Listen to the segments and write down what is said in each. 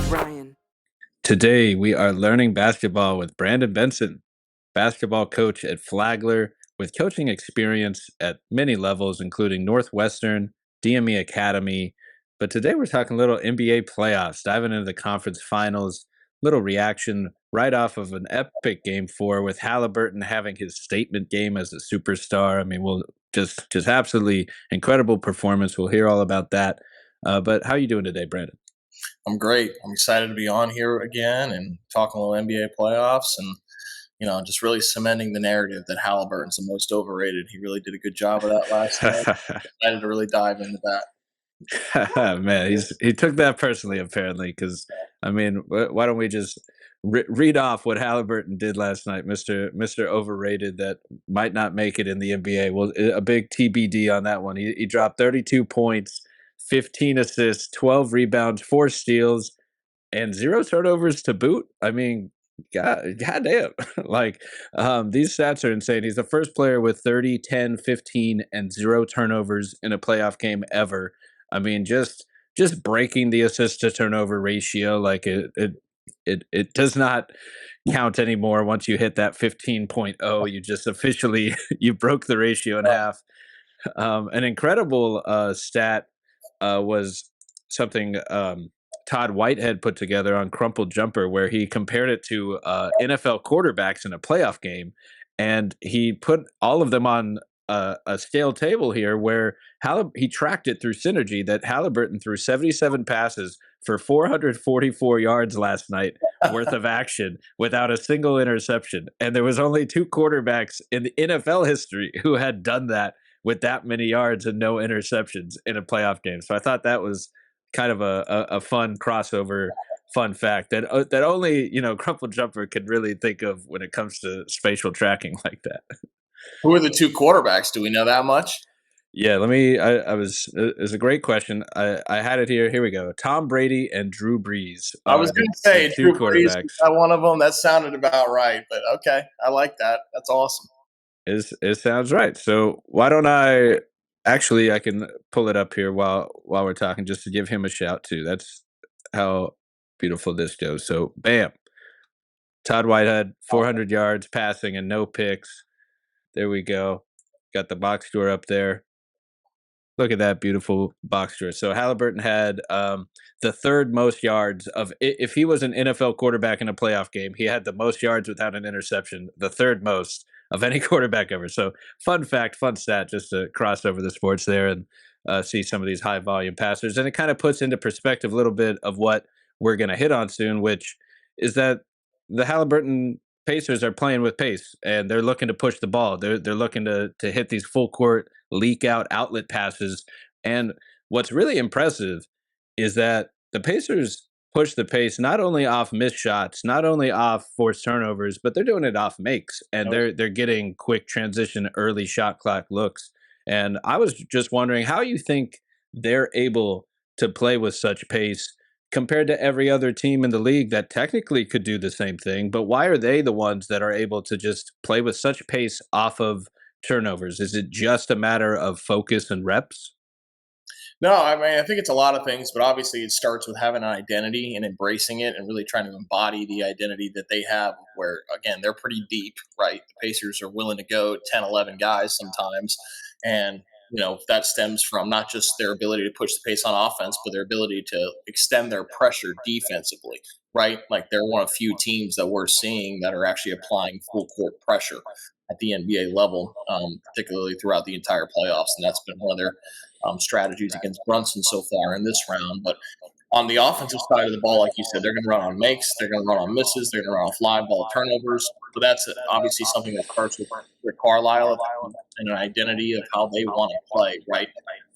Ryan. Today, we are learning basketball with Brandon Benson, basketball coach at Flagler, with coaching experience at many levels, including Northwestern, DME Academy. But today, we're talking a little NBA playoffs, diving into the conference finals, little reaction right off of an epic game 4 with Haliburton having his statement game as a superstar. I mean, we'll just absolutely incredible performance. We'll hear all about that. But how are you doing today, Brandon? I'm great. I'm excited to be on here again and talking a little NBA playoffs and, just really cementing the narrative that Haliburton's the most overrated. He really did a good job of that last night. Excited to really dive into that. Man, he took that personally, apparently. Because I mean, why don't we just read off what Halliburton did last night, Mister Overrated, that might not make it in the NBA? Well, a big TBD on that one. He dropped 32 points, 15 assists, 12 rebounds, 4 steals, and 0 turnovers to boot. I mean, goddamn. These stats are insane. He's the first player with 30, 10, 15, and 0 turnovers in a playoff game ever. I mean, just breaking the assist to turnover ratio, like it does not count anymore once you hit that 15.0. You just officially you broke the ratio in half. An incredible stat was something Todd Whitehead put together on Crumpled Jumper, where he compared it to NFL quarterbacks in a playoff game, and he put all of them on a scale table here, where he tracked it through Synergy that Haliburton threw 77 passes for 444 yards last night worth of action without a single interception, and there was only 2 quarterbacks in the NFL history who had done that with that many yards and no interceptions in a playoff game. So I thought that was kind of a fun crossover fun fact that only Crumpled Jumper could really think of when it comes to spatial tracking like that. Who are the 2 quarterbacks? Do we know that much? Yeah, let me. I was. It's a great question. I had it here. Here we go. Tom Brady and Drew Brees. I was going to say the 2 Drew Brees quarterbacks. was one of them. That sounded about right, but okay, I like that. That's awesome. It sounds right. So why don't I can pull it up here while we're talking, just to give him a shout too. That's how beautiful this goes. So bam. Todd Whitehead, 400 yards passing and no picks. There we go. Got the box score up there. Look at that beautiful box score. So Haliburton had the third most yards if he was an NFL quarterback in a playoff game, he had the most yards without an interception, the third most of any quarterback ever. So fun fact, fun stat, just to cross over the sports there and see some of these high volume passers. And it kind of puts into perspective a little bit of what we're going to hit on soon, which is that the Haliburton Pacers are playing with pace, and they're looking to push the ball. They're looking to hit these full court leak out outlet passes. And what's really impressive is that the Pacers push the pace not only off missed shots, not only off forced turnovers, but they're doing it off makes, and they're getting quick transition early shot clock looks. And I was just wondering how you think they're able to play with such pace compared to every other team in the league that technically could do the same thing. But why are they the ones that are able to just play with such pace off of turnovers? Is it just a matter of focus and reps? No, I mean, I think it's a lot of things, but obviously it starts with having an identity and embracing it and really trying to embody the identity that they have, where, again, they're pretty deep, right? The Pacers are willing to go 10, 11 guys sometimes. And, that stems from not just their ability to push the pace on offense, but their ability to extend their pressure defensively, right? Like they're one of few teams that we're seeing that are actually applying full court pressure at the NBA level, particularly throughout the entire playoffs. And that's been one of their strategies against Brunson so far in this round. But on the offensive side of the ball, like you said, they're going to run on makes, they're going to run on misses, they're going to run on fly ball turnovers. But that's obviously something that starts with Rick Carlisle and an identity of how they want to play, right?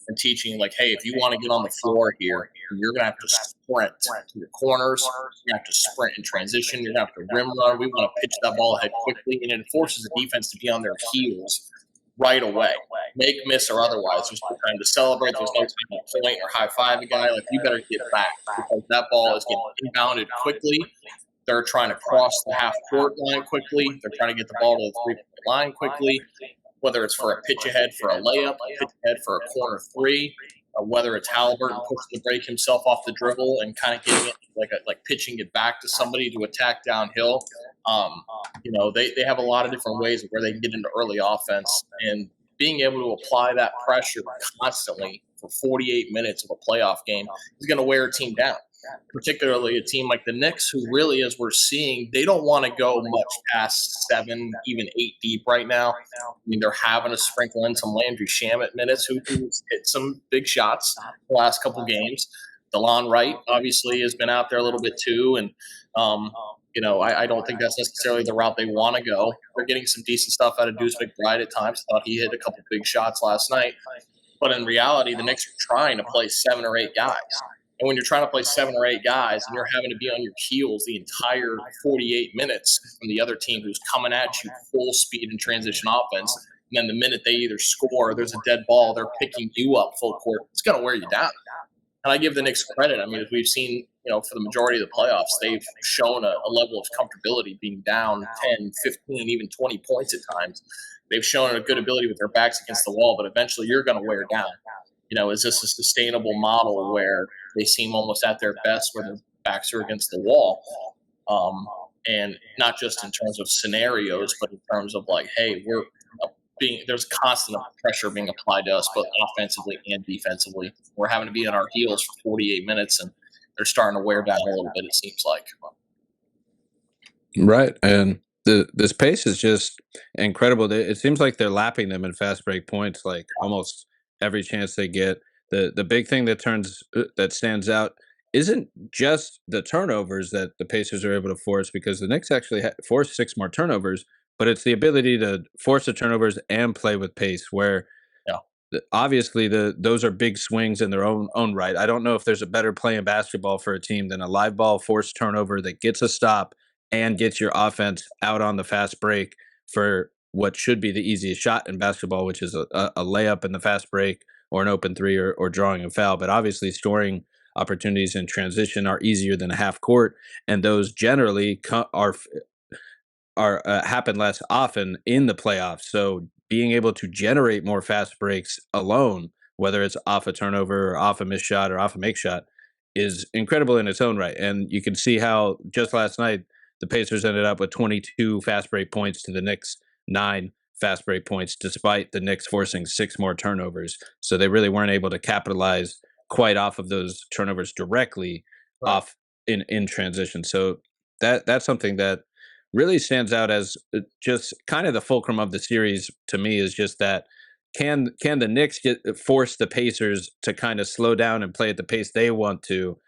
And teaching, like, hey, if you want to get on the floor here, you're going to have to sprint to your corners. You're going to have to sprint in transition. You're going to have to rim run. We want to pitch that ball ahead quickly. And it forces the defense to be on their heels right away, make, miss, or otherwise. There's no time to celebrate. There's no time to point or high five a guy. Like, you better get back because that ball is getting inbounded quickly. They're trying to cross the half court line quickly. They're trying to get the ball to the 3-point line quickly, whether it's for a pitch ahead for a layup, a pitch ahead for a corner 3, whether it's Haliburton pushing the break himself off the dribble and kind of getting it like pitching it back to somebody to attack downhill. They have a lot of different ways of where they can get into early offense, and being able to apply that pressure constantly for 48 minutes of a playoff game is going to wear a team down, particularly a team like the Knicks, who really, as we're seeing, they don't want to go much past 7, even 8 deep right now. I mean, they're having to sprinkle in some Landry Shamet minutes, who's hit some big shots the last couple games. DeLon Wright, obviously, has been out there a little bit too, and I don't think that's necessarily the route they want to go. They're getting some decent stuff out of Deuce McBride at times. I thought he hit a couple big shots last night. But in reality, the Knicks are trying to play 7 or 8 guys. And when you're trying to play 7 or 8 guys and you're having to be on your heels the entire 48 minutes from the other team who's coming at you full speed in transition offense, and then the minute they either score or there's a dead ball, they're picking you up full court, it's going to wear you down. And I give the Knicks credit. I mean, as we've seen, for the majority of the playoffs, they've shown a level of comfortability being down 10, 15, even 20 points at times. They've shown a good ability with their backs against the wall, but eventually you're going to wear down. Is this a sustainable model where they seem almost at their best where their backs are against the wall? And not just in terms of scenarios, but in terms of like, hey, there's constant pressure being applied to us, both offensively and defensively. We're having to be on our heels for 48 minutes, and they're starting to wear down a little bit, it seems like. Right. And this pace is just incredible. It seems like they're lapping them in fast break points like almost every chance they get. The big thing that stands out isn't just the turnovers that the Pacers are able to force, because the Knicks actually forced 6 more turnovers, but it's the ability to force the turnovers and play with pace, where obviously those are big swings in their own right. I don't know if there's a better play in basketball for a team than a live ball forced turnover that gets a stop and gets your offense out on the fast break for what should be the easiest shot in basketball, which is a layup in the fast break or an open three or drawing a foul. But obviously scoring opportunities in transition are easier than a half court, and those generally happen less often in the playoffs. So being able to generate more fast breaks alone, whether it's off a turnover or off a missed shot or off a make shot, is incredible in its own right. And you can see how just last night the Pacers ended up with 22 fast break points to the Knicks 9 fast break points, despite the Knicks forcing 6 more turnovers. So they really weren't able to capitalize quite off of those turnovers directly off in transition. So that's something that really stands out as just kind of the fulcrum of the series to me, is just that can the Knicks force the Pacers to kind of slow down and play at the pace they want to,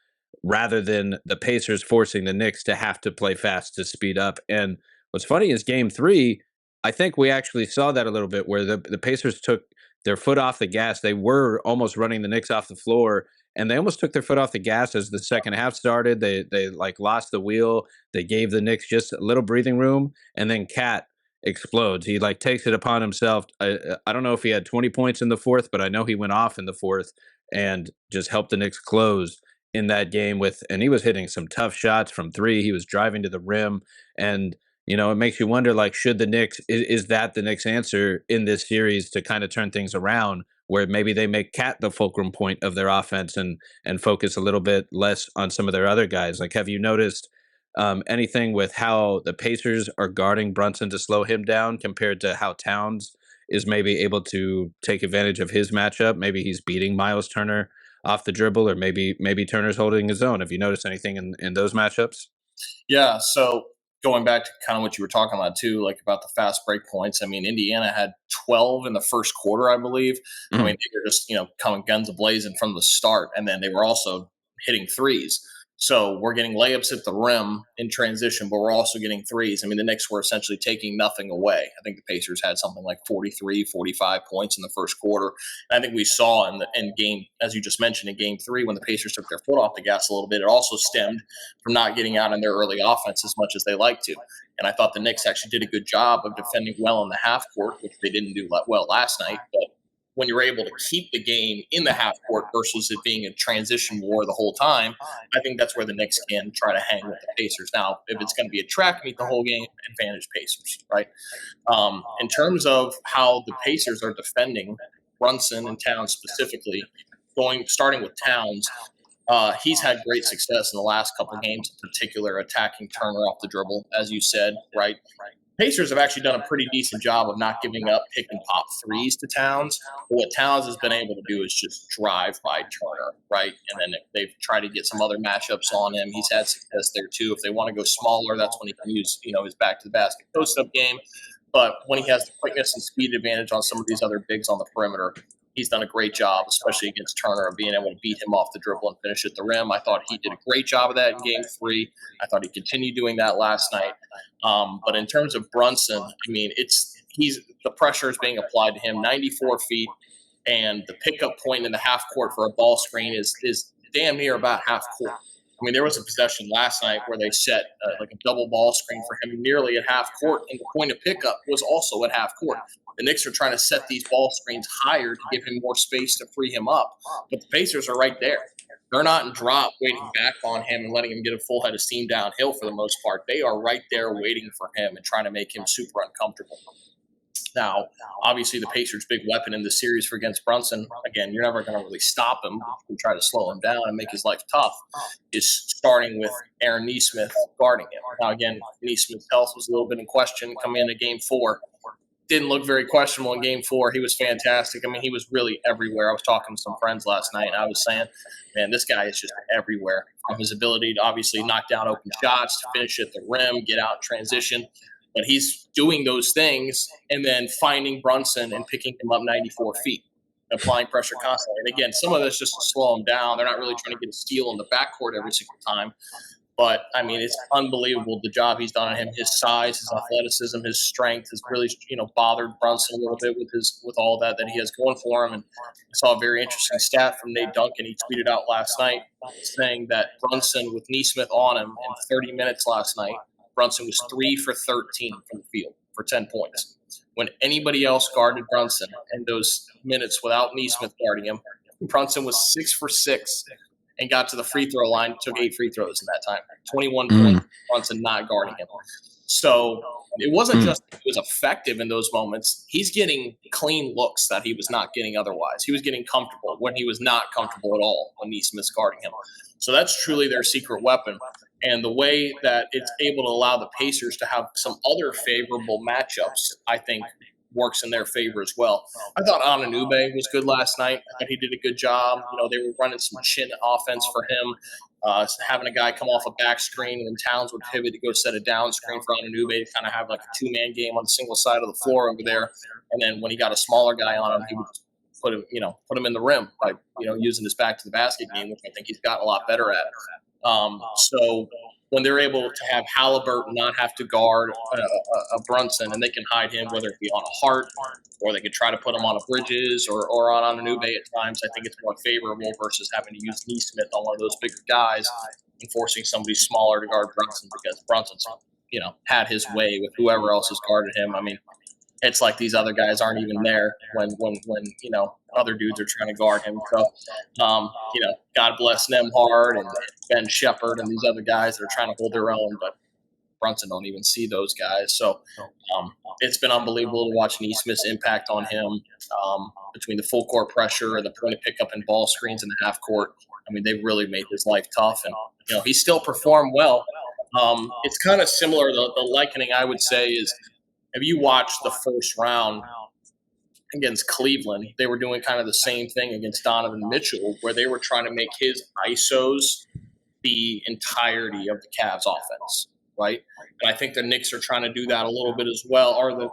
rather than the Pacers forcing the Knicks to have to play fast to speed up. And what's funny is game 3, I think we actually saw that a little bit, where the Pacers took their foot off the gas. They were almost running the Knicks off the floor, and they almost took their foot off the gas as the second half started. They like lost the wheel. They gave the Knicks just a little breathing room, and then Cat explodes. He like takes it upon himself. I don't know if he had 20 points in the fourth, but I know he went off in the fourth and just helped the Knicks close in that game and he was hitting some tough shots from 3. He was driving to the rim, and it makes you wonder, like, should the Knicks, is that the Knicks answer in this series to kind of turn things around, where maybe they make Cat the fulcrum point of their offense and focus a little bit less on some of their other guys? Like, have you noticed anything with how the Pacers are guarding Brunson to slow him down compared to how Towns is maybe able to take advantage of his matchup? Maybe he's beating Miles Turner off the dribble, or maybe Turner's holding his own. Have you noticed anything in those matchups? Yeah, so going back to kind of what you were talking about too, like about the fast break points. I mean, Indiana had 12 in the first quarter, I believe. I mean, they were just, coming guns a-blazing from the start, and then they were also hitting threes. So we're getting layups at the rim in transition, but we're also getting threes. I mean, the Knicks were essentially taking nothing away. I think the Pacers had something like 43, 45 points in the first quarter. And I think we saw in game, as you just mentioned, in game 3, when the Pacers took their foot off the gas a little bit, it also stemmed from not getting out in their early offense as much as they like to. And I thought the Knicks actually did a good job of defending well in the half court, which they didn't do well last night. But when you're able to keep the game in the half court versus it being a transition war the whole time, I think that's where the Knicks can try to hang with the Pacers. Now, if it's going to be a track meet the whole game, advantage Pacers, right? In terms of how the Pacers are defending Brunson and Towns specifically, starting with Towns, He's had great success in the last couple of games, in particular attacking Turner off the dribble, as you said, right? Pacers have actually done a pretty decent job of not giving up pick and pop threes to Towns. But what Towns has been able to do is just drive by Turner, right? And then they've tried to get some other matchups on him. He's had success there too. If they want to go smaller, that's when he can use, his back to the basket post-up game. But when he has the quickness and speed advantage on some of these other bigs on the perimeter, he's done a great job, especially against Turner, of being able to beat him off the dribble and finish at the rim. I thought he did a great job of that in Game 3. I thought he continued doing that last night. But in terms of Brunson, I mean, the pressure is being applied to him, 94 feet, and the pickup point in the half court for a ball screen is damn near about half court. I mean, there was a possession last night where they set like a double ball screen for him nearly at half court, and the point of pickup was also at half court. The Knicks are trying to set these ball screens higher to give him more space to free him up, but the Pacers are right there. They're not in drop waiting back on him and letting him get a full head of steam downhill for the most part. They are right there waiting for him and trying to make him super uncomfortable. Now, obviously, the Pacers' big weapon in the series for against Brunson, again, you're never going to really stop him and try to slow him down and make his life tough, is starting with Aaron Nesmith guarding him. Now, again, Nesmith's health was a little bit in question coming into Game 4. Didn't look very questionable in Game 4. He was fantastic. I mean, he was really everywhere. I was talking to some friends last night, and I was saying, man, this guy is just everywhere. From his ability to obviously knock down open shots, to finish at the rim, get out in transition. But he's doing those things and then finding Brunson and picking him up 94 feet, applying pressure constantly. And again, some of that's just to slow him down. They're not really trying to get a steal in the backcourt every single time. But, I mean, it's unbelievable the job he's done on him. His size, his athleticism, his strength has really, bothered Brunson a little bit with all that he has going for him. And I saw a very interesting stat from Nate Duncan. He tweeted out last night saying that Brunson, with Nesmith on him in 30 minutes last night, Brunson was 3 for 13 from the field for 10 points. When anybody else guarded Brunson in those minutes without Nesmith guarding him, Brunson was 6 for 6 and got to the free throw line, took 8 free throws in that time. 21 points, Brunson not guarding him. So it wasn't just he was effective in those moments. He's getting clean looks that he was not getting otherwise. He was getting comfortable when he was not comfortable at all when Nesmith's guarding him. So that's truly their secret weapon. And the way that it's able to allow the Pacers to have some other favorable matchups, I think, works in their favor as well. I thought Anunoby was good last night. I thought he did a good job. They were running some chin offense for him, having a guy come off a back screen, and then Towns would pivot to go set a down screen for Anunoby to kind of have like a two-man game on the single side of the floor over there. And then when he got a smaller guy on him, he would put him in the rim by using his back to the basket game, which I think he's gotten a lot better at. So when they're able to have Haliburton not have to guard a Brunson, and they can hide him, whether it be on a Hart or they could try to put him on a Bridges or on Anunoby at times, I think it's more favorable versus having to use Nesmith on one of those bigger guys and forcing somebody smaller to guard Brunson, because Brunson's had his way with whoever else has guarded him. I mean, it's like these other guys aren't even there when other dudes are trying to guard him. So, God bless Nemhard and Ben Shepherd and these other guys that are trying to hold their own, but Brunson don't even see those guys. So it's been unbelievable to watch Nesmith's impact on him between the full court pressure and the point of pickup and ball screens in the half court. I mean, they've really made his life tough, and he still performed well. It's kind of similar. The likening I would say is, if you watch the first round against Cleveland, they were doing kind of the same thing against Donovan Mitchell, where they were trying to make his ISOs the entirety of the Cavs offense, right? And I think the Knicks are trying to do that a little bit as well, or the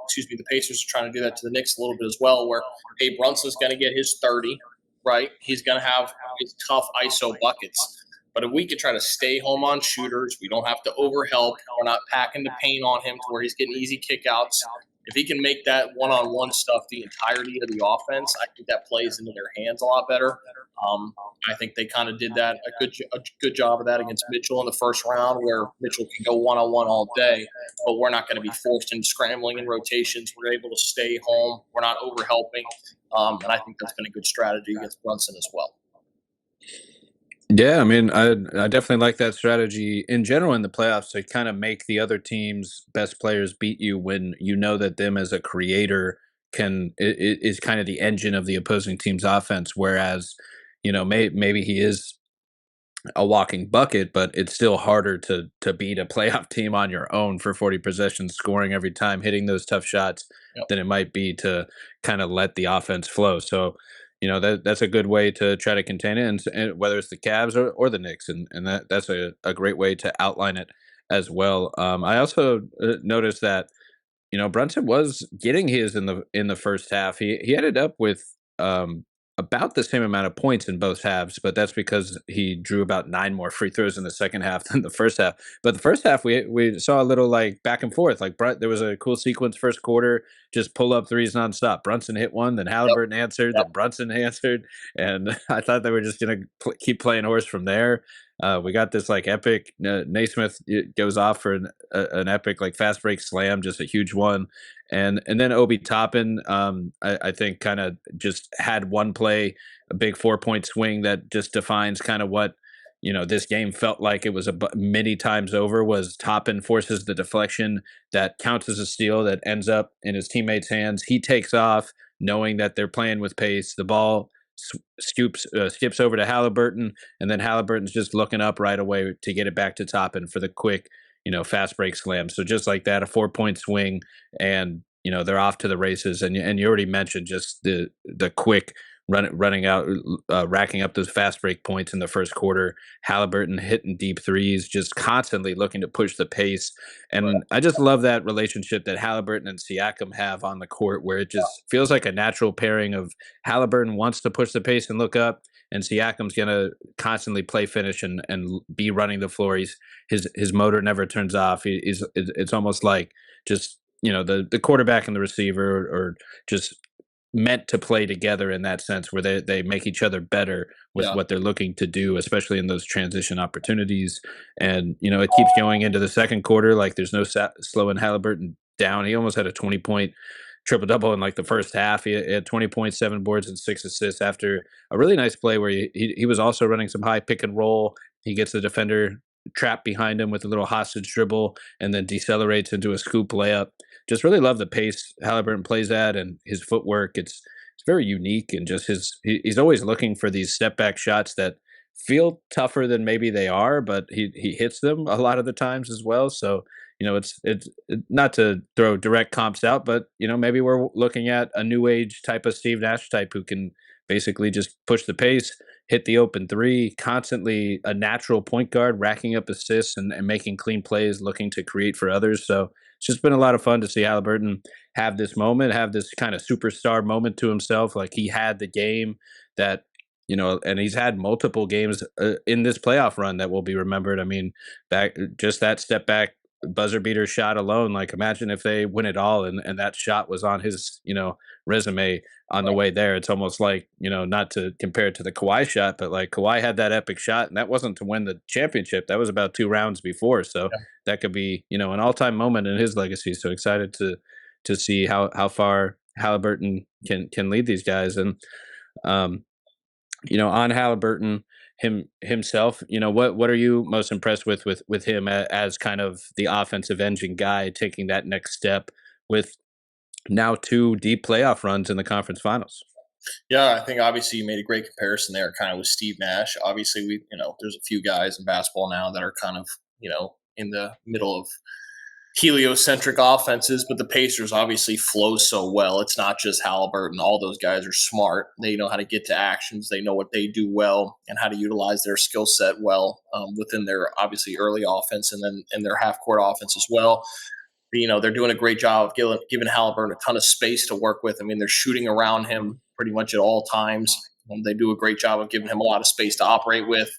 Pacers are trying to do that to the Knicks a little bit as well, where, hey, Brunson's going to get his 30, right? He's going to have his tough ISO buckets. But if we could try to stay home on shooters, we don't have to overhelp. We're not packing the paint on him to where he's getting easy kickouts. If he can make that one-on-one stuff the entirety of the offense, I think that plays into their hands a lot better. I think they kind of did that a good job of that against Mitchell in the first round, where Mitchell can go one-on-one all day, but we're not going to be forced into scrambling in rotations. We're able to stay home. We're not overhelping, and I think that's been a good strategy against Brunson as well. Yeah, I mean, I definitely like that strategy in general in the playoffs, to kind of make the other team's best players beat you when you know that them as a creator is kind of the engine of the opposing team's offense. Whereas, maybe he is a walking bucket, but it's still harder to beat a playoff team on your own for 40 possessions, scoring every time, hitting those tough shots Yep. than it might be to kind of let the offense flow. So, that's a good way to try to contain it, and whether it's the Cavs or the Knicks, and that's a great way to outline it as well. I also noticed that Brunson was getting his in the first half. He ended up with um, about the same amount of points in both halves, but that's because he drew about 9 more free throws in the second half than the first half. But the first half, we saw a little like back and forth. Like there was a cool sequence first quarter, just pull up threes nonstop. Brunson hit one, then Yep. Haliburton answered, Yep. then Brunson answered, and I thought they were just gonna keep playing horse from there. We got this like epic. Naismith goes off for an epic like fast break slam, just a huge one, and then Obi Toppin, I think, kind of just had one play, a big 4 point swing that just defines kind of what this game felt like. It was many times over. Was Toppin forces the deflection that counts as a steal that ends up in his teammates' hands. He takes off knowing that they're playing with pace. The ball skips over to Haliburton, and then Halliburton's just looking up right away to get it back to Toppin for the quick, fast break slam. So just like that, a 4 point swing, and they're off to the races. And you already mentioned just the quick running out, racking up those fast break points in the first quarter. Halliburton hitting deep threes, just constantly looking to push the pace. And I just love that relationship that Halliburton and Siakam have on the court, where it just feels like a natural pairing of Haliburton wants to push the pace and look up, and Siakam's gonna constantly play finish and be running the floor. His motor never turns off. It's almost like just the quarterback and the receiver, or just meant to play together in that sense, where they make each other better with Yeah. what they're looking to do, especially in those transition opportunities. And it keeps going into the second quarter. Like there's no slowing Halliburton down. He almost had a 20 point triple double in like the first half. He had 20 points, 7 boards, and 6 assists after a really nice play where he was also running some high pick and roll. He gets the defender trapped behind him with a little hostage dribble, and then decelerates into a scoop layup. Just really love the pace Halliburton plays at, and his footwork. It's very unique, and just he's always looking for these step back shots that feel tougher than maybe they are, but he hits them a lot of the times as well. So it's not to throw direct comps out, but maybe we're looking at a new age type of Steve Nash type who can basically just push the pace, hit the open three, constantly a natural point guard, racking up assists and making clean plays, looking to create for others. So it's just been a lot of fun to see Halliburton have this moment, have this kind of superstar moment to himself. Like he had the game that, and he's had multiple games in this playoff run that will be remembered. I mean, back just that step back buzzer beater shot alone. Like imagine if they win it all, and that shot was on his, resume on the Right. way there. It's almost like, not to compare it to the Kawhi shot, but like Kawhi had that epic shot, and that wasn't to win the championship. That was about 2 rounds before. So Yeah. that could be, an all time moment in his legacy. So excited to see how far Halliburton can lead these guys. And um, on Halliburton himself, what are you most impressed with him as kind of the offensive engine guy, taking that next step with now 2 deep playoff runs in the conference finals? Yeah, I think obviously you made a great comparison there, kind of with Steve Nash. Obviously, there's a few guys in basketball now that are kind of, in the middle of heliocentric offenses, but the Pacers obviously flow so well. It's not just Halliburton. All those guys are smart. They know how to get to actions. They know what they do well and how to utilize their skill set well within their obviously early offense and then in their half court offense as well. They're doing a great job of giving Halliburton a ton of space to work with. I mean, they're shooting around him pretty much at all times. They do a great job of giving him a lot of space to operate with.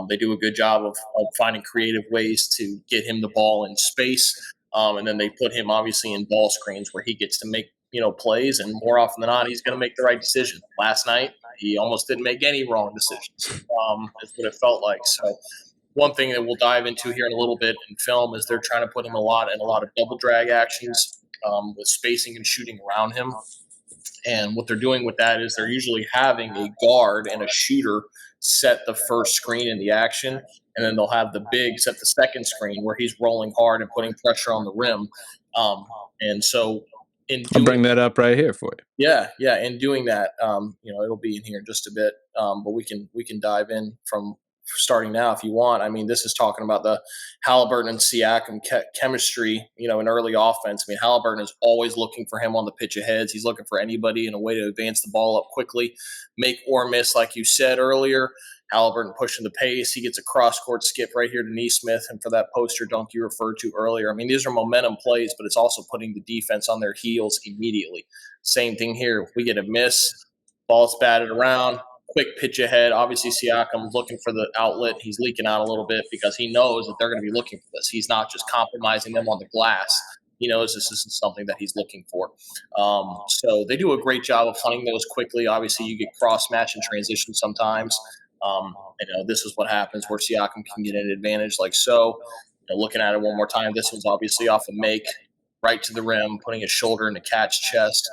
They do a good job of finding creative ways to get him the ball in space. And then they put him obviously in ball screens where he gets to make, plays. And more often than not, he's going to make the right decision. Last night, he almost didn't make any wrong decisions. Is what it felt like. So one thing that we'll dive into here in a little bit in film is they're trying to put him a lot of double drag actions with spacing and shooting around him. And what they're doing with that is they're usually having a guard and a shooter set the first screen in the action, and then they'll have the big set the second screen where he's rolling hard and putting pressure on the rim. Um, and so in I'll doing bring that up right here for you. yeah, in doing that, it'll be in here in just a bit, but we can dive in starting now if you want. I mean, this is talking about the Haliburton and Siakam chemistry, in early offense. I mean, Haliburton is always looking for him on the pitch aheads. He's looking for anybody in a way to advance the ball up quickly, make or miss, like you said earlier. Haliburton pushing the pace. He gets a cross-court skip right here to Neesmith, and for that poster dunk you referred to earlier. I mean, these are momentum plays, but it's also putting the defense on their heels immediately. Same thing here. We get a miss, ball's batted around, quick pitch ahead. Obviously, Siakam looking for the outlet. He's leaking out a little bit because he knows that they're going to be looking for this. He's not just compromising them on the glass. He knows this isn't something that he's looking for. So they do a great job of hunting those quickly. Obviously, you get cross-match and transition sometimes. This is what happens where Siakam can get an advantage like so. Looking at it one more time, this one's obviously off a make, right to the rim, putting his shoulder in the catch chest,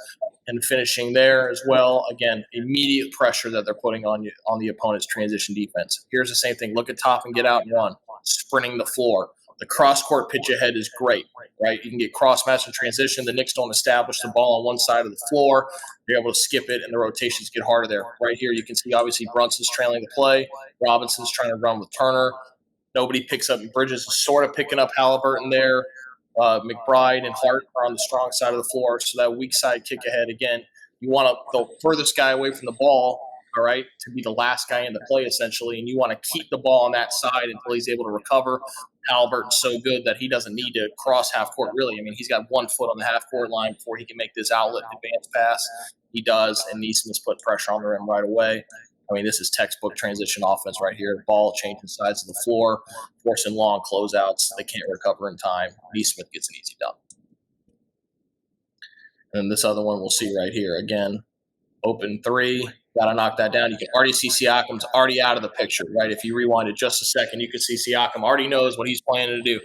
and finishing there as well. Again, immediate pressure that they're putting on the opponent's transition defense. Here's the same thing. Look at top and get out and run, sprinting the floor. The cross-court pitch ahead is great, right? You can get cross-match and transition. The Knicks don't establish the ball on one side of the floor. You're able to skip it, and the rotations get harder there. Right here, you can see, obviously, Brunson's trailing the play. Robinson's trying to run with Turner. Nobody picks up. Bridges is sort of picking up Haliburton there. McBride and Hart are on the strong side of the floor. So that weak side kick ahead, again, you want the furthest guy away from the ball, all right, to be the last guy in the play, essentially. And you want to keep the ball on that side until he's able to recover. Haliburton's so good that he doesn't need to cross half court, really. I mean, he's got 1 foot on the half court line before he can make this outlet advance pass. He does, and Neesmith's put pressure on the rim right away. I mean, this is textbook transition offense right here. Ball changing sides of the floor, forcing long closeouts. They can't recover in time. Neesmith gets an easy dunk. And this other one we'll see right here. Again, open three. Got to knock that down. You can already see Siakam's already out of the picture, right? If you rewind it just a second, you can see Siakam already knows what he's planning to do.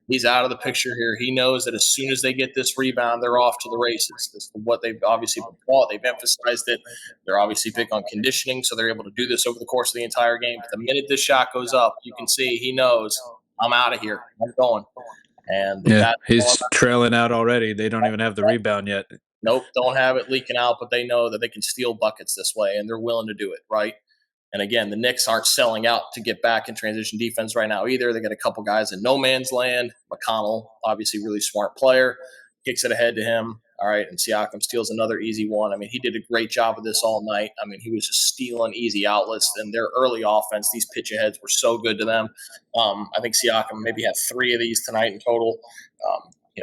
He's out of the picture here. He knows that as soon as they get this rebound, they're off to the races. This is what they've obviously been taught. They've emphasized it. They're obviously big on conditioning, so they're able to do this over the course of the entire game. But the minute this shot goes up, you can see he knows, I'm out of here. I'm going. And yeah, he's trailing out already. They don't even have the rebound yet. Nope, don't have it leaking out, but they know that they can steal buckets this way, and they're willing to do it, right? And again, the Knicks aren't selling out to get back in transition defense right now either. They got a couple guys in no man's land. McConnell, obviously really smart player, kicks it ahead to him. All right, and Siakam steals another easy one. I mean, he did a great job of this all night. I mean, he was just stealing easy outlets. And their early offense, these pitch aheads were so good to them. I think Siakam maybe had 3 of these tonight in total.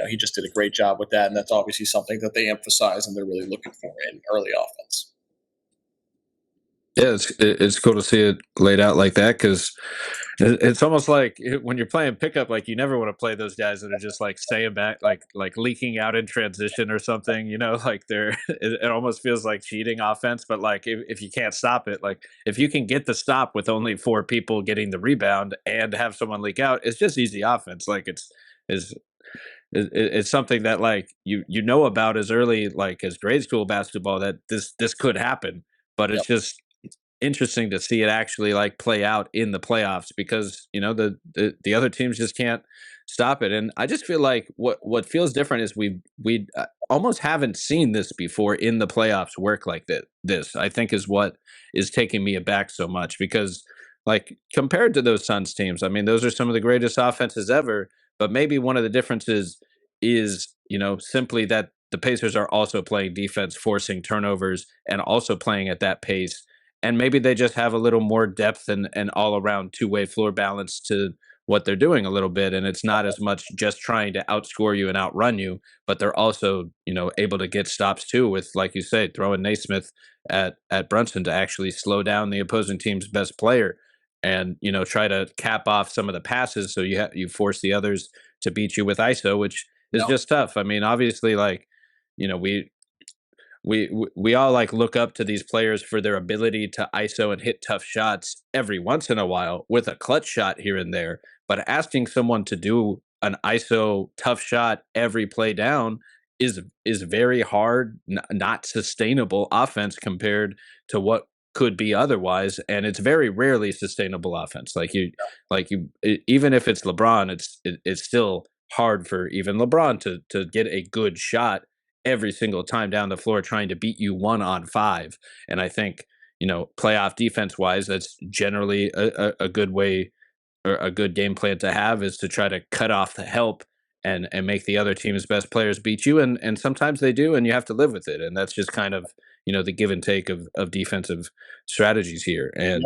He just did a great job with that, and that's obviously something that they emphasize and they're really looking for in early offense. Yeah, it's cool to see it laid out like that because it's almost like when you're playing pickup, like you never want to play those guys that are just like staying back, like leaking out in transition or something. Like it almost feels like cheating offense. But like if you can't stop it, like if you can get the stop with only 4 people getting the rebound and have someone leak out, it's just easy offense. Like it's something that like you know about as early like as grade school basketball that this could happen, but it's just interesting to see it actually like play out in the playoffs because the other teams just can't stop it. And I just feel like what feels different is we almost haven't seen this before in the playoffs work like this I think is what is taking me aback so much because like compared to those Suns teams, I mean those are some of the greatest offenses ever, but maybe one of the differences is simply that the Pacers are also playing defense, forcing turnovers and also playing at that pace. And maybe they just have a little more depth and all around 2-way floor balance to what they're doing a little bit. And it's not as much just trying to outscore you and outrun you, but they're also, able to get stops too with, like you say, throwing Naismith at Brunson to actually slow down the opposing team's best player and, try to cap off some of the passes. So you force the others to beat you with ISO, which is just tough. I mean, obviously, like, we all like look up to these players for their ability to ISO and hit tough shots every once in a while with a clutch shot here and there. But asking someone to do an ISO tough shot every play down is very hard, not sustainable offense compared to what could be otherwise. And it's very rarely sustainable offense. Even if it's LeBron, it's still hard for even LeBron to get a good shot every single time down the floor trying to beat you 1-on-5. And I think, playoff defense wise, that's generally a good way or a good game plan to have, is to try to cut off the help and make the other team's best players beat you. And sometimes they do, and you have to live with it. And that's just kind of, the give and take of defensive strategies here. Yeah, And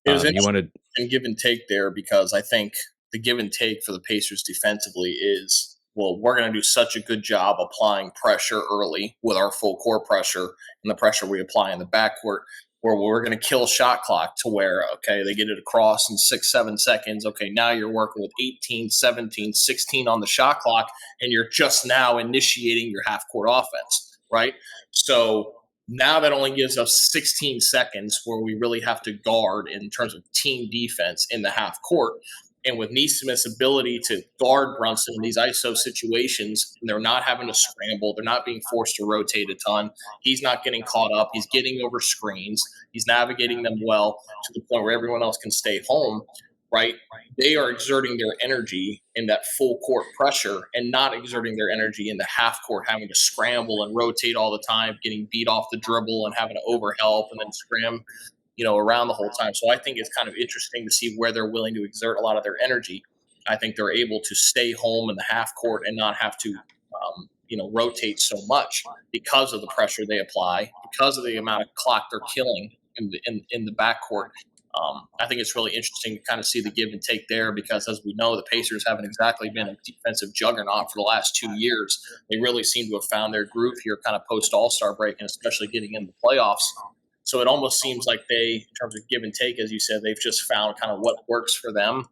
it was you wanted, interesting give and take there because I think the give and take for the Pacers defensively is, well, we're going to do such a good job applying pressure early with our full court pressure and the pressure we apply in the backcourt, where we're going to kill shot clock to where, okay, they get it across in 6, 7 seconds. Okay, now you're working with 18, 17, 16 on the shot clock, and you're just now initiating your half court offense, right? So now that only gives us 16 seconds where we really have to guard in terms of team defense in the half court. And with Neesmith's ability to guard Brunson in these ISO situations, they're not having to scramble. They're not being forced to rotate a ton. He's not getting caught up. He's getting over screens. He's navigating them well to the point where everyone else can stay home, right? They are exerting their energy in that full court pressure and not exerting their energy in the half court, having to scramble and rotate all the time, getting beat off the dribble and having to overhelp and then scram around the whole time. So I think it's kind of interesting to see where they're willing to exert a lot of their energy. I think they're able to stay home in the half court and not have to, rotate so much because of the pressure they apply, because of the amount of clock they're killing in the backcourt. I think it's really interesting to kind of see the give and take there because, as we know, the Pacers haven't exactly been a defensive juggernaut for the last 2 years. They really seem to have found their groove here kind of post All-Star break and especially getting into the playoffs. So it almost seems like they, in terms of give and take, as you said, they've just found kind of what works for them.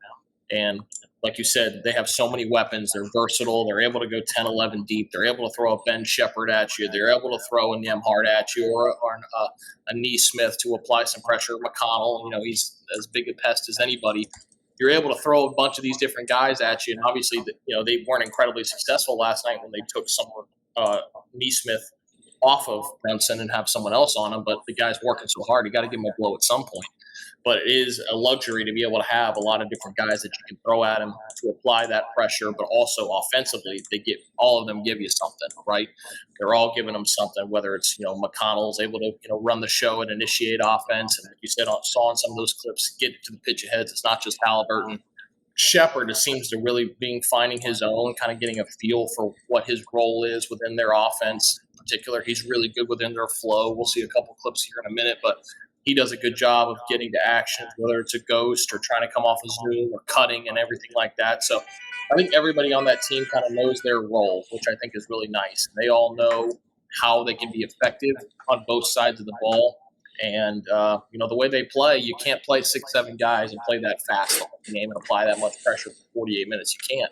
And like you said, they have so many weapons. They're versatile. They're able to go 10, 11 deep. They're able to throw a Ben Shepherd at you. They're able to throw a Nembhard at you or a Neesmith to apply some pressure. McConnell, he's as big a pest as anybody. You're able to throw a bunch of these different guys at you. And obviously, they weren't incredibly successful last night when they took someone, Neesmith, off of Benson and have someone else on him, but the guy's working so hard, you got to give him a blow at some point. But it is a luxury to be able to have a lot of different guys that you can throw at him to apply that pressure, but also offensively, all of them give you something, right? They're all giving them something, whether it's, McConnell's able to, run the show and initiate offense. And like you said, saw in some of those clips, get to the pitch aheads. It's not just Haliburton. Shepherd seems to really finding his own, kind of getting a feel for what his role is within their offense. In particular, he's really good within their flow. We'll see a couple clips here in a minute, but he does a good job of getting to action, whether it's a ghost or trying to come off a zoom or cutting and everything like that. So I think everybody on that team kind of knows their role, which I think is really nice. They all know how they can be effective on both sides of the ball. And, the way they play, you can't play 6, 7 guys and play that fast on the game and apply that much pressure for 48 minutes. You can't.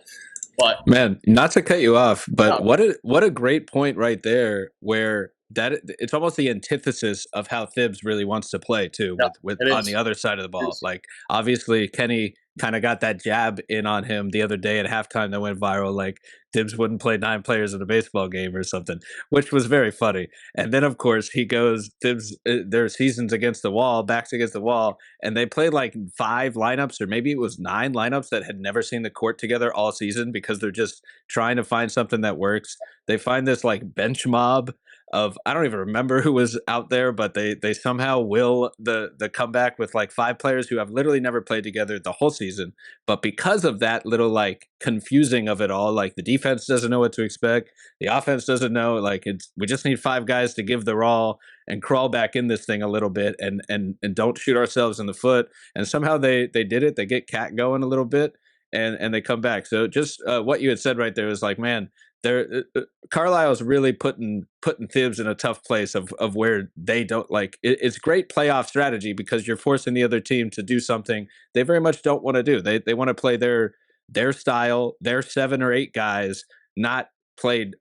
But man, not to cut you off, but no, what a great point right there, where that it's almost the antithesis of how Thibs really wants to play too, no, with it on the is. other side of the It ball. is. Like, obviously Kenny kind of got that jab in on him the other day at halftime that went viral, like Thibs wouldn't play 9 players in a baseball game or something, which was very funny. And then of course he goes, Thibs, their seasons against the wall, backs against the wall, and they played like 5 lineups, or maybe it was 9 lineups that had never seen the court together all season, because they're just trying to find something that works. They find this like bench mob of, I don't even remember who was out there, but they somehow will the comeback with like 5 players who have literally never played together the whole season. But because of that little like confusing of it all, like the defense doesn't know what to expect, the offense doesn't know, like we just need 5 guys to give their all and crawl back in this thing a little bit and don't shoot ourselves in the foot. And somehow they did it. They get Cat going a little bit, and they come back. So just what you had said right there was like, man, they're Carlisle's really putting Thibs in a tough place of where they don't like it's great playoff strategy, because you're forcing the other team to do something they very much don't want to do. They want to play their style, their 7 or 8 guys, not played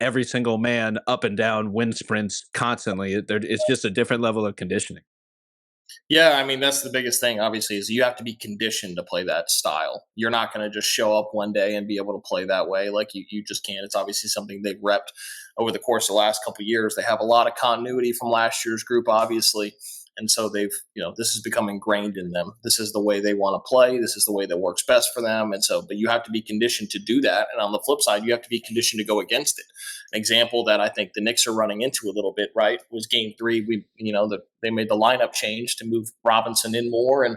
every single man up and down wind sprints constantly. It's just a different level of conditioning. Yeah, I mean, that's the biggest thing, obviously, is you have to be conditioned to play that style. You're not going to just show up one day and be able to play that way. Like, you just can't. It's obviously something they've repped over the course of the last couple of years. They have a lot of continuity from last year's group, obviously. And so this has become ingrained in them. This is the way they want to play. This is the way that works best for them. And so, but you have to be conditioned to do that. And on the flip side, you have to be conditioned to go against it. An example that I think the Knicks are running into a little bit, right, was game 3. They made the lineup change to move Robinson in more. And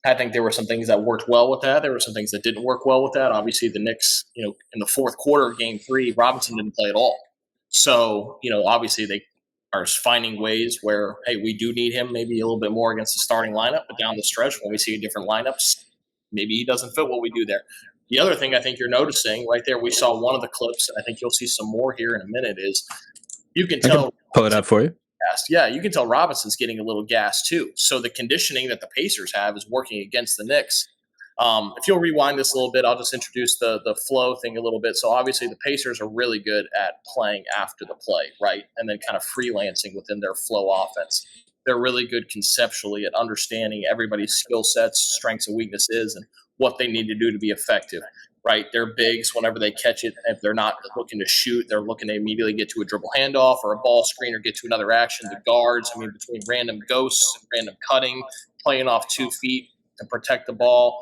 I think there were some things that worked well with that. There were some things that didn't work well with that. Obviously, the Knicks, in the fourth quarter of game 3, Robinson didn't play at all. So, obviously they are finding ways where, hey, we do need him maybe a little bit more against the starting lineup, but down the stretch when we see different lineups, maybe he doesn't fit what we do there. The other thing I think you're noticing right there, we saw one of the clips, and I think you'll see some more here in a minute, is you can tell. Pull it up for you. Yeah, you can tell Robinson's getting a little gas too. So the conditioning that the Pacers have is working against the Knicks. If you'll rewind this a little bit, I'll just introduce the flow thing a little bit. So obviously the Pacers are really good at playing after the play, right? And then kind of freelancing within their flow offense. They're really good conceptually at understanding everybody's skill sets, strengths and weaknesses, and what they need to do to be effective, right? They're bigs whenever they catch it. If they're not looking to shoot, they're looking to immediately get to a dribble handoff or a ball screen or get to another action. The guards, between random ghosts and random cutting, playing off 2 feet to protect the ball,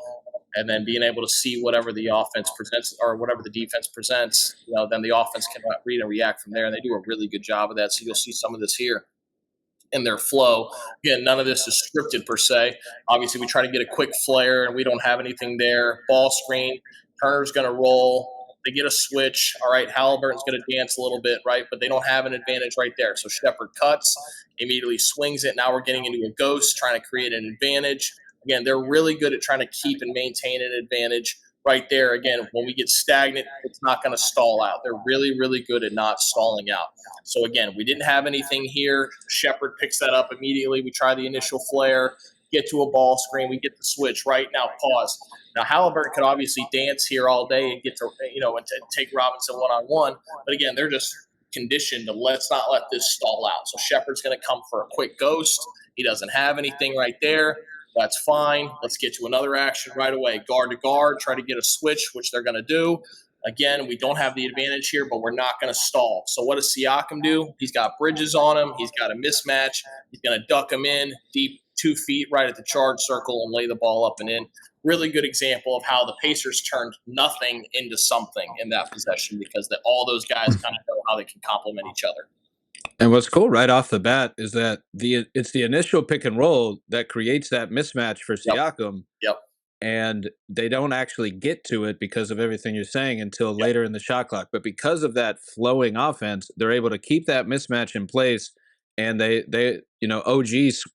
and then being able to see whatever the offense presents or whatever the defense presents, then the offense can read and react from there. And they do a really good job of that. So you'll see some of this here in their flow. Again, none of this is scripted per se. Obviously, we try to get a quick flare, and we don't have anything there. Ball screen, Turner's going to roll. They get a switch. All right, Haliburton's going to dance a little bit, right? But they don't have an advantage right there. So Shepherd cuts, immediately swings it. Now we're getting into a ghost, trying to create an advantage. Again, they're really good at trying to keep and maintain an advantage right there. Again, when we get stagnant, it's not going to stall out. They're really, really good at not stalling out. So again, we didn't have anything here. Shepherd picks that up immediately. We try the initial flare, get to a ball screen. We get the switch right now. Pause. Now Haliburton could obviously dance here all day and get to, and to take Robinson one-on-one. But again, they're just conditioned to let's not let this stall out. So Shepherd's going to come for a quick ghost. He doesn't have anything right there. That's fine. Let's get to another action right away. Guard to guard, try to get a switch, which they're going to do. Again, we don't have the advantage here, but we're not going to stall. So what does Siakam do? He's got Bridges on him. He's got a mismatch. He's going to duck him in deep 2 feet right at the charge circle and lay the ball up and in. Really good example of how the Pacers turned nothing into something in that possession because all those guys kind of know how they can complement each other. And what's cool right off the bat is that it's the initial pick and roll that creates that mismatch for Siakam. Yep. And they don't actually get to it because of everything you're saying until later in the shot clock. But because of that flowing offense, they're able to keep that mismatch in place. And they OG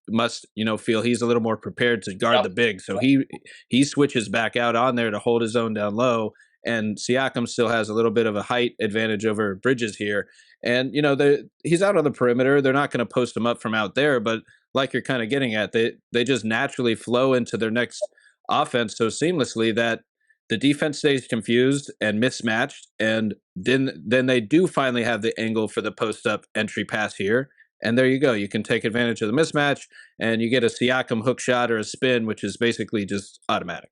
must, feel he's a little more prepared to guard the big. So he switches back out on there to hold his own down low. And Siakam still has a little bit of a height advantage over Bridges here. And, he's out on the perimeter. They're not going to post him up from out there. But like you're kind of getting at, they just naturally flow into their next offense so seamlessly that the defense stays confused and mismatched. And then they do finally have the angle for the post-up entry pass here. And there you go. You can take advantage of the mismatch, and you get a Siakam hook shot or a spin, which is basically just automatic.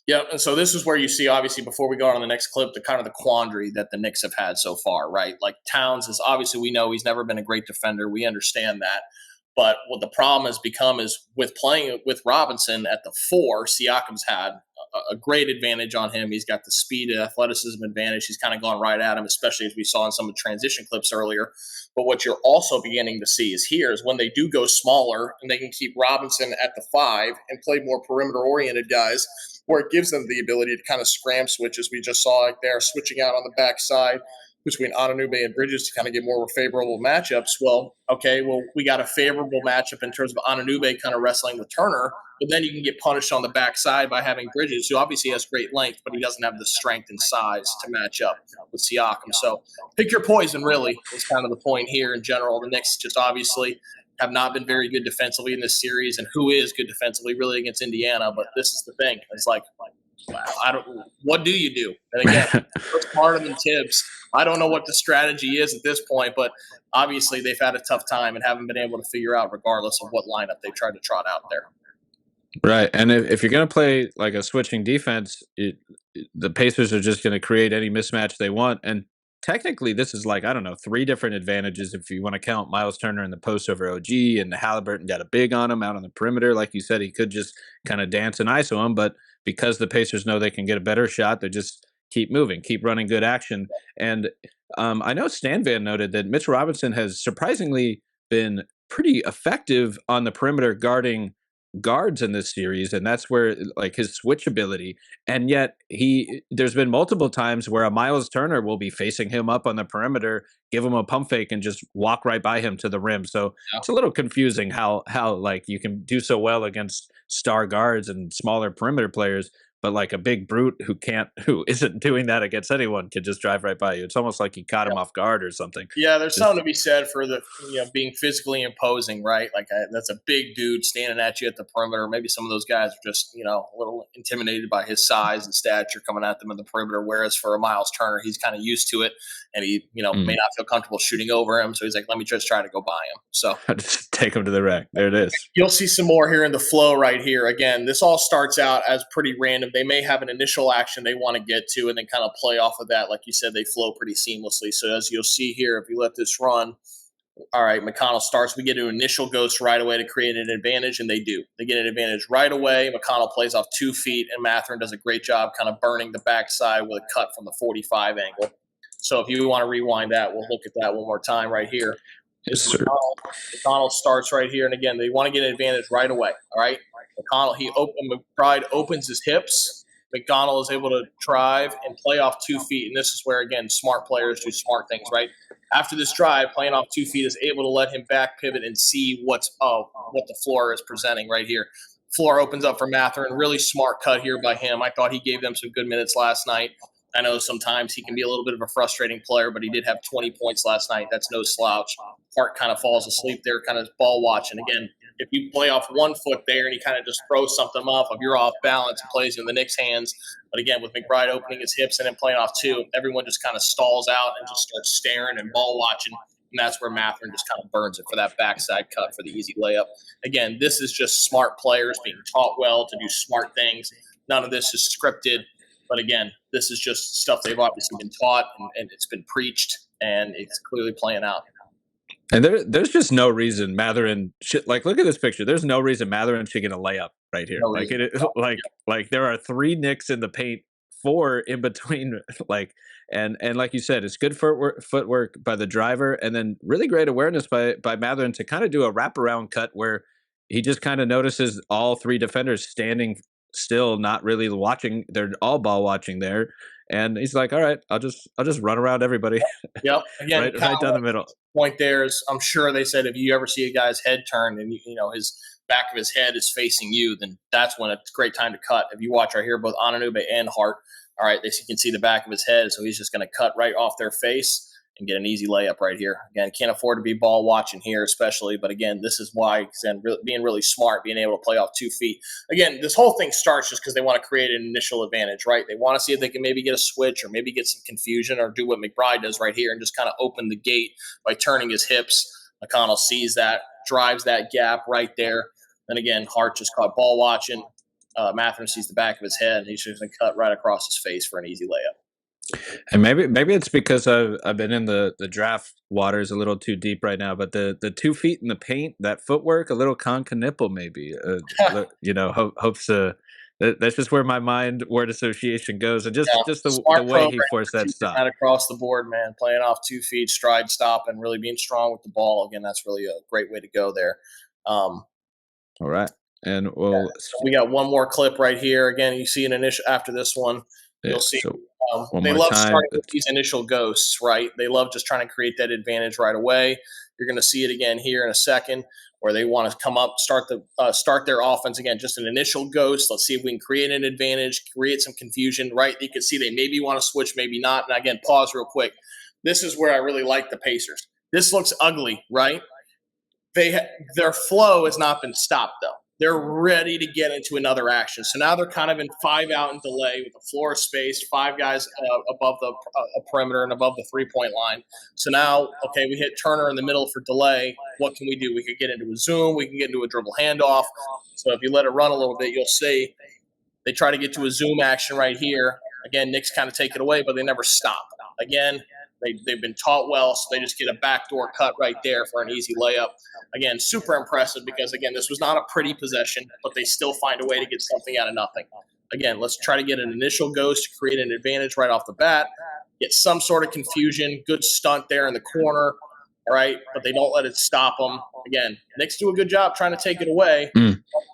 Yeah, and so this is where you see, obviously, before we go on to the next clip, the kind of the quandary that the Knicks have had so far, right? Like Towns is obviously, we know he's never been a great defender. We understand that. But what the problem has become is with playing with Robinson at the 4, Siakam's had a great advantage on him. He's got the speed and athleticism advantage. He's kind of gone right at him, especially as we saw in some of the transition clips earlier. But what you're also beginning to see is when they do go smaller and they can keep Robinson at the 5 and play more perimeter-oriented guys, where it gives them the ability to kind of scram switch, as we just saw like there, switching out on the backside between Anunoby and Bridges to kind of get more favorable matchups. Well, we got a favorable matchup in terms of Anunoby kind of wrestling with Turner, but then you can get punished on the backside by having Bridges, who obviously has great length, but he doesn't have the strength and size to match up with Siakam. So pick your poison, really, is kind of the point here in general. The Knicks just obviously have not been very good defensively in this series, and who is good defensively really against Indiana. But this is the thing. It's like, what do you do? And again, it's harder than Tibbs. I don't know what the strategy is at this point, but obviously they've had a tough time and haven't been able to figure out regardless of what lineup they tried to trot out there. Right. And if you're going to play like a switching defense, the Pacers are just going to create any mismatch they want. And technically this is like, I don't know, 3 different advantages if you want to count Miles Turner in the post over OG, and Haliburton got a big on him out on the perimeter. Like you said, he could just kind of dance and ISO him, but because the Pacers know they can get a better shot, they just keep moving, keep running good action. And I know Stan Van noted that Mitch Robinson has surprisingly been pretty effective on the perimeter guarding guards in this series, and that's where like his switch ability. And yet there's been multiple times where a Miles Turner will be facing him up on the perimeter, give him a pump fake, and just walk right by him to the rim. So Yeah. it's a little confusing how like you can do so well against star guards and smaller perimeter players, but like a big brute who isn't doing that against anyone can just drive right by you. It's almost like he caught him off guard or something. Yeah, there's Just something to be said for the being physically imposing, right? Like that's a big dude standing at you at the perimeter. Maybe some of those guys are just a little intimidated by his size and stature coming at them in the perimeter. Whereas for a Miles Turner, he's kind of used to it, and he may mm, not feel comfortable shooting over him. So he's like, let me just try to go by him. So just take him to the rack. There it is. you'll see some more here in the flow right here. Again, this all starts out as pretty random. They may have an initial action they want to get to and then kind of play off of that. Like you said, they flow pretty seamlessly. So as you'll see here, if you let this run, all right, McConnell starts. We get an initial ghost right away to create an advantage, and they do. They get an advantage right away. McConnell plays off 2 feet, and Matherin does a great job kind of burning the backside with a cut from the 45 angle. So if you want to rewind that, we'll look at that one more time right here. Yes, sir. McConnell starts right here, and again, they want to get an advantage right away. All right, McBride opens his hips. McDonald is able to drive and play off 2 feet, and this is where again smart players do smart things. Right after this drive, playing off 2 feet is able to let him back pivot and see what the floor is presenting right here. Floor opens up for Matherin. Really smart cut here by him. I thought he gave them some good minutes last night. I know sometimes he can be a little bit of a frustrating player, but he did have 20 points last night. That's no slouch. Hart kind of falls asleep there, kind of ball watching. Again, if you play off 1 foot there and he kind of just throws something off, if you're off balance and plays in the Knicks' hands. But again, with McBride opening his hips and then playing off 2, everyone just kind of stalls out and just starts staring and ball watching. And that's where Matherin just kind of burns it for that backside cut for the easy layup. Again, this is just smart players being taught well to do smart things. None of this is scripted. But again, this is just stuff they've obviously been taught and it's been preached, and it's clearly playing out. And there's just no reason Matherin should, like, look at this picture. There's no reason Matherin should get a layup right here. No Like reason. like there are 3 Knicks in the paint, 4 in between. And like you said, it's good footwork by the driver, and then really great awareness by Matherin to kind of do a wraparound cut where he just kind of notices all 3 defenders standing still, not really watching. They're all ball watching there, and he's like, "All right, I'll just run around everybody." Yep. Again, right down the middle. Point there is, I'm sure they said if you ever see a guy's head turn and his back of his head is facing you, then that's when it's a great time to cut. If you watch right here, both Ananube and Hart, all right, you can see the back of his head, so he's just going to cut right off their face and get an easy layup right here. Again, can't afford to be ball watching here, especially. But again, this is why being really smart, being able to play off 2 feet. Again, this whole thing starts just because they want to create an initial advantage, right? They want to see if they can maybe get a switch or maybe get some confusion or do what McBride does right here and just kind of open the gate by turning his hips. McConnell sees that, drives that gap right there. And again, Hart just caught ball watching. Matherin sees the back of his head, and he's just going to cut right across his face for an easy layup. And maybe it's because I've been in the draft waters a little too deep right now, but the 2 feet in the paint, that footwork, a little Conca-nipple maybe, hopes that's just where my word association goes, and just the way he forced that stop right across the board, man, playing off 2 feet, stride stop, and really being strong with the ball. Again, that's really a great way to go there. All right, and so we got one more clip right here. Again, you see an initial after this one. You'll see they love starting with these initial ghosts, right? They love just trying to create that advantage right away. You're going to see it again here in a second where they want to come up, start their offense again, just an initial ghost. Let's see if we can create an advantage, create some confusion, right? You can see they maybe want to switch, maybe not. And again, pause real quick. This is where I really like the Pacers. This looks ugly, right? Their flow has not been stopped, though. They're ready to get into another action. So now they're kind of in 5 out and delay with the floor spaced, 5 guys above the perimeter and above the 3-point line. So now, okay, we hit Turner in the middle for delay. What can we do? We could get into a zoom. We can get into a dribble handoff. So if you let it run a little bit, you'll see they try to get to a zoom action right here. Again, Knicks kind of take it away, but they never stop. Again, They've been taught well, so they just get a backdoor cut right there for an easy layup. Again, super impressive because, again, this was not a pretty possession, but they still find a way to get something out of nothing. Again, let's try to get an initial ghost to create an advantage right off the bat, get some sort of confusion, good stunt there in the corner, all right, but they don't let it stop them. Again, Knicks do a good job trying to take it away.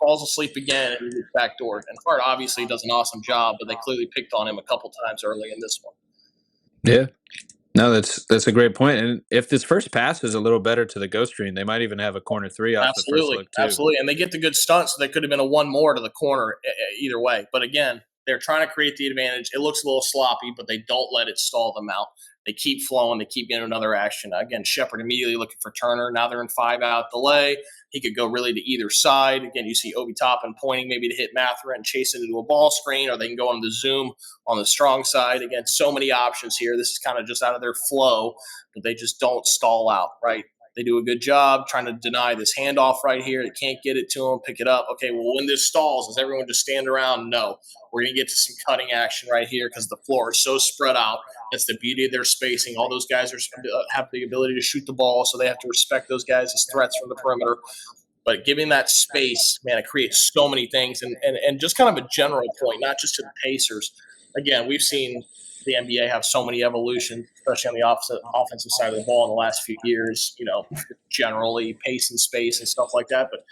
Falls asleep again and gets backdoored. And Hart obviously does an awesome job, but they clearly picked on him a couple times early in this one. Yeah. No, that's a great point. And if this first pass is a little better to the ghost screen, they might even have a corner three off the first look too. Absolutely. And they get the good stunt, so they could have been a one more to the corner either way. But again, they're trying to create the advantage. It looks a little sloppy, but they don't let it stall them out. They keep flowing. They keep getting another action. Again, Shepard immediately looking for Turner. Now they're in 5-out delay. He could go really to either side. Again, you see Obi Toppin pointing maybe to hit Mathurin and chase into a ball screen, or they can go on the zoom on the strong side. Again, so many options here. This is kind of just out of their flow, but they just don't stall out, right? They do a good job trying to deny this handoff right here. They can't get it to him, pick it up. Okay, well, when this stalls, does everyone just stand around? No. We're going to get to some cutting action right here because the floor is so spread out. That's the beauty of their spacing. All those guys have the ability to shoot the ball, so they have to respect those guys as threats from the perimeter. But giving that space, man, it creates so many things. And just kind of a general point, not just to the Pacers. Again, we've seen the NBA have so many evolutions, especially on the offensive side of the ball in the last few years, generally pace and space and stuff like that. But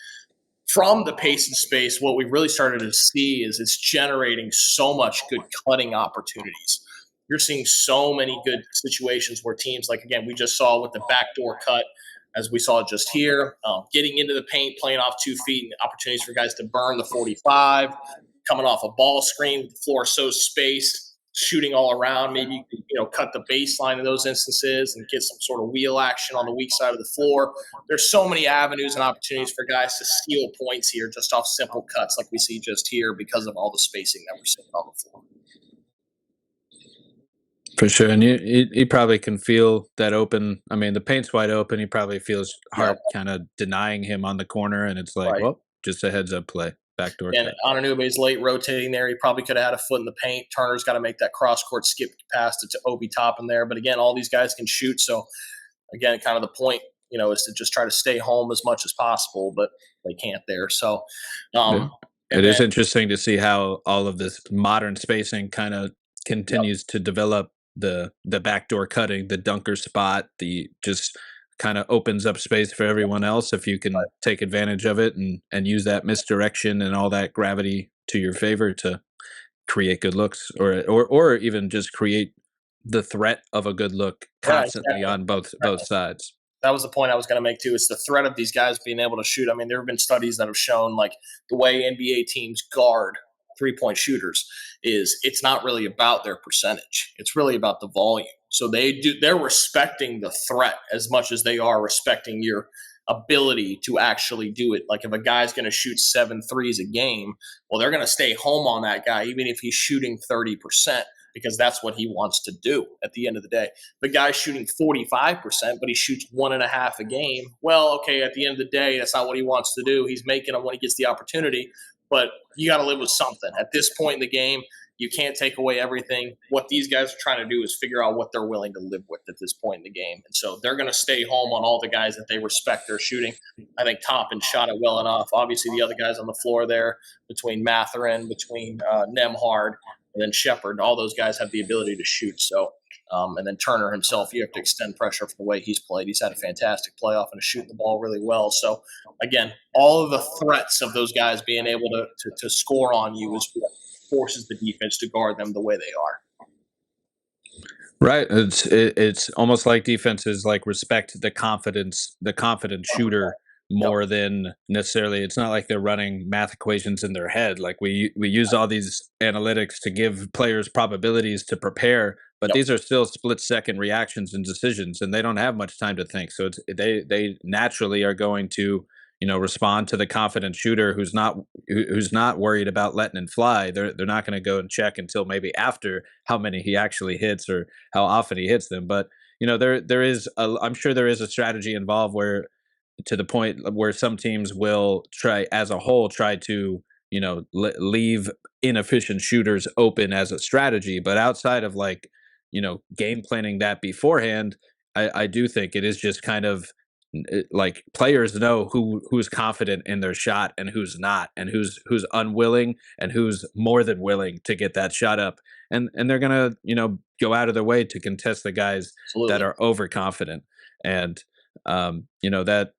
from the pace and space, what we really started to see is it's generating so much good cutting opportunities. You're seeing so many good situations where teams, like, again, we just saw with the backdoor cut, as we saw just here, getting into the paint, playing off 2 feet, and opportunities for guys to burn the 45, coming off a ball screen with the floor so spaced, shooting all around. Maybe you can, cut the baseline in those instances and get some sort of wheel action on the weak side of the floor. There's so many avenues and opportunities for guys to steal points here just off simple cuts like we see just here because of all the spacing that we're seeing on the floor. For sure, and you probably can feel that open. I mean, the paint's wide open. He probably feels Hart kind of denying him on the corner, and it's like, well, just a heads-up play, backdoor. And Anunoby's late rotating there. He probably could have had a foot in the paint. Turner's got to make that cross-court skip pass to Obi Toppin there. But again, all these guys can shoot. So again, kind of the point, is to just try to stay home as much as possible, but they can't there. So it is interesting to see how all of this modern spacing kind of continues to develop. The backdoor cutting, the dunker spot, the just kind of opens up space for everyone else if you can take advantage of it and use that misdirection and all that gravity to your favor to create good looks or even just create the threat of a good look constantly on both sides. That was the point I was going to make too. It's the threat of these guys being able to shoot. I mean, there have been studies that have shown like the way NBA teams guard three-point shooters is it's not really about their percentage. It's really about the volume. So they're respecting the threat as much as they are respecting your ability to actually do it. Like if a guy's going to shoot 7 threes a game, well, they're going to stay home on that guy, even if he's shooting 30%, because that's what he wants to do at the end of the day. The guy's shooting 45%, but he shoots 1.5 a game. Well, okay, at the end of the day, that's not what he wants to do. He's making them when he gets the opportunity. But you got to live with something. At this point in the game, you can't take away everything. What these guys are trying to do is figure out what they're willing to live with at this point in the game. And so they're going to stay home on all the guys that they respect their shooting. I think Toppin shot it well enough. Obviously, the other guys on the floor there, between Mathurin, between Nembhard, and then Shepard, all those guys have the ability to shoot. So, and then Turner himself, you have to extend pressure for the way he's played. He's had a fantastic playoff and is shooting the ball really well. So, again, all of the threats of those guys being able to score on you is what forces the defense to guard them the way they are. Right. It's almost like defenses like respect the confident shooter more than necessarily. It's not like they're running math equations in their head. Like we use all these analytics to give players probabilities to prepare, but these are still split-second reactions and decisions, and they don't have much time to think. So they naturally are going to respond to the confident shooter who's not worried about letting it fly. They're not going to go and check until maybe after how many he actually hits or how often he hits them. But I'm sure there is a strategy involved where, to the point where some teams will try to leave inefficient shooters open as a strategy. But outside of like game planning that beforehand, I do think it is just kind of like players know who's confident in their shot and who's not, and who's unwilling and who's more than willing to get that shot up, and they're gonna go out of their way to contest the guys that Absolutely. are overconfident, and that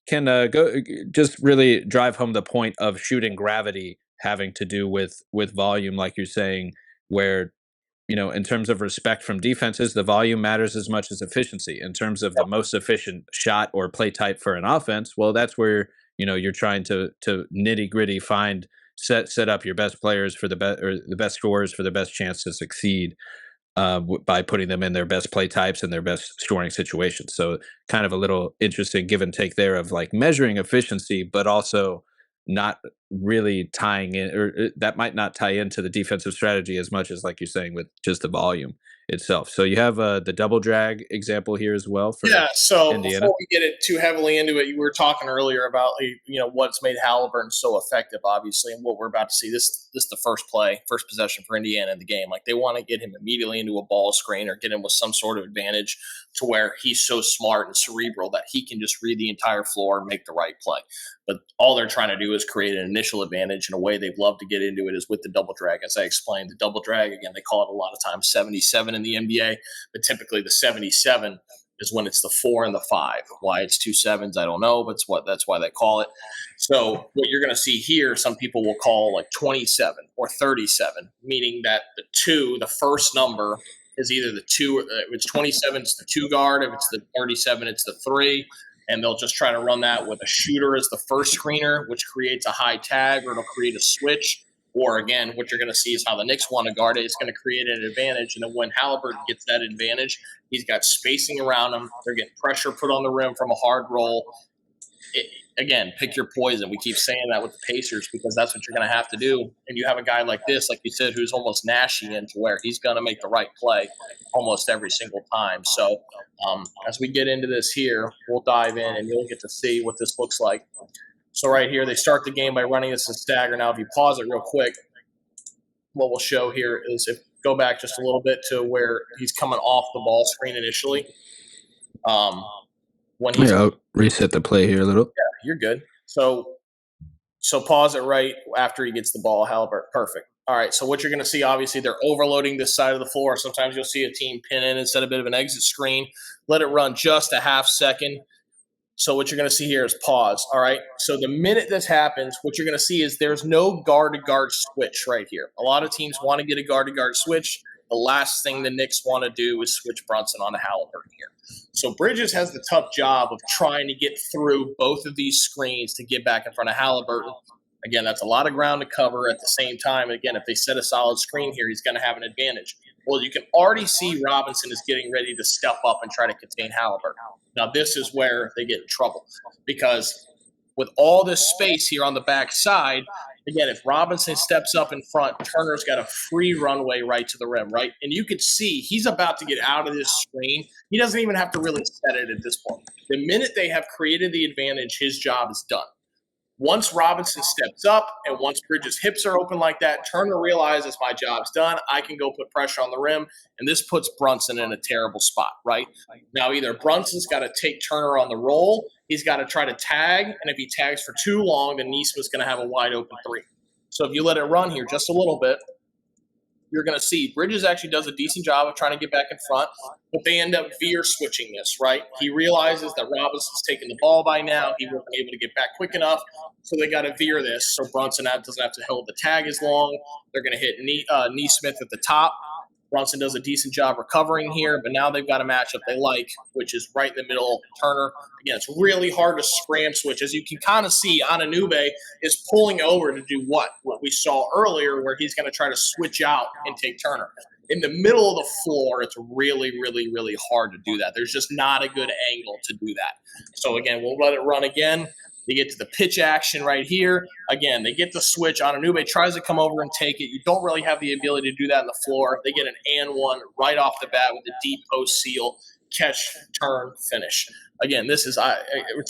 can just really drive home the point of shooting gravity having to do with volume, like you're saying, where in terms of respect from defenses, the volume matters as much as efficiency. In terms of the most efficient shot or play type for an offense, well, that's where you're trying to nitty gritty find set up your best players for the best, or the best scorers for the best chance to succeed, by putting them in their best play types and their best scoring situations. So kind of a little interesting give and take there of like measuring efficiency, but also not really tying in, or that might not tie into the defensive strategy as much as like you're saying with just the volume itself. So you have the double drag example here as well for Yeah. So Indiana. before we get it too heavily into it, you were talking earlier about what's made Haliburton so effective, obviously, and what we're about to see. This is the first possession for Indiana in the game. Like they want to get him immediately into a ball screen or get him with some sort of advantage to where he's so smart and cerebral that he can just read the entire floor and make the right play. But all they're trying to do is create an initial advantage, and a way they've loved to get into it is with the double drag. As I explained, the double drag, again, they call it a lot of times 77 in the NBA, but typically the 77 is when it's the 4 and the 5. Why it's 2 sevens, I don't know, but that's why they call it. So what you're going to see here, some people will call like 27 or 37, meaning that the 2, the first number, is either the 2, if it's 27, it's the 2 guard. If it's the 37, it's the 3. And they'll just try to run that with a shooter as the first screener, which creates a high tag, or it'll create a switch. Or again, what you're going to see is how the Knicks want to guard it. It's going to create an advantage. And then when Haliburton gets that advantage, he's got spacing around him. They're getting pressure put on the rim from a hard roll. Again, pick your poison. We keep saying that with the Pacers because that's what you're going to have to do. And you have a guy like this, like you said, who's almost Nashian, to where he's going to make the right play almost every single time. So as we get into this here, we'll dive in and you'll get to see what this looks like. So right here, they start the game by running this in stagger. Now, if you pause it real quick, what we'll show here is go back just a little bit to where he's coming off the ball screen initially. I'll reset the play here a little. Yeah, you're good. So pause it right after he gets the ball, Haliburton. Perfect. All right, so what you're going to see, obviously, they're overloading this side of the floor. Sometimes you'll see a team pin in and set a bit of an exit screen. Let it run just a half second. So what you're going to see here is pause, all right? So the minute this happens, what you're going to see is there's no guard-to-guard switch right here. A lot of teams want to get a guard-to-guard switch. The last thing the Knicks want to do is switch Brunson on to Haliburton here. So Bridges has the tough job of trying to get through both of these screens to get back in front of Haliburton. Again, that's a lot of ground to cover at the same time. Again, if they set a solid screen here, he's going to have an advantage. Well, you can already see Robinson is getting ready to step up and try to contain Haliburton. Now, this is where they get in trouble because with all this space here on the back side, again, if Robinson steps up in front, Turner's got a free runway right to the rim, right? And you could see he's about to get out of this screen. He doesn't even have to really set it at this point. The minute they have created the advantage, his job is done. Once Robinson steps up and once Bridges' hips are open like that, Turner realizes my job's done. I can go put pressure on the rim, and this puts Brunson in a terrible spot, right? Now, either Brunson's got to take Turner on the roll, he's got to try to tag, and if he tags for too long, then Nesmith's going to have a wide open 3. So if you let it run here just a little bit, you're going to see Bridges actually does a decent job of trying to get back in front, but they end up veer switching this, right? He realizes that Robinson's taking the ball by now. He wasn't able to get back quick enough, so they got to veer this so Brunson doesn't have to hold the tag as long. They're going to hit Nesmith at the top. Brunson does a decent job recovering here, but now they've got a matchup they like, which is right in the middle. Turner, again, it's really hard to scram switch. As you can kind of see, Anunoby is pulling over to do what we saw earlier, where he's going to try to switch out and take Turner. In the middle of the floor, it's really, really, really hard to do that. There's just not a good angle to do that. So, again, we'll let it run again. They get to the pitch action right here. Again, they get the switch. Anunoby tries to come over and take it. You don't really have the ability to do that on the floor. They get an and one right off the bat with a deep post seal, catch, turn, finish. again, it's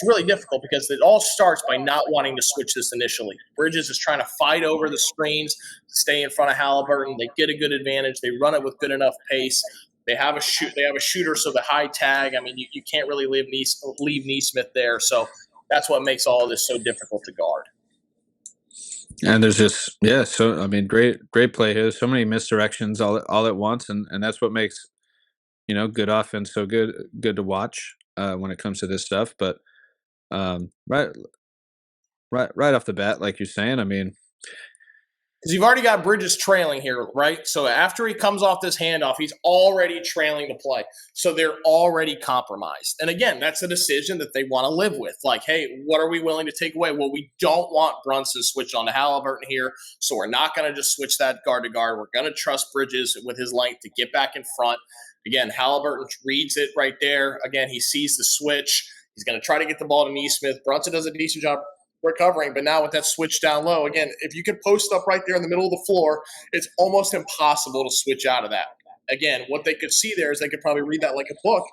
really difficult because it all starts by not wanting to switch this initially. Bridges is trying to fight over the screens, stay in front of Haliburton. They get a good advantage. They run it with good enough pace. They have a shooter, so the high tag. I mean, you can't really leave Neesmith there. So that's what makes all of this so difficult to guard. And there's just so I mean, great play here. There's so many misdirections all at once, and that's what makes good offense so good to watch when it comes to this stuff. But right off the bat, like you're saying, I mean, because you've already got Bridges trailing here, right? So after he comes off this handoff, he's already trailing the play. So they're already compromised. And again, that's a decision that they want to live with. Like, hey, what are we willing to take away? Well, we don't want Brunson switched on to Haliburton here, so we're not going to just switch that guard to guard. We're going to trust Bridges with his length to get back in front. Again, Haliburton reads it right there. Again, he sees the switch. He's going to try to get the ball to Neesmith. Brunson does a decent job recovering, but now with that switch down low, again, if you can post up right there in the middle of the floor, it's almost impossible to switch out of that. Again, what they could see there is they could probably read that like a book,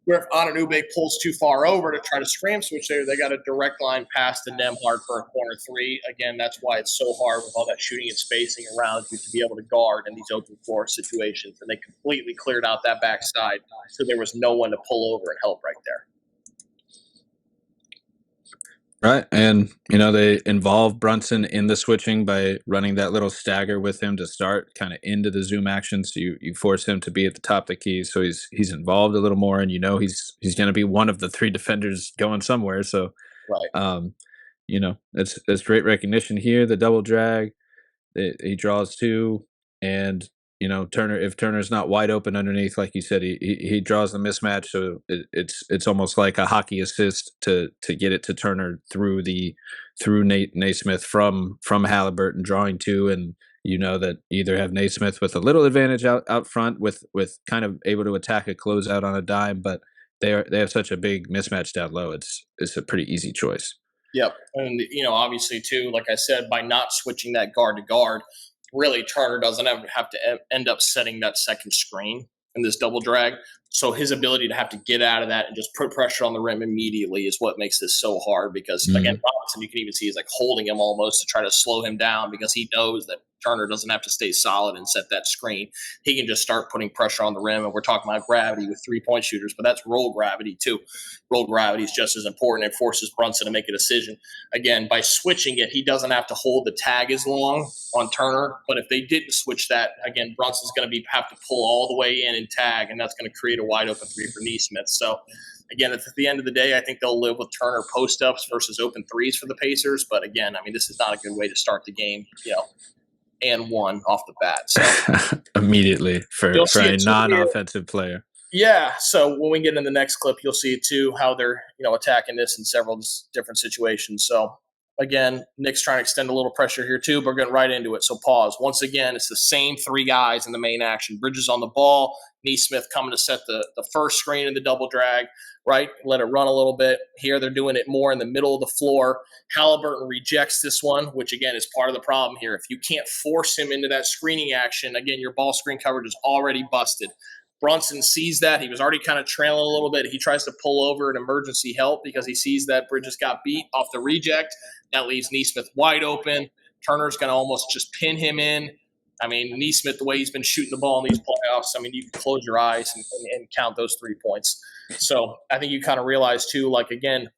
where if Ananube pulls too far over to try to scram switch there, they got a direct line pass to Nembhard for a corner three. Again, that's why it's so hard with all that shooting and spacing around you to be able to guard in these open floor situations. And they completely cleared out that backside, so there was no one to pull over and help right there. Right, and they involve Brunson in the switching by running that little stagger with him to start kind of into the zoom action. So you force him to be at the top of the key, so he's involved a little more, and he's going to be one of the three defenders going somewhere. So, right, it's great recognition here. The double drag, he draws two, and Turner, if Turner's not wide open underneath, like you said, he draws the mismatch. So it's almost like a hockey assist to get it to Turner through Naismith from Haliburton drawing two, and that either have Naismith with a little advantage out front with kind of able to attack a closeout on a dime, but they have such a big mismatch down low. It's a pretty easy choice. Yep, and obviously too, like I said, by not switching that guard to guard, really Turner doesn't have to end up setting that second screen in this double drag. So his ability to have to get out of that and just put pressure on the rim immediately is what makes this so hard. Because again, Robinson, you can even see, is like holding him almost to try to slow him down, because he knows that Turner doesn't have to stay solid and set that screen. He can just start putting pressure on the rim. And we're talking about gravity with 3-point shooters, but that's roll gravity too. Roll gravity is just as important. It forces Brunson to make a decision. Again, by switching it, he doesn't have to hold the tag as long on Turner. But if they didn't switch that, again, Brunson's going to have to pull all the way in and tag, and that's going to create a wide open three for Neesmith. So again, at the end of the day, I think they'll live with Turner post-ups versus open threes for the Pacers. But again, I mean, this is not a good way to start the game, and one off the bat. So immediately for a non-offensive player. Yeah. So when we get in the next clip, you'll see too how they're attacking this in several different situations. So again, Knicks trying to extend a little pressure here too, but we're getting right into it. So pause. Once again, it's the same three guys in the main action. Bridges on the ball, Neesmith coming to set the first screen in the double drag, right? Let it run a little bit. Here they're doing it more in the middle of the floor. Haliburton rejects this one, which again is part of the problem here. If you can't force him into that screening action, again, your ball screen coverage is already busted. Brunson sees that. He was already kind of trailing a little bit. He tries to pull over an emergency help because he sees that Bridges got beat off the reject. That leaves Neesmith wide open. Turner's going to almost just pin him in. I mean, Neesmith, the way he's been shooting the ball in these playoffs, I mean, you can close your eyes and count those 3 points. So I think you kind of realize, too, like, again,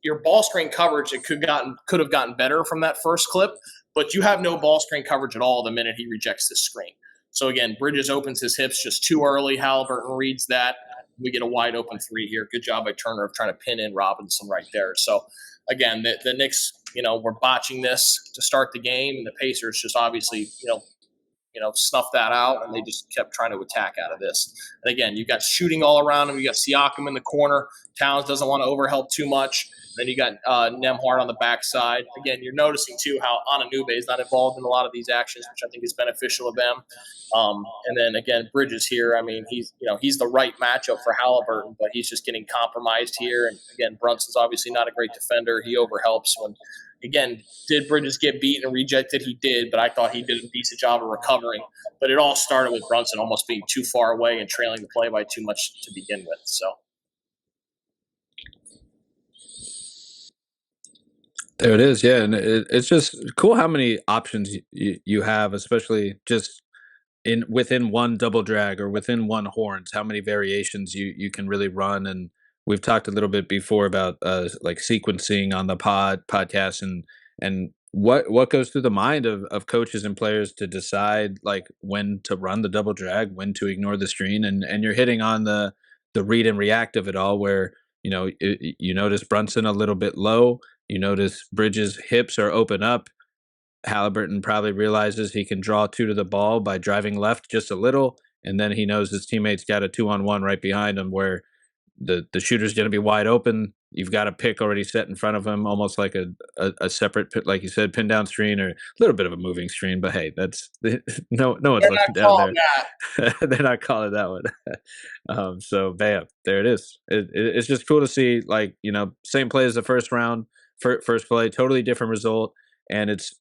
your ball screen coverage, it could have gotten better from that first clip, but you have no ball screen coverage at all the minute he rejects this screen. So, again, Bridges opens his hips just too early. Haliburton reads that. We get a wide open three here. Good job by Turner of trying to pin in Robinson right there. So, again, the Knicks, were botching this to start the game, and the Pacers just obviously, snuffed that out, and they just kept trying to attack out of this. And, again, you got shooting all around them. You got Siakam in the corner. Towns doesn't want to overhelp too much. Then you got Nembhard on the backside. Again, you're noticing, too, how Ananube is not involved in a lot of these actions, which I think is beneficial of them. And then, again, Bridges here, I mean, he's the right matchup for Haliburton, but he's just getting compromised here. And, again, Brunson's obviously not a great defender. He overhelps when, again, did Bridges get beat and rejected? He did, but I thought he did a decent job of recovering. But it all started with Brunson almost being too far away and trailing the play by too much to begin with. So. There it is, yeah, and it's just cool how many options you have, especially just in within one double drag or within one horns, how many variations you can really run. And we've talked a little bit before about like sequencing on the podcast, and what goes through the mind of coaches and players to decide like when to run the double drag, when to ignore the screen. And you're hitting on the read and react of it all, where you notice Brunson a little bit low, you notice Bridges hips are open up. Haliburton probably realizes he can draw two to the ball by driving left just a little, and then he knows his teammates got a 2-on-1 right behind him where the shooter's going to be wide open. You've got a pick already set in front of him, almost like a separate, like you said, pin down screen or a little bit of a moving screen. But hey, that's no one's They're not looking down calling there. that. They're not calling that one. So bam, there it is. It's just cool to see, like, same play as the first round, first play, totally different result, and it's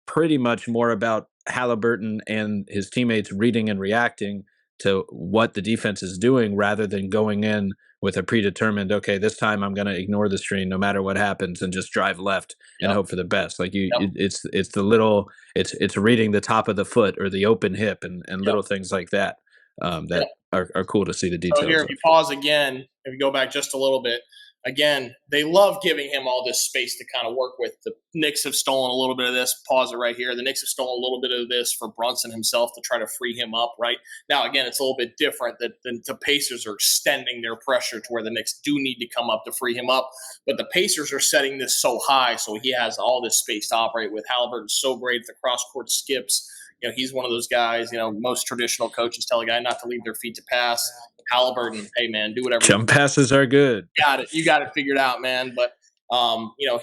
pretty much more about Halliburton and his teammates reading and reacting to what the defense is doing rather than going in with a predetermined, okay, this time I'm going to ignore the screen no matter what happens and just drive left and Yep. hope for the best. Like Yep. it's the little, it's reading the top of the foot or the open hip and Yep. little things like that, Yep. that are cool to see the So here, details if of. you pause again, if you go back just a little bit, again, they love giving him all this space to kind of work with. The Knicks have stolen a little bit of this. Pause it right here. The Knicks have stolen a little bit of this for Brunson himself to try to free him up, right? Now, again, it's a little bit different that the Pacers are extending their pressure to where the Knicks do need to come up to free him up. But the Pacers are setting this so high, so he has all this space to operate with. Haliburton's so great at the cross-court skips. He's one of those guys, most traditional coaches tell a guy not to leave their feet to pass. Haliburton, hey man, do whatever. Jump passes are good. Got it. You got it figured out, man. But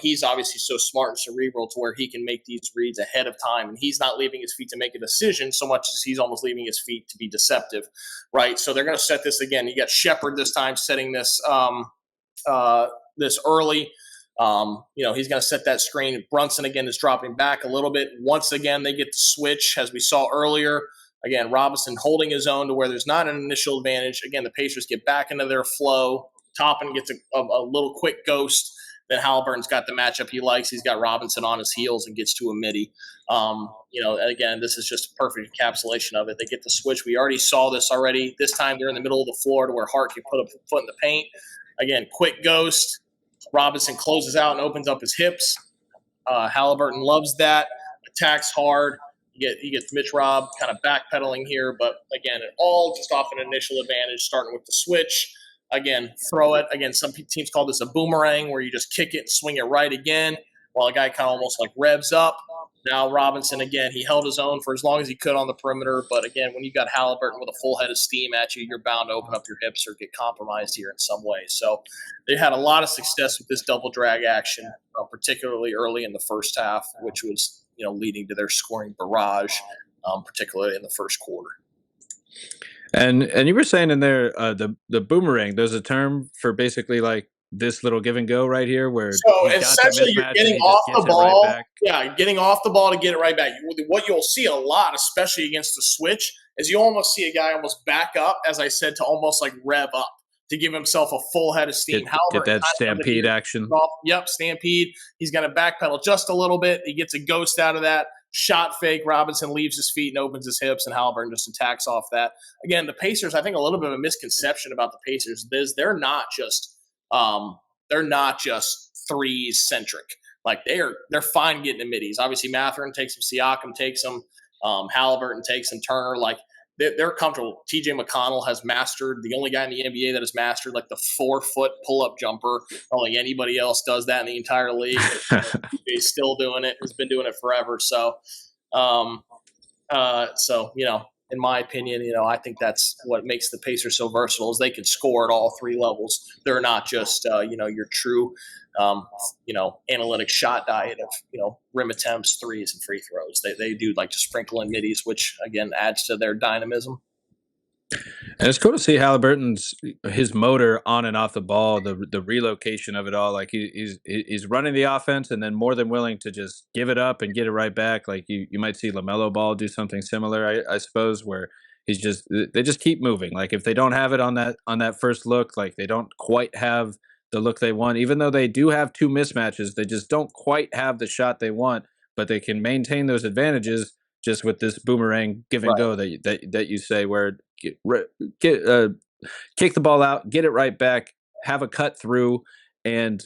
he's obviously so smart and cerebral to where he can make these reads ahead of time, and he's not leaving his feet to make a decision so much as he's almost leaving his feet to be deceptive, right? So they're going to set this again. You got Shepard this time setting this this early. He's going to set that screen. Brunson again is dropping back a little bit. Once again, they get the switch as we saw earlier. Again, Robinson holding his own to where there's not an initial advantage. Again, the Pacers get back into their flow. Toppin gets a little quick ghost. Then Haliburton's got the matchup he likes. He's got Robinson on his heels and gets to a midi. Again, this is just a perfect encapsulation of it. They get the switch. We already saw this already. This time they're in the middle of the floor to where Hart can put a foot in the paint. Again, quick ghost. Robinson closes out and opens up his hips. Haliburton loves that. Attacks hard. He gets Mitch Robb kind of backpedaling here, but again, it all just off an initial advantage, starting with the switch. Again, throw it. Again, some teams call this a boomerang, where you just kick it and swing it right again, while a guy kind of almost like revs up. Now Robinson, again, he held his own for as long as he could on the perimeter, but again, when you got Haliburton with a full head of steam at you, you're bound to open up your hips or get compromised here in some way. So they had a lot of success with this double drag action, particularly early in the first half, which was leading to their scoring barrage, particularly in the first quarter. And you were saying in there, the boomerang. There's a term for basically like this little give and go right here, where so he got the essentially you're mismatch and getting he off just the gets it right ball. back. Yeah, getting off the ball to get it right back. What you'll see a lot, especially against the switch, is you almost see a guy almost back up, as I said, to almost like rev up to give himself a full head of steam. Get that stampede action. Yep, stampede. He's going to backpedal just a little bit. He gets a ghost out of that. Shot fake. Robinson leaves his feet and opens his hips, and Haliburton just attacks off that. Again, the Pacers, I think a little bit of a misconception about the Pacers is they're not just threes centric. Like they're fine getting to middies. Obviously, Mathurin takes them, Siakam takes them, Haliburton takes them, Turner. Like they're comfortable. TJ McConnell has mastered, the only guy in the NBA that has mastered like the 4-foot pull-up jumper. I don't think anybody else does that in the entire league. He's still doing it. He's been doing it forever. So, in my opinion, I think that's what makes the Pacers so versatile is they can score at all three levels. They're not just, your true, analytic shot diet of, rim attempts, threes, and free throws. They do like to sprinkle in middies, which, again, adds to their dynamism. And it's cool to see Halliburton's his motor on and off the ball, the relocation of it all. Like he's running the offense, and then more than willing to just give it up and get it right back. Like you might see LaMelo Ball do something similar, I suppose, where they just keep moving. Like if they don't have it on that first look, like they don't quite have the look they want. Even though they do have two mismatches, they just don't quite have the shot they want, but they can maintain those advantages just with this boomerang give and Right. go that you say, where get kick the ball out, get it right back, have a cut through, and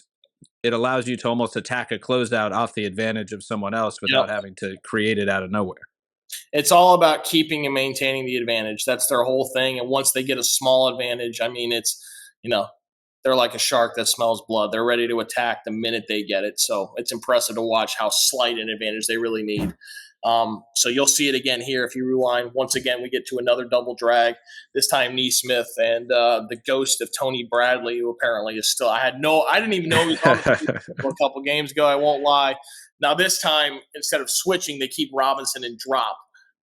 it allows you to almost attack a closeout off the advantage of someone else Yep. without having to create it out of nowhere. It's all about keeping and maintaining the advantage. That's their whole thing. And once they get a small advantage, I mean, it's, you know, they're like a shark that smells blood. They're ready to attack the minute they get it. So it's impressive to watch how slight an advantage they really need. So you'll see it again here if you rewind. Once again, we get to another double drag. This time, Neesmith and the ghost of Tony Bradley, who apparently is still. I didn't even know he was on the team a couple games ago. I won't lie. Now this time, instead of switching, they keep Robinson in drop.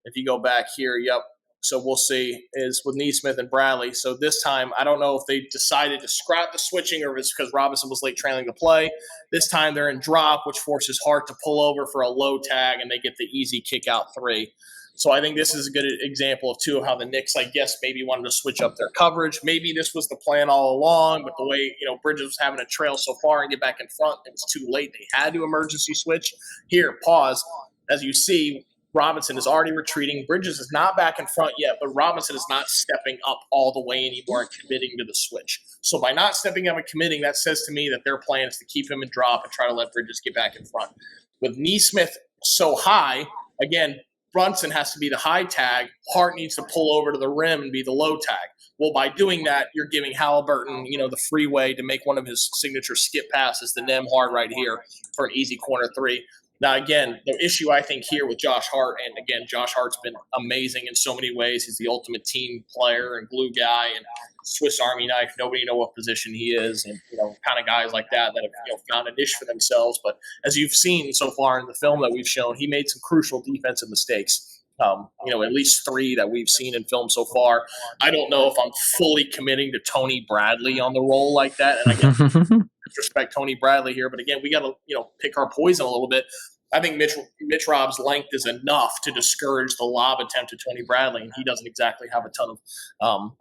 If you go back here, yep. So we'll see is with Neesmith and Bradley. So this time, I don't know if they decided to scrap the switching or if it's because Robinson was late trailing the play. This time they're in drop, which forces Hart to pull over for a low tag, and they get the easy kick out three. So I think this is a good example of, too, of how the Knicks, I guess, maybe wanted to switch up their coverage. Maybe this was the plan all along, but the way, Bridges was having a trail so far and get back in front, it was too late. They had to emergency switch. Here, pause. As you see, Robinson is already retreating. Bridges is not back in front yet, but Robinson is not stepping up all the way anymore and committing to the switch. So by not stepping up and committing, that says to me that their plan is to keep him in drop and try to let Bridges get back in front. With Neesmith so high, again, Brunson has to be the high tag. Hart needs to pull over to the rim and be the low tag. Well, by doing that, you're giving Haliburton, the freeway to make one of his signature skip passes, the Nem Hard right here for an easy corner three. Now, again, the issue I think here with Josh Hart, and again, Josh Hart's been amazing in so many ways. He's the ultimate team player and glue guy and Swiss Army knife. Nobody know what position he is, and kind of guys like that have found a niche for themselves. But as you've seen so far in the film that we've shown, he made some crucial defensive mistakes. At least three that we've seen in film so far. I don't know if I'm fully committing to Tony Bradley on the role like that, and again. Disrespect Tony Bradley here, but again, we got to pick our poison a little bit. I think Mitch Rob's length is enough to discourage the lob attempt to Tony Bradley, and he doesn't exactly have a ton of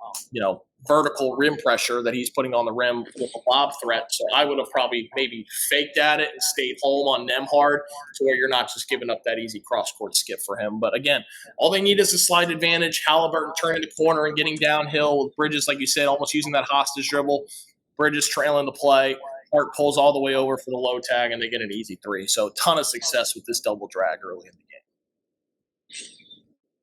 vertical rim pressure that he's putting on the rim with a lob threat. So I would have probably maybe faked at it and stayed home on Nemhard to where you're not just giving up that easy cross-court skip for him. But again, all they need is a slight advantage. Haliburton turning the corner and getting downhill with Bridges, like you said, almost using that hostage dribble. Bridges trailing the play. Hart pulls all the way over for the low tag, and they get an easy three. So a ton of success with this double drag early in the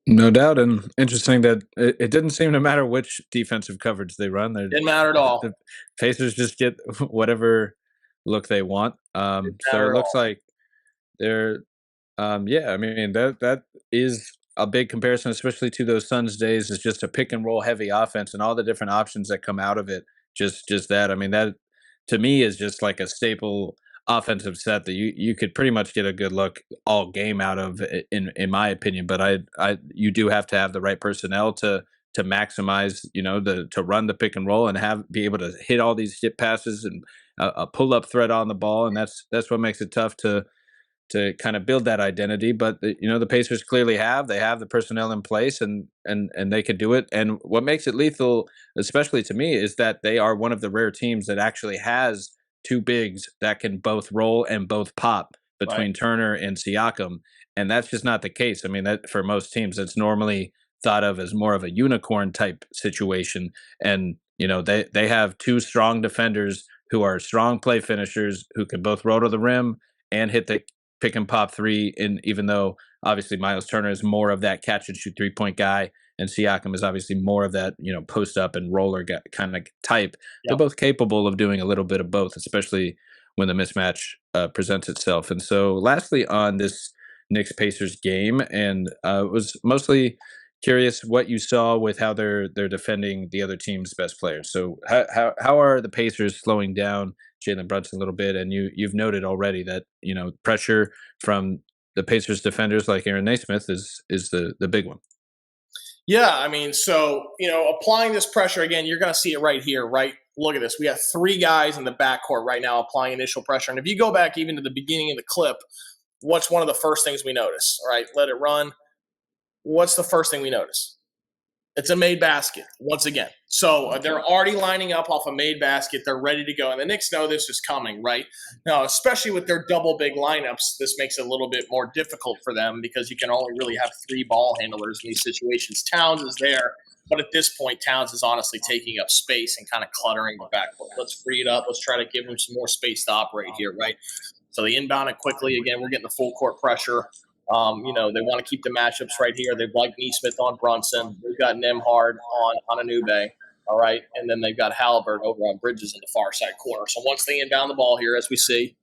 game. No doubt, and interesting that it didn't seem to matter which defensive coverage they run. Didn't matter at all. The Pacers just get whatever look they want. So it looks like they're I mean, that is a big comparison, especially to those Suns days. Is just a pick and roll heavy offense and all the different options that come out of it. Just that. I mean, that to me is just like a staple offensive set that you could pretty much get a good look all game out of, in my opinion. But you do have to have the right personnel to maximize, to run the pick and roll and be able to hit all these hit passes and a pull up threat on the ball, and that's what makes it tough to kind of build that identity. But the Pacers clearly they have the personnel in place, and they can do it. And what makes it lethal, especially to me, is that they are one of the rare teams that actually has two bigs that can both roll and both pop between right. Turner and Siakam. And that's just not the case. I mean, that for most teams, it's normally thought of as more of a unicorn type situation. And, they have two strong defenders who are strong play finishers who can both roll to the rim and hit the pick and pop three. And even though obviously Miles Turner is more of that catch and shoot 3-point guy, and Siakam is obviously more of that, post up and roller kind of type. Yep. They're both capable of doing a little bit of both, especially when the mismatch presents itself. And so lastly on this Knicks Pacers game, and was mostly curious what you saw with how they're defending the other team's best players. So how are the Pacers slowing down Jalen Brunson a little bit? And you've noted already that pressure from the Pacers defenders like Aaron Naismith is the big one. Yeah, I mean, so applying this pressure again, you're going to see it right here, right? Look at this. We have three guys in the backcourt right now applying initial pressure, and if you go back even to the beginning of the clip, what's one of the first things we notice? All right, let it run. What's the first thing we notice? It's a made basket once again. So they're already lining up off a made basket. They're ready to go. And the Knicks know this is coming, right? Now, especially with their double big lineups, this makes it a little bit more difficult for them because you can only really have 3 ball handlers in these situations. Towns is there, but at this point, Towns is honestly taking up space and kind of cluttering the backcourt. Let's free it up. Let's try to give him some more space to operate here, right? So they inbound it quickly. Again, we're getting the full court pressure. They want to keep the matchups right here. They've like Neesmith on Brunson. They've got Nembhard on Anube. All right. And then they've got Haliburton over on Bridges in the far side corner. So once they inbound the ball here, as we see,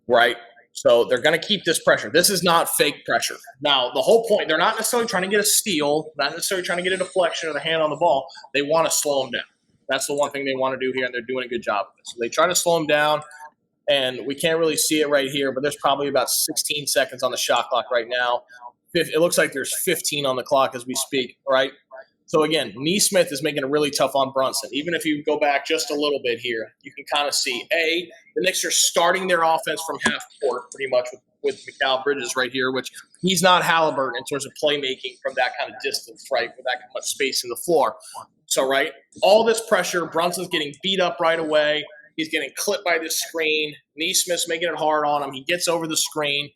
right? So they're going to keep this pressure. This is not fake pressure. Now, the whole point, they're not necessarily trying to get a steal, not necessarily trying to get a deflection or the hand on the ball. They want to slow them down. That's the one thing they want to do here, and they're doing a good job of it. So they try to slow them down. And we can't really see it right here, but there's probably about 16 seconds on the shot clock right now. It looks like there's 15 on the clock as we speak, right? So, again, Neesmith is making it really tough on Brunson. Even if you go back just a little bit here, you can kind of see, the Knicks are starting their offense from half court pretty much with Mikal Bridges right here, which he's not Haliburton in terms of playmaking from that kind of distance, right, with that much space in the floor. So, right, all this pressure, Brunson's getting beat up right away. He's getting clipped by this screen. Neesmith's making it hard on him. He gets over the screen.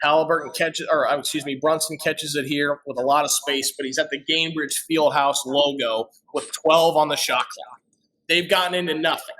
Brunson catches it here with a lot of space, but he's at the Gainbridge Fieldhouse logo with 12 on the shot clock. They've gotten into nothing,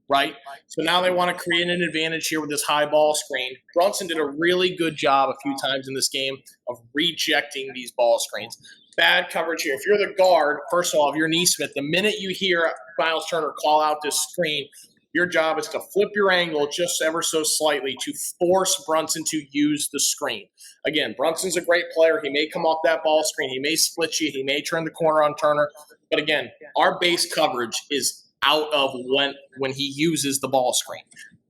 right? So now they want to create an advantage here with this high ball screen. Brunson did a really good job a few times in this game of rejecting these ball screens. Bad coverage here. If you're the guard, first of all, if you're Neesmith, the minute you hear Miles Turner call out this screen, your job is to flip your angle just ever so slightly to force Brunson to use the screen. Again, Brunson's a great player. He may come off that ball screen. He may split you. He may turn the corner on Turner. But again, our base coverage is out of when he uses the ball screen.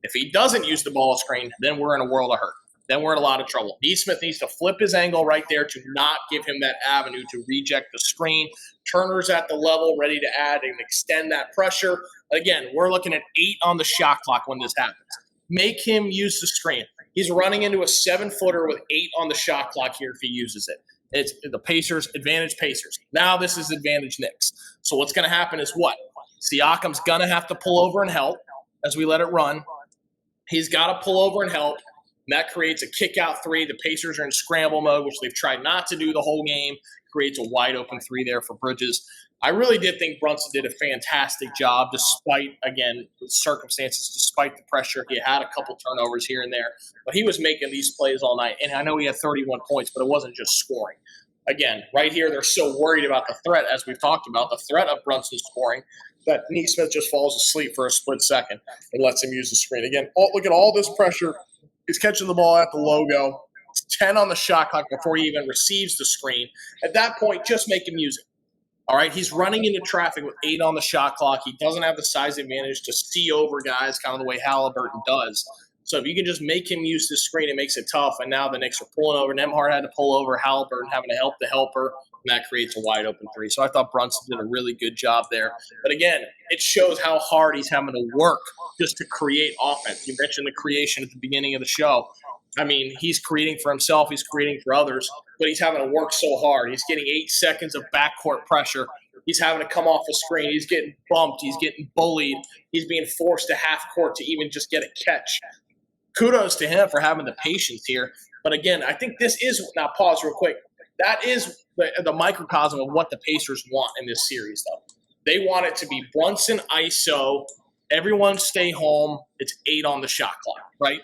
If he doesn't use the ball screen, then we're in a world of hurt. Then we're in a lot of trouble. Neesmith needs to flip his angle right there to not give him that avenue to reject the screen. Turner's at the level, ready to add and extend that pressure. Again, we're looking at 8 on the shot clock when this happens. Make him use the screen. He's running into a 7-footer with 8 on the shot clock here if he uses it. It's the Pacers, advantage Pacers. Now this is advantage Knicks. So what's going to happen is what? Siakam's going to have to pull over and help as we let it run. He's got to pull over and help. And that creates a kick-out 3. The Pacers are in scramble mode, which they've tried not to do the whole game. Creates a wide-open 3 there for Bridges. I really did think Brunson did a fantastic job despite, again, the circumstances, despite the pressure. He had a couple turnovers here and there, but he was making these plays all night. And I know he had 31 points, but it wasn't just scoring. Again, right here, they're so worried about the threat, as we've talked about, the threat of Brunson scoring, that Neesmith just falls asleep for a split second and lets him use the screen. Again, look at all this pressure. He's catching the ball at the logo. It's 10 on the shot clock before he even receives the screen. At that point, just make him use it. All right, he's running into traffic with 8 on the shot clock. He doesn't have the size advantage to see over guys kind of the way Haliburton does. So if you can just make him use this screen, it makes it tough. And now the Knicks are pulling over. Nembhard had to pull over. Haliburton having to help the helper. And that creates a wide open 3. So I thought Brunson did a really good job there. But again, it shows how hard he's having to work just to create offense. You mentioned the creation at the beginning of the show. I mean, he's creating for himself. He's creating for others. But he's having to work so hard. He's getting 8 seconds of backcourt pressure. He's having to come off the screen. He's getting bumped. He's getting bullied. He's being forced to half court to even just get a catch. Kudos to him for having the patience here. But again, I think this is – now pause real quick. That is the microcosm of what the Pacers want in this series, though. They want it to be Brunson ISO, everyone stay home. It's 8 on the shot clock, right?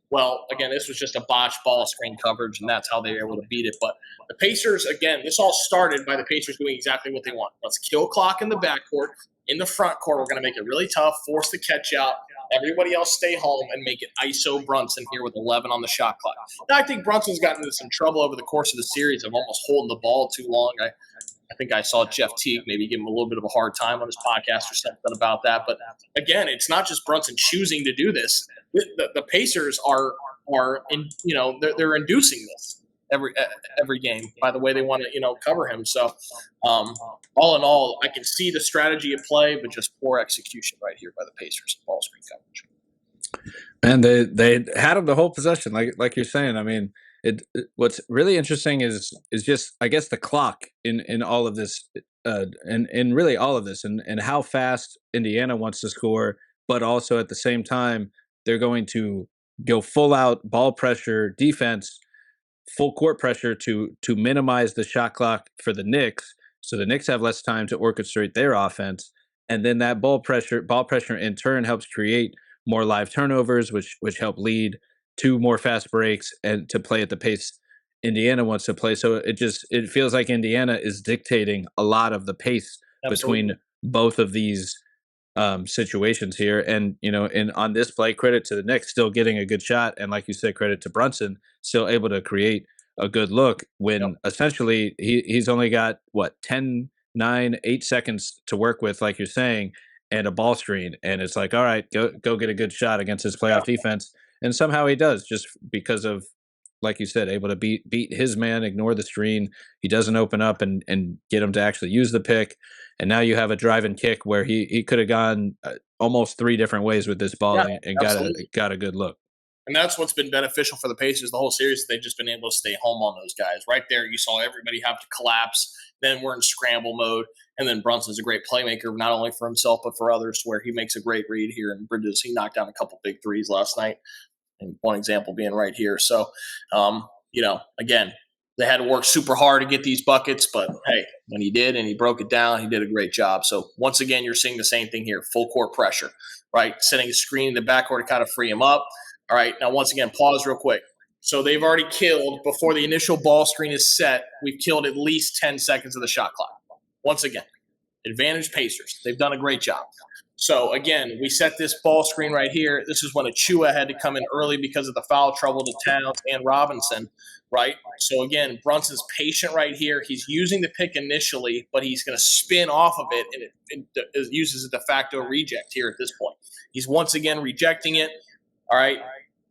Well, again, this was just a botched ball screen coverage, and that's how they were able to beat it. But the Pacers, again, this all started by the Pacers doing exactly what they want. Let's kill clock in the backcourt. In the front court, we're going to make it really tough, force the catch out. Everybody else stay home and make it ISO Brunson here with 11 on the shot clock. Now, I think Brunson's gotten into some trouble over the course of the series of almost holding the ball too long. I think I saw Jeff Teague maybe give him a little bit of a hard time on his podcast or something about that. But again, it's not just Brunson choosing to do this. The Pacers are they're inducing this every game by the way they want to cover him. So all in all, I can see the strategy at play, but just poor execution right here by the Pacers ball screen coverage. And they had him the whole possession, like you're saying. I mean, What's really interesting is just, I guess, the clock in all of this, and really all of this, and how fast Indiana wants to score, but also at the same time they're going to go full out ball pressure defense, full court pressure to minimize the shot clock for the Knicks, so the Knicks have less time to orchestrate their offense, and then that ball pressure in turn helps create more live turnovers, which help lead to more fast breaks and to play at the pace Indiana wants to play. So it feels like Indiana is dictating a lot of the pace Absolutely. between both of these situations here. And in on this play, credit to the Knicks still getting a good shot, and like you said, credit to Brunson still able to create a good look Yep. when essentially he's only got what 10, 9, 8 seconds to work with, like you're saying, and a ball screen, and it's like, all right, go get a good shot against his Yeah. playoff defense, and somehow he does, just because of, like you said, able to beat his man, ignore the screen. He doesn't open up and get him to actually use the pick. And now you have a drive and kick where he could have gone almost three different ways with this ball, Yeah. and Absolutely. got a good look. And that's what's been beneficial for the Pacers the whole series. They've just been able to stay home on those guys. Right there, you saw everybody have to collapse. Then we're in scramble mode. And then Brunson's a great playmaker, not only for himself, but for others, where he makes a great read here in Bridges. He knocked down a couple big threes last night, and one example being right here. So, again, they had to work super hard to get these buckets, but hey, when he did and he broke it down, he did a great job. So once again, you're seeing the same thing here: full court pressure, right? Setting a screen in the backcourt to kind of free him up. All right, now once again, pause real quick. So they've already killed, before the initial ball screen is set, we've killed at least 10 seconds of the shot clock. Once again, advantage Pacers. They've done a great job. So again, we set this ball screen right here. This is when Achua had to come in early because of the foul trouble to Towns and Robinson, right? So again, Brunson's patient right here. He's using the pick initially, but he's going to spin off of it, and it uses a de facto reject here at this point. He's once again rejecting it. All right.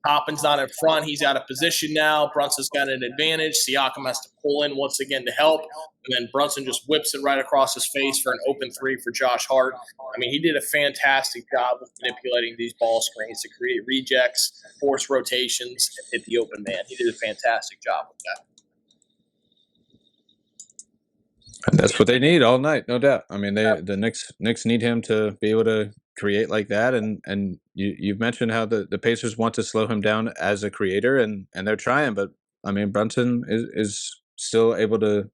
Toppin's not in front. He's out of position now. Brunson's got an advantage. Siakam has to pull in once again to help. And then Brunson just whips it right across his face for an open three for Josh Hart. I mean, he did a fantastic job of manipulating these ball screens to create rejects, force rotations, and hit the open man. He did a fantastic job with that. And that's what they need all night, no doubt. I mean, the Knicks need him to be able to create like that, and you've mentioned how the Pacers want to slow him down as a creator, and they're trying, but I mean, Brunson is still able to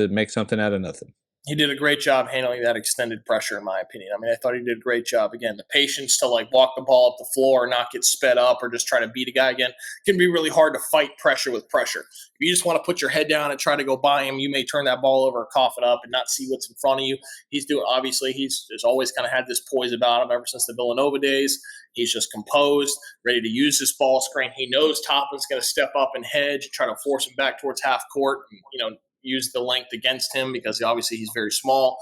make something out of nothing. He did a great job handling that extended pressure, in my opinion. I mean, I thought he did a great job. Again, the patience to walk the ball up the floor, not get sped up, or just try to beat a guy again. It can be really hard to fight pressure with pressure. If you just want to put your head down and try to go by him, you may turn that ball over or cough it up and not see what's in front of you. He's always kind of had this poise about him ever since the Villanova days. He's just composed, ready to use this ball screen. He knows Toppin's going to step up and hedge, try to force him back towards half court, and, use the length against him because obviously he's very small.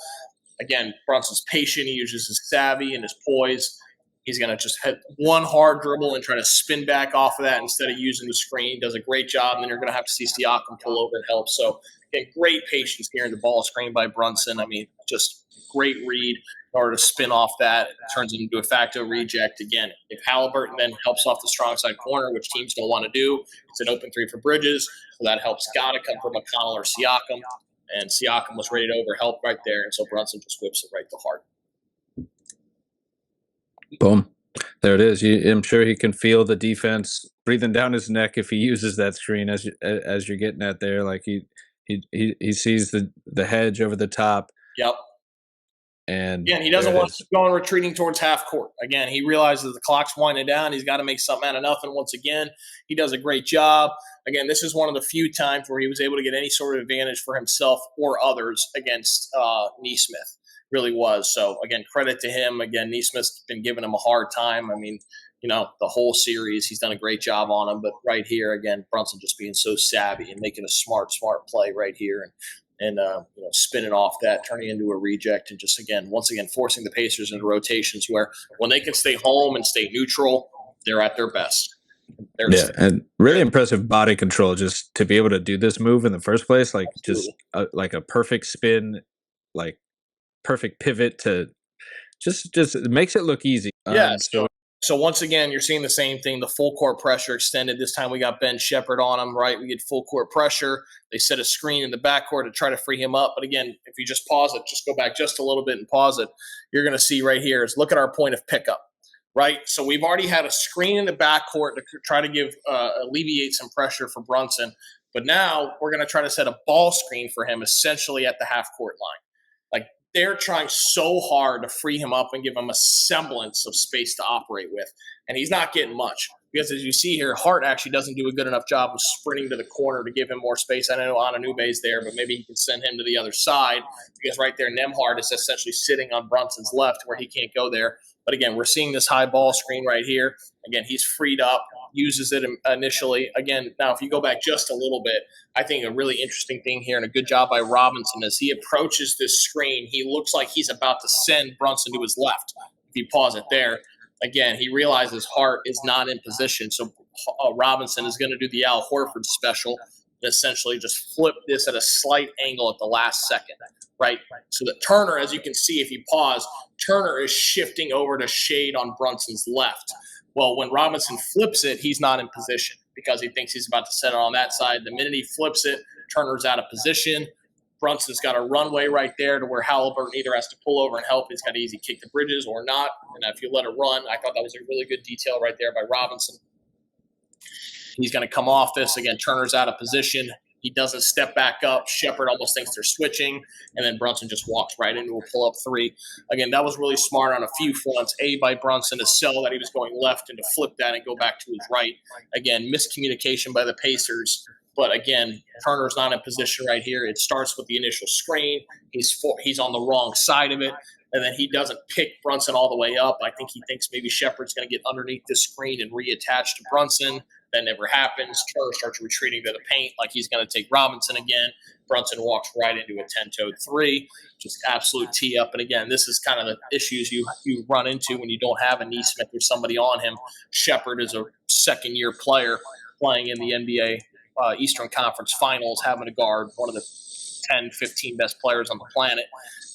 Again, Brunson's patient. He uses his savvy and his poise. He's going to just hit one hard dribble and try to spin back off of that instead of using the screen. Does a great job, and then you're going to have to see Siakam pull over and help. So, again, great patience here in the ball screen by Brunson. I mean, just great read in order to spin off that. It turns it into a facto reject. Again, if Haliburton then helps off the strong side corner, which teams don't want to do, it's an open three for Bridges. So that help's got to come from McConnell or Siakam. And Siakam was ready to overhelp right there. And so Brunson just whips it right to Hart. Boom. There it is. I'm sure he can feel the defense breathing down his neck if he uses that screen as you're getting at there. Like he sees the hedge over the top. Yep. And again, he doesn't want to keep going retreating towards half court. Again, he realizes the clock's winding down. He's got to make something out of nothing once again. He does a great job. Again, this is one of the few times where he was able to get any sort of advantage for himself or others against Nesmith. Really was. So, again, credit to him. Again, Nesmith's been giving him a hard time. I mean, the whole series, he's done a great job on him. But right here, again, Brunson just being so savvy and making a smart play right here. And spinning off that, turning into a reject, and just once again, forcing the Pacers into rotations where when they can stay home and stay neutral, they're at their best. And really impressive body control just to be able to do this move in the first place, like Absolutely. just like a perfect spin, like perfect pivot to just it makes it look easy. Yeah. So So once again, you're seeing the same thing, the full court pressure extended. This time we got Ben Shepherd on him, right? We get full court pressure. They set a screen in the backcourt to try to free him up. But again, if you just pause it, just go back just a little bit and pause it, you're going to see right here is look at our point of pickup, right? So we've already had a screen in the backcourt to try to give alleviate some pressure for Brunson. But now we're going to try to set a ball screen for him essentially at the half court line. Like, they're trying so hard to free him up and give him a semblance of space to operate with. And he's not getting much because, as you see here, Hart actually doesn't do a good enough job of sprinting to the corner to give him more space. I know Anunoby's there, but maybe he can send him to the other side because right there, Nembhard is essentially sitting on Brunson's left where he can't go there. But again, we're seeing this high ball screen right here. Again, he's freed up, uses it initially. Again, now if you go back just a little bit, I think a really interesting thing here and a good job by Robinson as he approaches this screen, he looks like he's about to send Brunson to his left. If you pause it there, again, he realizes Hart is not in position. So Robinson is going to do the Al Horford special and essentially just flip this at a slight angle at the last second, right? So that Turner, as you can see, if you pause, Turner is shifting over to shade on Brunson's left. Well, when Robinson flips it, he's not in position because he thinks he's about to set it on that side. The minute he flips it, Turner's out of position. Brunson's got a runway right there to where Haliburton either has to pull over and help. He's got to easy kick the bridges or not. And if you let it run, I thought that was a really good detail right there by Robinson. He's going to come off this. Again, Turner's out of position. He doesn't step back up. Shepherd almost thinks they're switching, and then Brunson just walks right into a pull-up three. Again, that was really smart on a few fronts. A, by Brunson to sell that he was going left and to flip that and go back to his right. Again, miscommunication by the Pacers. But again, Turner's not in position right here. It starts with the initial screen. He's on the wrong side of it, and then he doesn't pick Brunson all the way up. I think he thinks maybe Shepherd's going to get underneath this screen and reattach to Brunson. That never happens. Turner starts retreating to the paint like he's going to take Robinson again. Brunson walks right into a 10-toed three, just absolute tee up. And again, this is kind of the issues you run into when you don't have a Nesmith or somebody on him. Shepherd is a second-year player playing in the NBA Eastern Conference Finals, having to guard one of the 10, 15 best players on the planet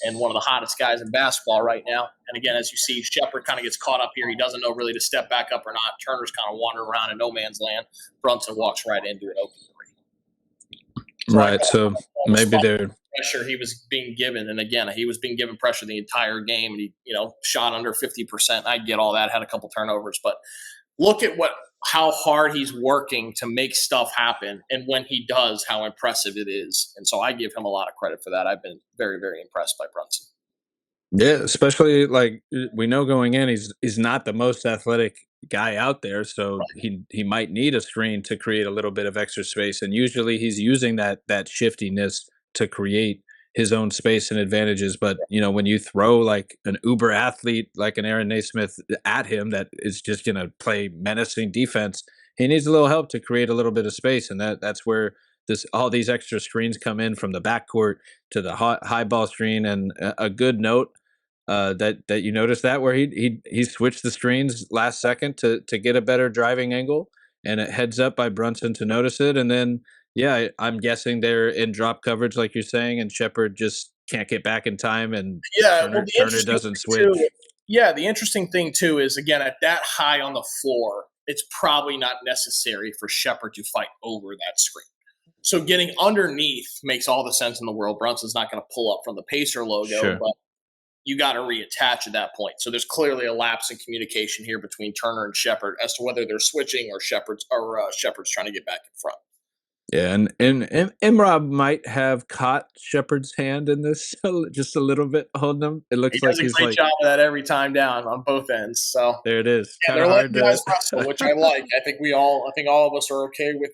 and one of the hottest guys in basketball right now. And again, as you see, Shepherd kind of gets caught up here. He doesn't know really to step back up or not. Turner's kind of wandering around in no man's land. Brunson walks right into an open three. Right, so maybe they're pressure he was being given, and again, he was being given pressure the entire game, and he shot under 50%. I get all that, had a couple turnovers, but look at how hard he's working to make stuff happen, and when he does, how impressive it is. And so I give him a lot of credit for that. I've been very, very impressed by Brunson. Yeah, especially like we know going in, he's not the most athletic guy out there, so he might need a screen to create a little bit of extra space, and usually he's using that shiftiness to create his own space and advantages. But when you throw like an uber athlete like an Aaron Naismith at him that is just going to play menacing defense, he needs a little help to create a little bit of space, and that's where all these extra screens come in from the backcourt to the high ball screen. And a good note that you noticed that where he switched the screens last second to get a better driving angle, and it heads up by Brunson to notice it. And then I'm guessing they're in drop coverage like you're saying, and Shepherd just can't get back in time, and Turner doesn't switch. The interesting thing too is, again, at that high on the floor, it's probably not necessary for Shepherd to fight over that screen. So getting underneath makes all the sense in the world. Brunson's not going to pull up from the Pacer logo, but you got to reattach at that point. So there's clearly a lapse in communication here between Turner and Shepherd as to whether they're switching or Shepherd's trying to get back in front. Yeah, and Imrob might have caught Shepherd's hand in this just a little bit, holding him. It looks like he's a great job of that every time down on both ends. So there it is. Yeah, they're letting guys wrestle, which I like. I think all of us are okay with.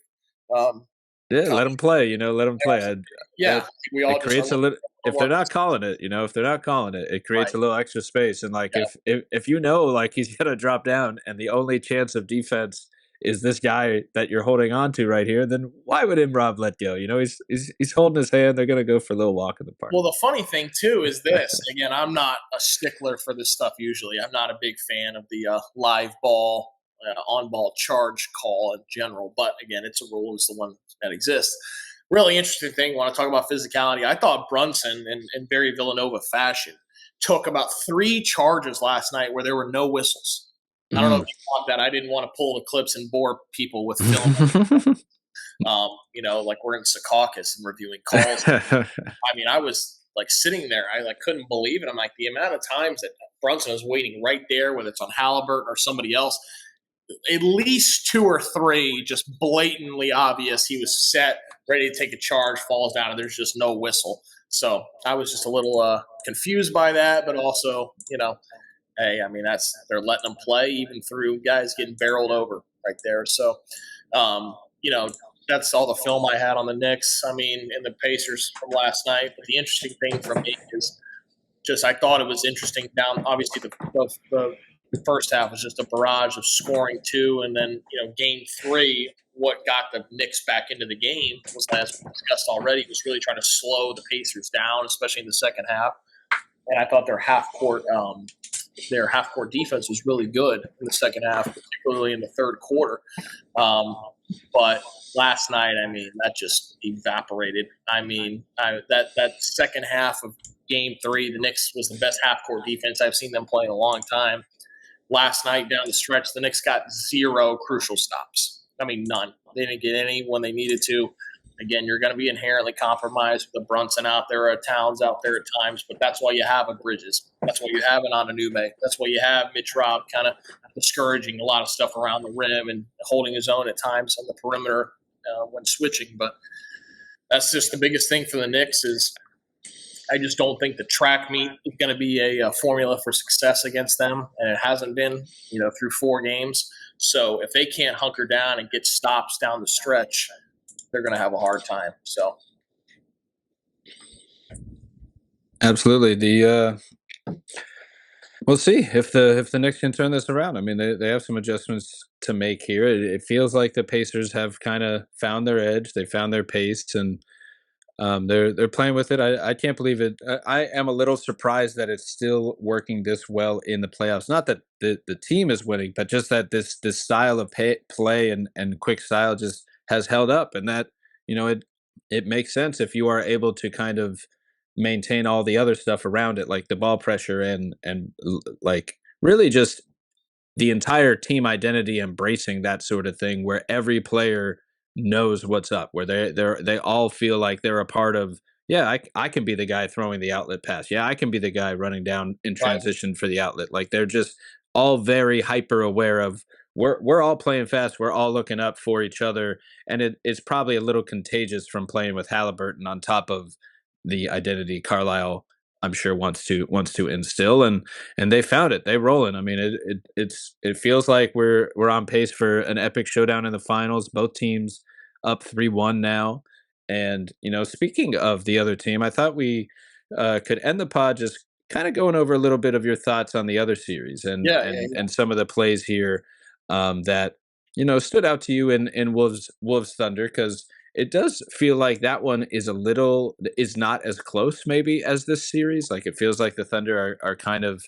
Let them play. Let them play. We all it creates a little. If they're not calling it, it creates a little extra space. And like if like he's gonna drop down, and the only chance of defense is this guy that you're holding on to right here, then why would Imrob let go? He's holding his hand. They're gonna go for a little walk in the park. Well, the funny thing too is this. Again, I'm not a stickler for this stuff. Usually, I'm not a big fan of the live ball, on-ball charge call in general. But again, it's a rule. It's the one that exists. Really interesting thing. Want to talk about physicality? I thought Brunson, in very Villanova fashion, took about 3 charges last night where there were no whistles. I don't know if Mm. you caught that. I didn't want to pull the clips and bore people with film. Like we're in Secaucus and reviewing calls. I mean, I was like sitting there. I like couldn't believe it. I'm like the amount of times that Brunson was waiting right there, whether it's on Haliburton or somebody else. At least two or three, just blatantly obvious. He was set, ready to take a charge, falls down, and there's just no whistle. So I was just a little confused by that, but also, hey, I mean they're letting them play even through guys getting barreled over right there. So, um, you know, that's all the film I had on the Knicks. I mean, and the Pacers from last night. But the interesting thing for me is just I thought it was interesting down. Obviously, the first half was just a barrage of scoring two, and then game three. What got the Knicks back into the game was, as we discussed already, was really trying to slow the Pacers down, especially in the second half. And I thought their half court defense was really good in the second half, particularly in the third quarter. But last night, I mean, that just evaporated. I mean, that second half of game three, the Knicks was the best half court defense I've seen them play in a long time. Last night down the stretch, the Knicks got 0 crucial stops. I mean, none. They didn't get any when they needed to. Again, you're going to be inherently compromised with a Brunson out there, a Towns out there at times, but that's why you have a Bridges. That's why you have an Anunoby. That's why you have Mitch Rob kind of discouraging a lot of stuff around the rim and holding his own at times on the perimeter when switching. But that's just the biggest thing for the Knicks is I just don't think the track meet is going to be a formula for success against them, and it hasn't been, through 4 games. So if they can't hunker down and get stops down the stretch, they're going to have a hard time. So, Absolutely. We'll see if the Knicks can turn this around. I mean, they have some adjustments to make here. It feels like the Pacers have kind of found their edge. They found their pace, and they're playing with it. I can't believe it. I am a little surprised that it's still working this well in the playoffs. Not that the team is winning, but just that this style of play and quick style just has held up, and that it makes sense if you are able to kind of maintain all the other stuff around it, like the ball pressure and like really just the entire team identity embracing that sort of thing, where every player knows what's up, where they all feel like they're a part of. Yeah, I can be the guy throwing the outlet pass. Yeah, I can be the guy running down in right. transition for the outlet. Like they're just all very hyper aware of we're all playing fast. We're all looking up for each other, and it's probably a little contagious from playing with Haliburton on top of the identity Carlisle, I'm sure, wants to instill, and they found it. They rolling. I mean, it feels like we're on pace for an epic showdown in the finals. Both teams up 3-1 now. And speaking of the other team, I thought we could end the pod just kind of going over a little bit of your thoughts on the other series and some of the plays here that stood out to you in Wolves Thunder, because it does feel like that one is not as close maybe as this series. Like it feels like the Thunder are kind of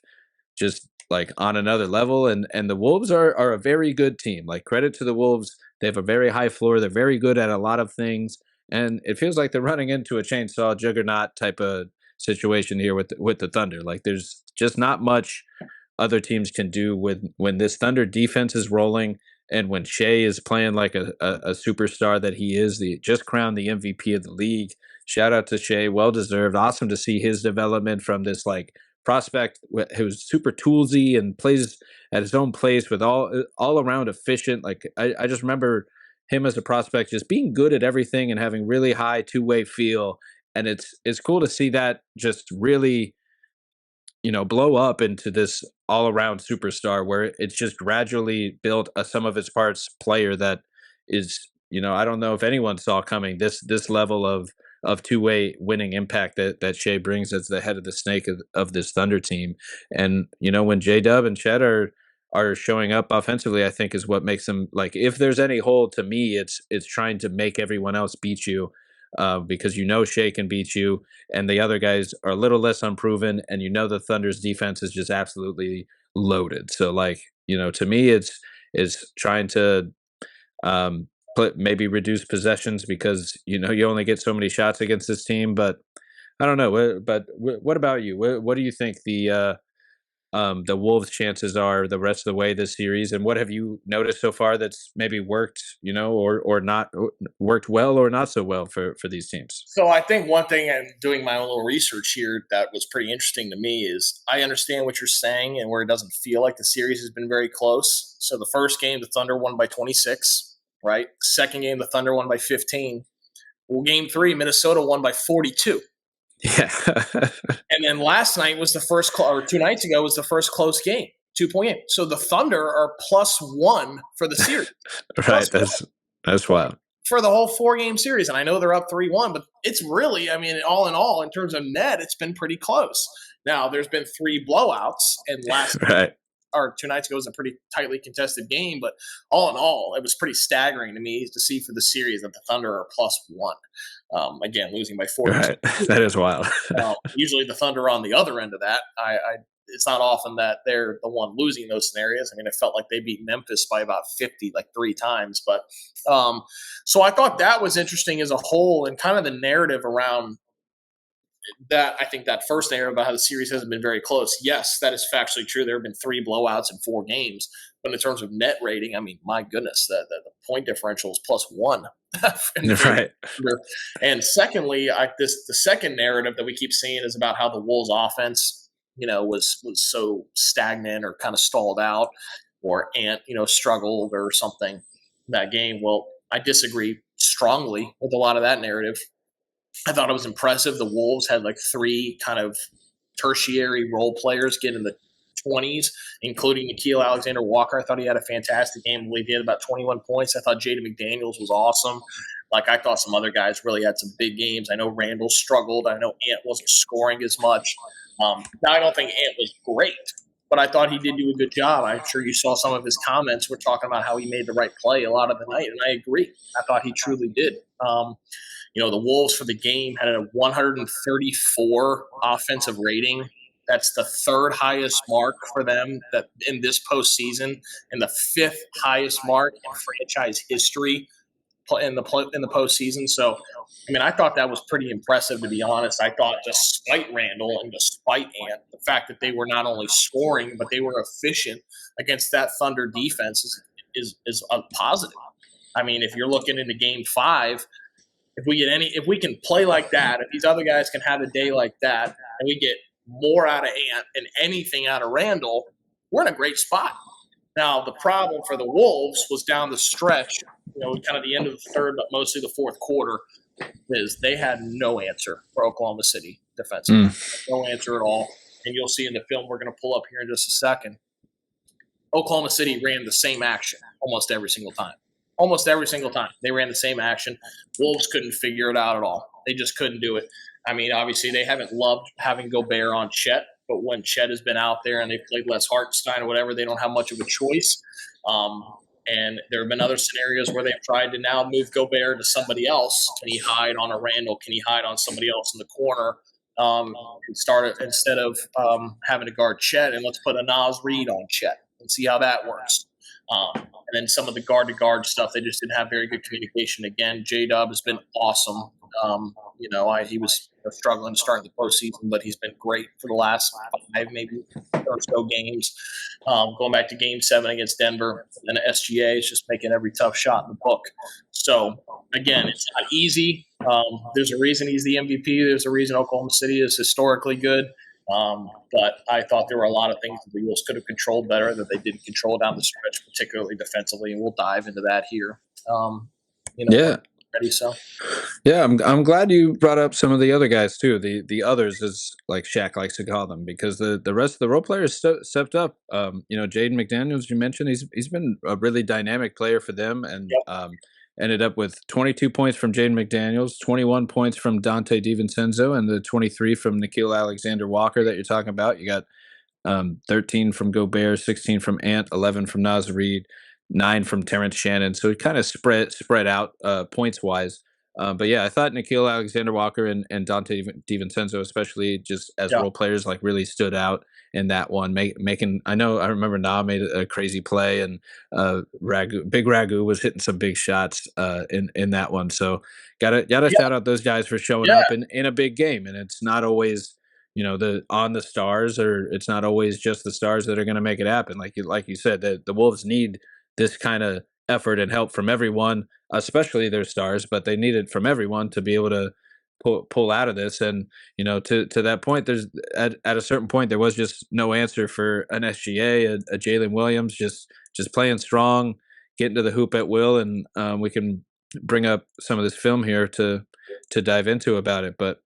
just like on another level, and the Wolves are a very good team. Like credit to the Wolves, they have a very high floor. They're very good at a lot of things, and it feels like they're running into a chainsaw juggernaut type of situation here with the Thunder. Like there's just not much other teams can do when this Thunder defense is rolling. And when Shea is playing like a superstar that he is, just crowned the MVP of the league. Shout out to Shea, well deserved. Awesome to see his development from this like prospect who's super toolsy and plays at his own pace with all around efficient. Like I just remember him as a prospect just being good at everything and having really high two-way feel. And it's cool to see that just really blow up into this all-around superstar where it's just gradually built a sum of its parts player that is, I don't know if anyone saw coming this level of two-way winning impact that Shea brings as the head of the snake of this Thunder team. And when J-Dub and Chet are showing up offensively, I think is what makes them, like, if there's any hole to me, it's trying to make everyone else beat you. Because Shea can beat you, and the other guys are a little less unproven, and the Thunder's defense is just absolutely loaded. So, like, to me, it's trying to maybe reduce possessions because you only get so many shots against this team. But I don't know. But what about you? What do you think the Wolves' chances are the rest of the way this series? And what have you noticed so far that's maybe worked, or not worked well or not so well for these teams? So I think one thing, and doing my own little research here, that was pretty interesting to me is I understand what you're saying and where it doesn't feel like the series has been very close. So the first game, the Thunder won by 26, right? Second game, the Thunder won by 15. Well, game 3, Minnesota won by 42. Yeah. And then last night was the first, or 2 nights ago was the first close game, 2-point game. So the Thunder are +1 for the series. Right. That's wild. For the whole 4-game series. And I know they're up 3-1, but it's really, I mean, all in all, in terms of net, it's been pretty close. Now, there's been 3 blowouts, and Right. or 2 nights ago was a pretty tightly contested game, but all in all, it was pretty staggering to me to see for the series that the Thunder are +1. Again, losing by 4. Right. That is wild. Usually the Thunder are on the other end of that. It's not often that they're the one losing those scenarios. I mean, it felt like they beat Memphis by about 50, like 3 times. But so I thought that was interesting as a whole, and kind of the narrative around that. I think that first narrative about how the series hasn't been very close. Yes, that is factually true. There have been 3 blowouts in 4 games. But in terms of net rating, I mean, my goodness, the point differential is +1. Right. And secondly, the second narrative that we keep seeing is about how the Wolves offense, was so stagnant or kind of stalled out, or Ant, struggled or something in that game. Well, I disagree strongly with a lot of that narrative. I thought it was impressive. The Wolves had like 3 kind of tertiary role players get in the 20s, including Gilgeous-Alexander Walker. I thought he had a fantastic game. I believe he had about 21 points. I thought Jaden McDaniels was awesome. Like, I thought some other guys really had some big games. I know Randall struggled. I know Ant wasn't scoring as much. Now, I don't think Ant was great, but I thought he did do a good job. I'm sure you saw some of his comments. We're talking about how he made the right play a lot of the night, and I agree. I thought he truly did. The Wolves for the game had a 134 offensive rating. That's the 3rd highest mark for them that in this postseason, and the 5th highest mark in franchise history in the postseason. So, I mean, I thought that was pretty impressive, to be honest. I thought, despite Randall and despite Ant, the fact that they were not only scoring but they were efficient against that Thunder defense is a positive. I mean, if you're looking into Game 5, if we can play like that, if these other guys can have a day like that, and we get more out of Ant and anything out of Randall, we're in a great spot. Now, the problem for the Wolves was down the stretch, kind of the end of the third, but mostly the fourth quarter, is they had no answer for Oklahoma City defensively. No answer at all. And you'll see in the film we're going to pull up here in just a second. Oklahoma City ran the same action almost every single time. Almost every single time. They ran the same action. Wolves couldn't figure it out at all. They just couldn't do it. I mean, obviously, they haven't loved having Gobert on Chet, but when Chet has been out there and they've played Les Hartenstein or whatever, they don't have much of a choice. And there have been other scenarios where they've tried to now move Gobert to somebody else. Can he hide on a Randall? Can he hide on somebody else in the corner? Instead of having to guard Chet, and let's put a Naz Reid on Chet and see how that works. And then some of the guard-to-guard stuff, they just didn't have very good communication. Again, J-Dub has been awesome. He was struggling to start the postseason, but he's been great for the last 5, maybe or so games. Going back to Game 7 against Denver, and the SGA is just making every tough shot in the book. So, again, it's not easy. There's a reason he's the MVP. There's a reason Oklahoma City is historically good. But I thought there were a lot of things that the Wolves could have controlled better that they didn't control down the stretch, particularly defensively, and we'll dive into that here. Yeah. Ready, so. Yeah, I'm glad you brought up some of the other guys too. The others, as like Shaq likes to call them, because the rest of the role players stepped up. Jaden McDaniels, you mentioned, he's been a really dynamic player for them, and ended up with 22 points from Jaden McDaniels, 21 points from Dante DiVincenzo, and the 23 from Gilgeous-Alexander Walker that you're talking about. You got 13 from Gobert, 16 from Ant, 11 from Naz Reid, 9 from Terrence Shannon. So it kind of spread out points wise. But yeah, I thought Gilgeous-Alexander Walker and Dante DiVincenzo, especially just as role players, like really stood out in that one. I remember Na made a crazy play, and Big Ragu was hitting some big shots in that one. So gotta shout out those guys for showing up in a big game. And it's not always, on the stars, or it's not always just the stars that are going to make it happen. Like you said, the Wolves need this kind of effort and help from everyone, especially their stars, but they need it from everyone to be able to pull out of this. And to that point, there's at a certain point there was just no answer for an SGA, a Jalen Williams, just playing strong, getting to the hoop at will, and we can bring up some of this film here to dive into about it. But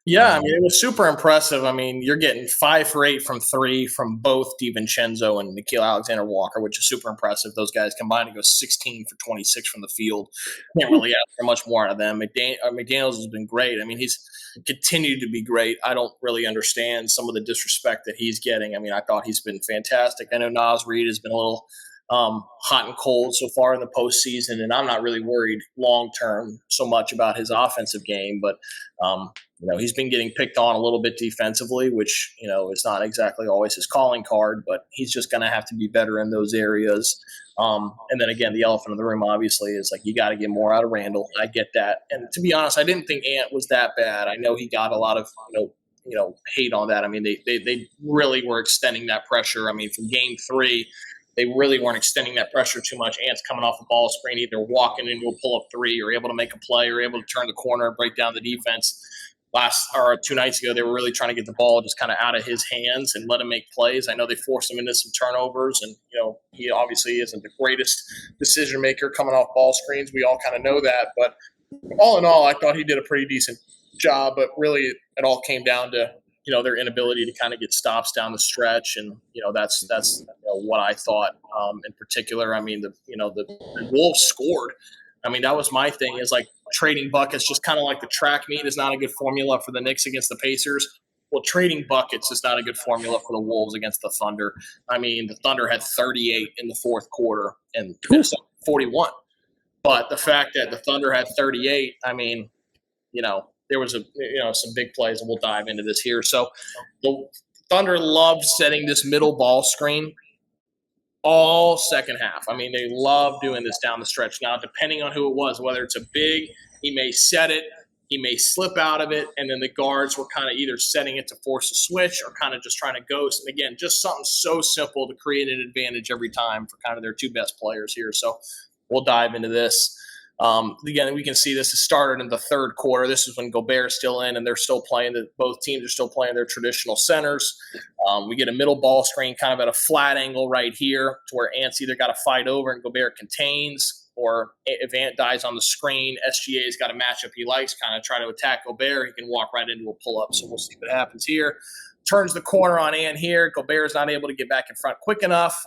yeah, I mean, it was super impressive. I mean, you're getting 5 for 8 from 3 from both DiVincenzo and Gilgeous-Alexander Walker, which is super impressive. Those guys combined to go 16 for 26 from the field. Can't really ask for much more out of them. McDaniels has been great. I mean, he's continued to be great. I don't really understand some of the disrespect that he's getting. I mean, I thought he's been fantastic. I know Naz Reid has been a little hot and cold so far in the postseason, and I'm not really worried long term so much about his offensive game, but he's been getting picked on a little bit defensively, which is not exactly always his calling card, but he's just going to have to be better in those areas. And then again, the elephant in the room obviously is you got to get more out of Randall. I get that, and to be honest, I didn't think Ant was that bad. I know he got a lot of hate on that. I mean, they really were extending that pressure. I mean, from Game 3. They really weren't extending that pressure too much. Ant's coming off a ball screen, either walking into a pull-up three or able to make a play or able to turn the corner and break down the defense. 2 nights ago, they were really trying to get the ball just kind of out of his hands and let him make plays. I know they forced him into some turnovers, and he obviously isn't the greatest decision maker coming off ball screens. We all kind of know that, but all in all, I thought he did a pretty decent job. But really, it all came down to their inability to kind of get stops down the stretch, and that's what I thought in particular. I mean, the Wolves scored. I mean, that was my thing, is trading buckets, just kind of like the track meet is not a good formula for the Knicks against the Pacers. Well, trading buckets is not a good formula for the Wolves against the Thunder. I mean, the Thunder had 38 in the fourth quarter and 41. But the fact that the Thunder had 38, I mean, there was some big plays, and we'll dive into this here. So the Thunder loved setting this middle ball screen all second half. I mean, they love doing this down the stretch. Now, depending on who it was, whether it's a big, he may set it, he may slip out of it, and then the guards were kind of either setting it to force a switch or kind of just trying to ghost. And again, just something so simple to create an advantage every time for kind of their 2 best players here. So we'll dive into this. Again, we can see this has started in the third quarter. This is when Gobert's still in, and they're still playing. Both teams are still playing their traditional centers. We get a middle ball screen kind of at a flat angle right here, to where Ant's either got to fight over and Gobert contains, or if Ant dies on the screen, SGA's got a matchup he likes, kind of try to attack Gobert. He can walk right into a pull-up. So we'll see what happens here. Turns the corner on Ant here. Gobert's not able to get back in front quick enough.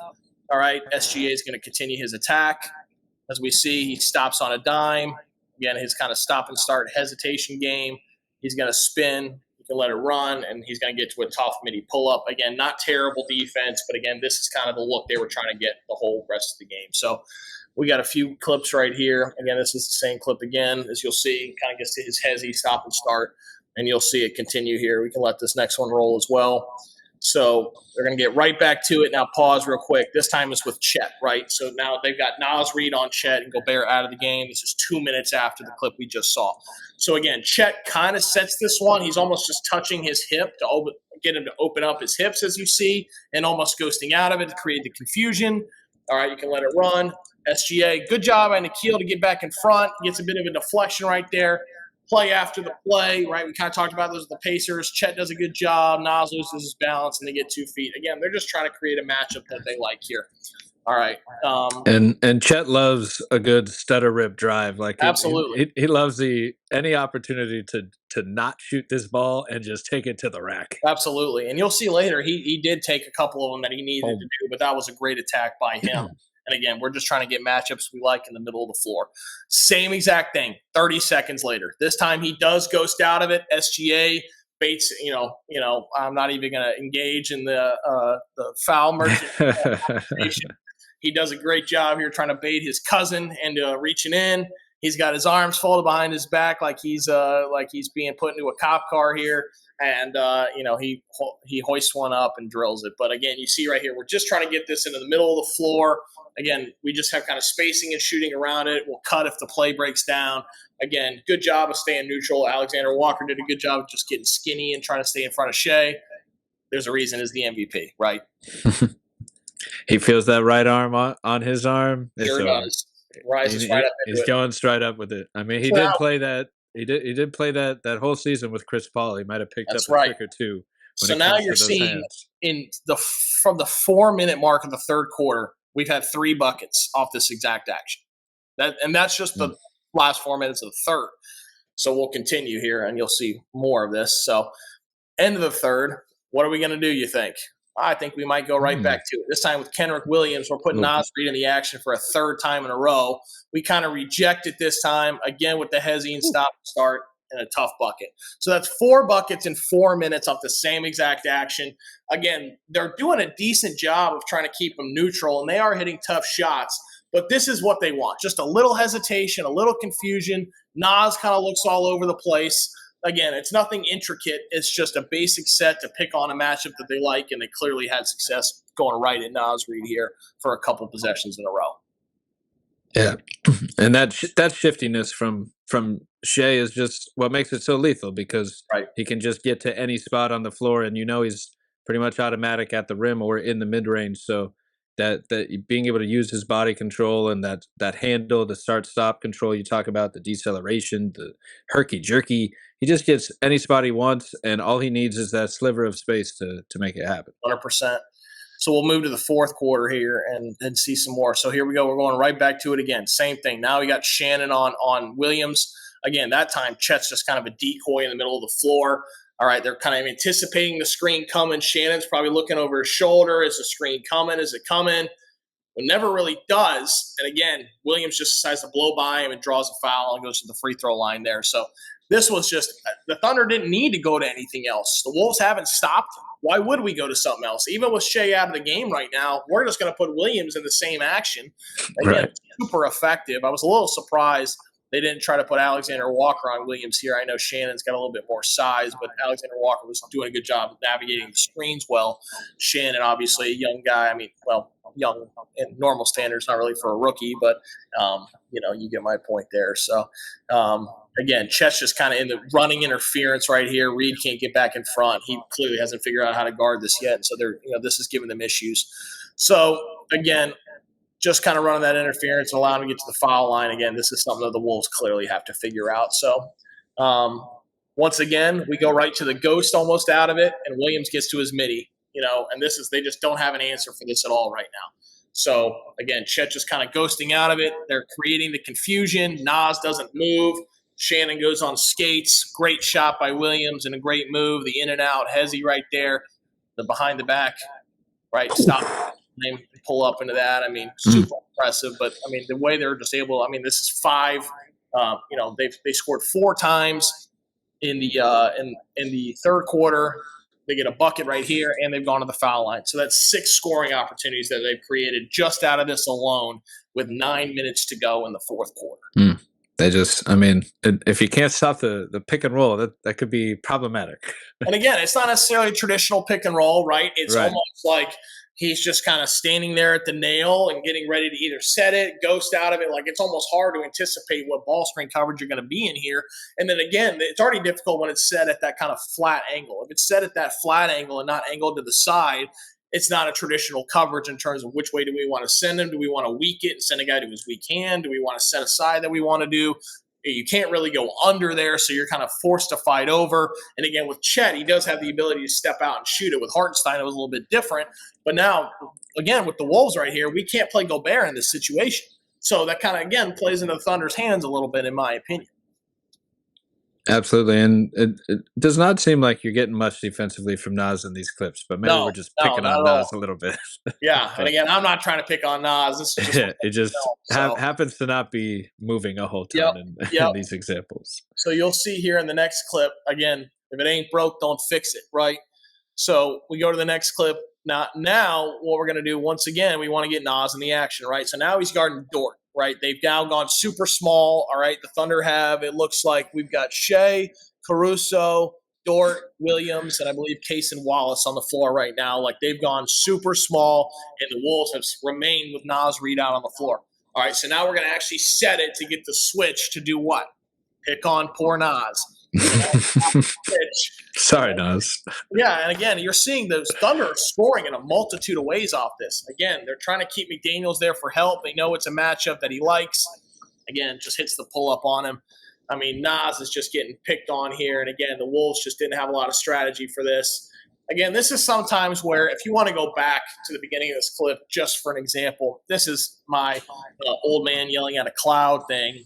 All right, SGA is going to continue his attack. As we see, he stops on a dime. Again, his kind of stop and start hesitation game. He's going to spin. He can let it run, and he's going to get to a tough midi pull-up. Again, not terrible defense, but again, this is kind of the look they were trying to get the whole rest of the game. So we got a few clips right here. Again, this is the same clip again. As you'll see, he kind of gets to his hezzy stop and start, and you'll see it continue here. We can let this next one roll as well. So they're going to get right back to it. Now pause real quick. This time it's with Chet, right? So now they've got Naz Reid on Chet and Gobert out of the game. This is 2 minutes after the clip we just saw. So again, Chet kind of sets this one. He's almost just touching his hip to get him to open up his hips, as you see, and almost ghosting out of it to create the confusion. All right, you can let it run. SGA, good job by Nikhil to get back in front. Gets a bit of a deflection right there. Play after the play, right? We kind of talked about those with the Pacers. Chet does a good job. Naz loses his balance, and they get 2 feet. Again, they're just trying to create a matchup that they like here. All right. And Chet loves a good stutter rip drive. Absolutely. He loves any opportunity to not shoot this ball and just take it to the rack. Absolutely. And you'll see later, he did take a couple of them that he needed to do, but that was a great attack by him. And again, we're just trying to get matchups we like in the middle of the floor. Same exact thing, 30 seconds later. This time he does ghost out of it. SGA baits, I'm not even going to engage in the foul merchant. He does a great job here trying to bait his cousin into reaching in. He's got his arms folded behind his back like he's being put into a cop car here. And, he hoists one up and drills it. But again, you see right here, we're just trying to get this into the middle of the floor. Again, we just have kind of spacing and shooting around it. We'll cut if the play breaks down. Again, good job of staying neutral. Alexander Walker did a good job of just getting skinny and trying to stay in front of Shea. There's a reason he's the MVP, right? He feels that right arm on his arm. Sure does. Rises right up into he's it. going straight up with it. I mean, he did play that. He did play that whole season with Chris Paul. He might have picked up a trick or two. So now you're seeing from the 4-minute mark of the third quarter, we've had 3 buckets off this exact action. That's just the last 4 minutes of the third. So we'll continue here, and you'll see more of this. So end of the third, what are we going to do, you think? I think we might go right back to it. This time with Kenrick Williams, we're putting Naz Reid in the action for a third time in a row. We kind of reject it this time, again with the Hezi and stop and start and a tough bucket. So that's 4 buckets in 4 minutes off the same exact action. Again, they're doing a decent job of trying to keep them neutral, and they are hitting tough shots. But this is what they want. Just a little hesitation, a little confusion. Naz kind of looks all over the place. Again, it's nothing intricate. It's just a basic set to pick on a matchup that they like, and they clearly had success going right at Naz Reid here for a couple possessions in a row. Yeah, and that shiftiness from Shea is just what makes it so lethal, because he can just get to any spot on the floor, and he's pretty much automatic at the rim or in the mid-range. So that being able to use his body control and that handle, the start-stop control you talk about, the deceleration, the herky-jerky, he just gets any spot he wants, and all he needs is that sliver of space to make it happen. 100%. So we'll move to the fourth quarter here and see some more. So here we go. We're going right back to it again. Same thing. Now we got Shannon on Williams. Again, that time Chet's just kind of a decoy in the middle of the floor. All right, they're kind of anticipating the screen coming. Shannon's probably looking over his shoulder. Is the screen coming? Is it coming? It never really does. And again, Williams just decides to blow by him and draws a foul and goes to the free throw line there. So this was just – the Thunder didn't need to go to anything else. The Wolves haven't stopped. Why would we go to something else? Even with Shea out of the game right now, we're just going to put Williams in the same action. Again, super effective. I was a little surprised they didn't try to put Alexander Walker on Williams here. I know Shannon's got a little bit more size, but Alexander Walker was doing a good job of navigating the screens well. Shannon, obviously, a young guy. I mean, well, young in normal standards, not really for a rookie, but, you get my point there. So, again, Chet's just kind of in the running interference right here. Reid can't get back in front. He clearly hasn't figured out how to guard this yet, and so this is giving them issues. So, again, just kind of running that interference and allowing him to get to the foul line. Again, this is something that the Wolves clearly have to figure out. So, once again, we go right to the ghost almost out of it, and Williams gets to his midi, and they just don't have an answer for this at all right now. So, again, Chet just kind of ghosting out of it. They're creating the confusion. Naz doesn't move. Shannon goes on skates. Great shot by Williams and a great move. The in and out. Hezi right there. The behind the back. Right. Stop. They pull up into that. I mean, super impressive. But, I mean, the way they're just able – I mean, this is 5. They scored 4 times in the third quarter. They get a bucket right here, and they've gone to the foul line. So that's 6 scoring opportunities that they've created just out of this alone with 9 minutes to go in the fourth quarter. They just, I mean, if you can't stop the pick and roll, that could be problematic. And again, it's not necessarily a traditional pick and roll, right? It's almost like he's just kind of standing there at the nail and getting ready to either set it, ghost out of it. Like, it's almost hard to anticipate what ball screen coverage you're going to be in here. And then again, it's already difficult when it's set at that kind of flat angle. If it's set at that flat angle and not angled to the side, it's not a traditional coverage in terms of which way do we want to send him. Do we want to weak it and send a guy to his weak hand? Do we want to set aside that we want to do? You can't really go under there, so you're kind of forced to fight over. And again, with Chet, he does have the ability to step out and shoot it. With Hartenstein, it was a little bit different. But now, again, with the Wolves right here, we can't play Gobert in this situation. So that kind of, again, plays into the Thunder's hands a little bit, in my opinion. Absolutely, and it does not seem like you're getting much defensively from Naz in these clips, but maybe we're just picking on Naz a little bit. Yeah, and again, I'm not trying to pick on Naz. This is just it just happens to not be moving a whole ton in these examples. So you'll see here in the next clip, again, if it ain't broke, don't fix it, right? So we go to the next clip. Now what we're going to do, once again, we want to get Naz in the action, right? So now he's guarding Dort. Right, they've now gone super small. All right, the Thunder have, it looks like we've got Shea, Caruso, Dort, Williams, and I believe Case and Wallace on the floor right now. Like they've gone super small, and the Wolves have remained with Nas Reed out on the floor. All right, so now we're going to actually set it to get the switch to do what? Pick on poor Nas. Sorry, Nas. Yeah, and again, you're seeing those Thunder scoring in a multitude of ways off this. Again, they're trying to keep McDaniels there for help. They know it's a matchup that he likes. Again, just hits the pull-up on him. I mean, Nas is just getting picked on here. And again, the Wolves just didn't have a lot of strategy for this. Again, this is sometimes where if you want to go back to the beginning of this clip, just for an example, this is my old man yelling at a cloud thing.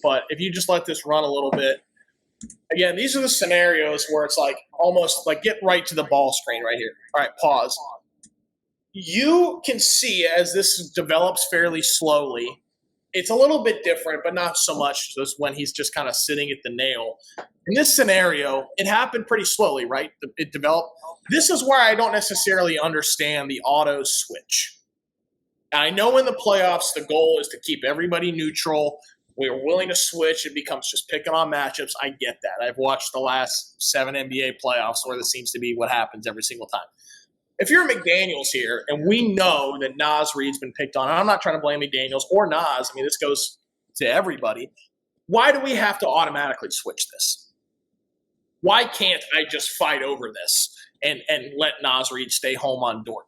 But if you just let this run a little bit, again, these are the scenarios where it's like almost like get right to the ball screen right here. All right, pause. You can see as this develops fairly slowly, it's a little bit different, but not so much as when he's just kind of sitting at the nail. In this scenario, it happened pretty slowly, right? It developed. This is where I don't necessarily understand the auto switch. I know in the playoffs, the goal is to keep everybody neutral. We are willing to switch. It becomes just picking on matchups. I get that. I've watched the last 7 NBA playoffs where this seems to be what happens every single time. If you're McDaniels here, and we know that Nas Reed's been picked on, and I'm not trying to blame McDaniels or Nas. I mean, this goes to everybody. Why do we have to automatically switch this? Why can't I just fight over this and let Nas Reed stay home on Dort?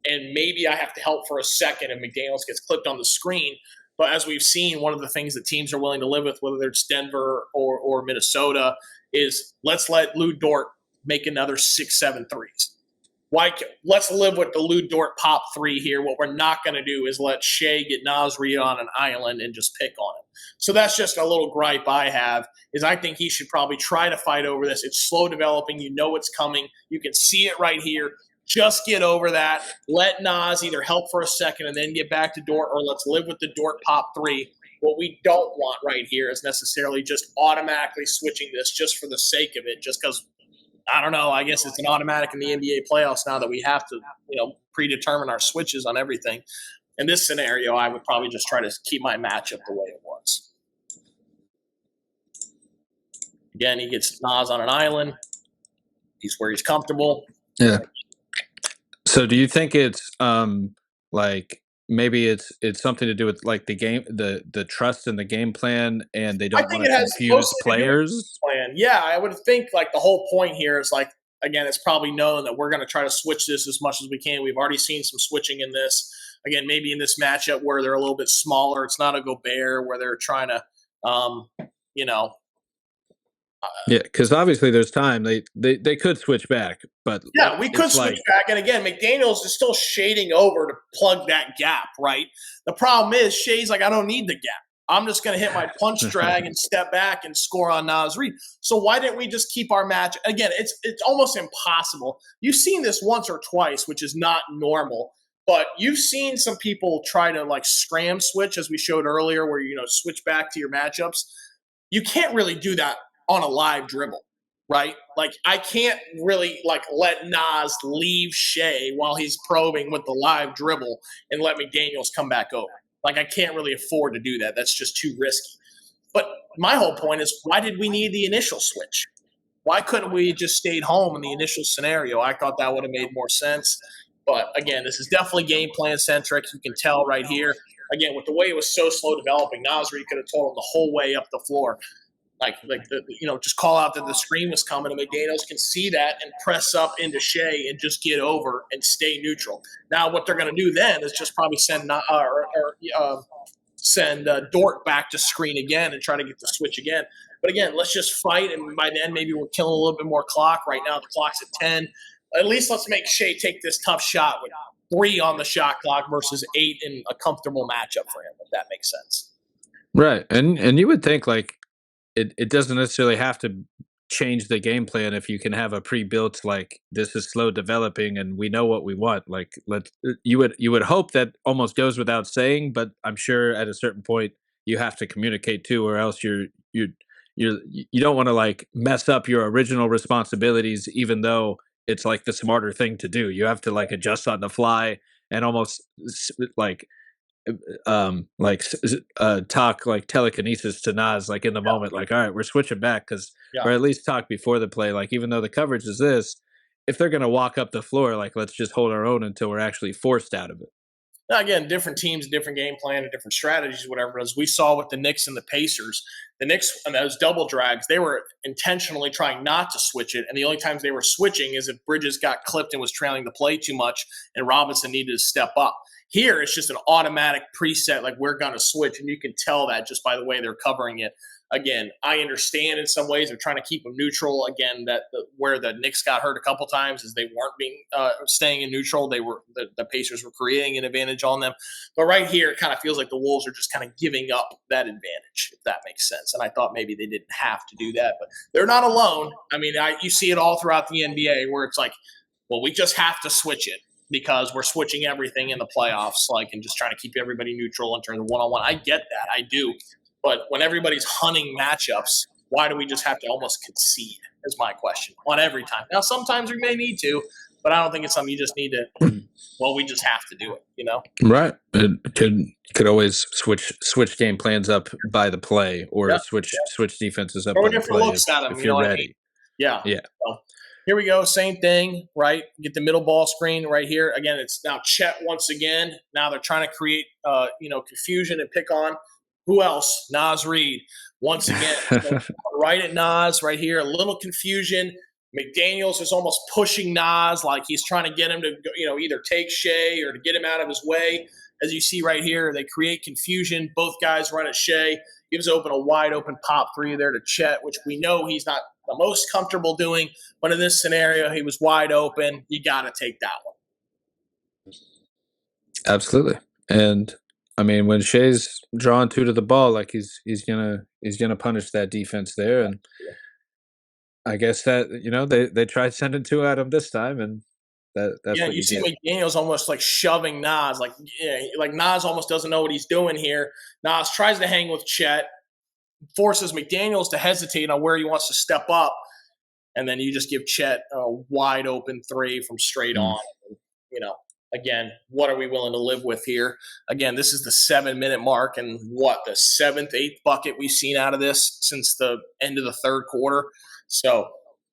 And maybe I have to help for a second and McDaniels gets clipped on the screen. But as we've seen, one of the things that teams are willing to live with, whether it's Denver or Minnesota, is let's let Lou Dort make another 6-7 threes. Let's live with the Lou Dort pop three here. What we're not going to do is let Shea get Nas Reed on an island and just pick on him. So that's just a little gripe I have, is I think he should probably try to fight over this. It's slow developing. You know it's coming. You can see it right here. Just get over that. Let Nas either help for a second and then get back to Dort, or let's live with the Dort pop three. What we don't want right here is necessarily just automatically switching this just for the sake of it, just because, I don't know, I guess it's an automatic in the NBA playoffs now that we have to, predetermine our switches on everything. In this scenario, I would probably just try to keep my matchup the way it was. Again, he gets Nas on an island. He's where he's comfortable. Yeah. So do you think it's like maybe it's something to do with like the game, the trust in the game plan, and they don't want to confuse players? Yeah, I would think like the whole point here is like, again, it's probably known that we're going to try to switch this as much as we can. We've already seen some switching in this. Again, maybe in this matchup where they're a little bit smaller, it's not a Gobert where they're trying to, yeah, because obviously there's time they could switch back, but yeah, we could switch back. And again, McDaniels is still shading over to plug that gap, right? The problem is Shea's like, I don't need the gap. I'm just going to hit my punch drag and step back and score on Nas Reed. So why didn't we just keep our match? Again, it's almost impossible. You've seen this once or twice, which is not normal. But you've seen some people try to like scram switch, as we showed earlier, where switch back to your matchups. You can't really do that on a live dribble, right? Like I can't really like let Nas leave Shea while he's probing with the live dribble and let McDaniels come back over. Like I can't really afford to do that. That's just too risky. But my whole point is, why did we need the initial switch? Why couldn't we just stayed home in the initial scenario? I thought that would have made more sense. But again, this is definitely game plan centric. You can tell right here. Again, with the way it was so slow developing, Nas Reed could have told him the whole way up the floor. Just call out that the screen was coming, and McDaniels can see that and press up into Shea and just get over and stay neutral. Now, what they're going to do then is just probably send Dort back to screen again and try to get the switch again. But again, let's just fight, and by then maybe we're killing a little bit more clock. Right now, the clock's at 10. At least let's make Shea take this tough shot with 3 on the shot clock versus 8 in a comfortable matchup for him, if that makes sense. Right, and you would think like, it doesn't necessarily have to change the game plan if you can have a pre-built, like, this is slow developing and we know what we want. Like, you would hope that almost goes without saying, but I'm sure at a certain point you have to communicate too, or else you don't want to like mess up your original responsibilities, even though it's like the smarter thing to do. You have to like adjust on the fly and almost like talk like telekinesis to Nas, like in the moment, like, all right, we're switching back Yeah. or at least talk before the play. Like, even though the coverage is this, if they're going to walk up the floor, like, let's just hold our own until we're actually forced out of it. Now, again, different teams, different game plan, and different strategies, whatever. As we saw with the Knicks and the Pacers, the Knicks and those double drags, they were intentionally trying not to switch it. And the only times they were switching is if Bridges got clipped and was trailing the play too much and Robinson needed to step up. Here, it's just an automatic preset, like we're going to switch. And you can tell that just by the way they're covering it. Again, I understand in some ways they're trying to keep them neutral. Again, where the Knicks got hurt a couple times is they weren't staying in neutral. They were the Pacers were creating an advantage on them. But right here, it kind of feels like the Wolves are just kind of giving up that advantage, if that makes sense. And I thought maybe they didn't have to do that, but they're not alone. I mean, you see it all throughout the NBA where it's like, well, we just have to switch it because we're switching everything in the playoffs, like, and just trying to keep everybody neutral in terms of one-on-one. I get that, I do. But when everybody's hunting matchups, why do we just have to almost concede is my question on every time. Now, sometimes we may need to, but I don't think it's something you just need to, well, we just have to do it, you know? Right. It could always switch game plans up by the play or switch defenses up by the play looks at them, if you're ready. I mean? Yeah. Yeah. So, here we go. Same thing, right? Get the middle ball screen right here. Again, it's now Chet once again. Now they're trying to create, confusion and pick on. Who else? Naz Reid. Once again, right at Naz right here. A little confusion. McDaniels is almost pushing Naz like he's trying to get him to, either take Shea or to get him out of his way. As you see right here, they create confusion. Both guys run at Shea. Gives open a wide open pop three there to Chet, which we know he's not the most comfortable doing. But in this scenario, he was wide open. You got to take that one. Absolutely. And I mean, when Shea's drawn two to the ball, like he's gonna punish that defense there, and I guess that they tried sending two at him this time, and that's what you see get. McDaniels almost like shoving Naz, like Naz almost doesn't know what he's doing here. Naz tries to hang with Chet, forces McDaniels to hesitate on where he wants to step up, and then you just give Chet a wide open three from straight on. Again, what are we willing to live with here? Again, this is the 7-minute mark, and the 7th, 8th bucket we've seen out of this since the end of the third quarter. So,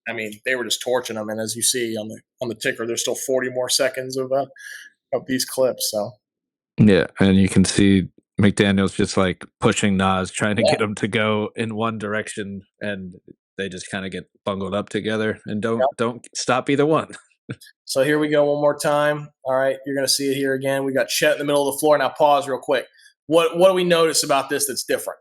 I mean, they were just torching them, and as you see on the ticker, there's still 40 more seconds of these clips. So, yeah, and you can see McDaniels just like pushing Naz, trying to get him to go in one direction, and they just kind of get bungled up together and don't stop either one. So here we go one more time. All right, you're going to see it here again. We got Chet in the middle of the floor. Now pause real quick. What do we notice about this that's different?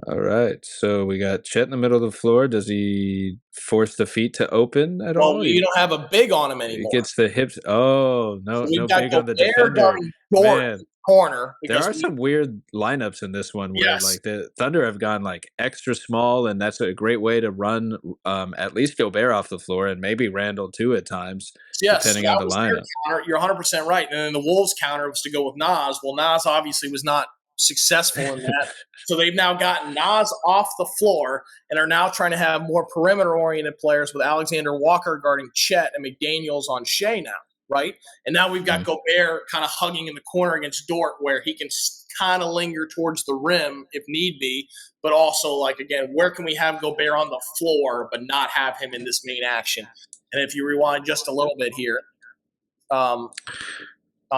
All right, so we got Chet in the middle of the floor. Does he force the feet to open at all? Well, you don't have a big on him anymore. He gets the hips. Oh, no big on the defender. Man, corner. There are some weird lineups in this one where like the Thunder have gone like extra small, and that's a great way to run at least Gobert off the floor and maybe Randall too at times, depending on the lineup. You're 100% right. And then the Wolves counter was to go with Naz. Well, Naz obviously was not successful in that. So they've now gotten Naz off the floor and are now trying to have more perimeter-oriented players with Alexander Walker guarding Chet and McDaniels on Shea now, right? And now we've got Gobert kind of hugging in the corner against Dort where he can kind of linger towards the rim if need be, but also, like, again, where can we have Gobert on the floor but not have him in this main action? And if you rewind just a little bit here, on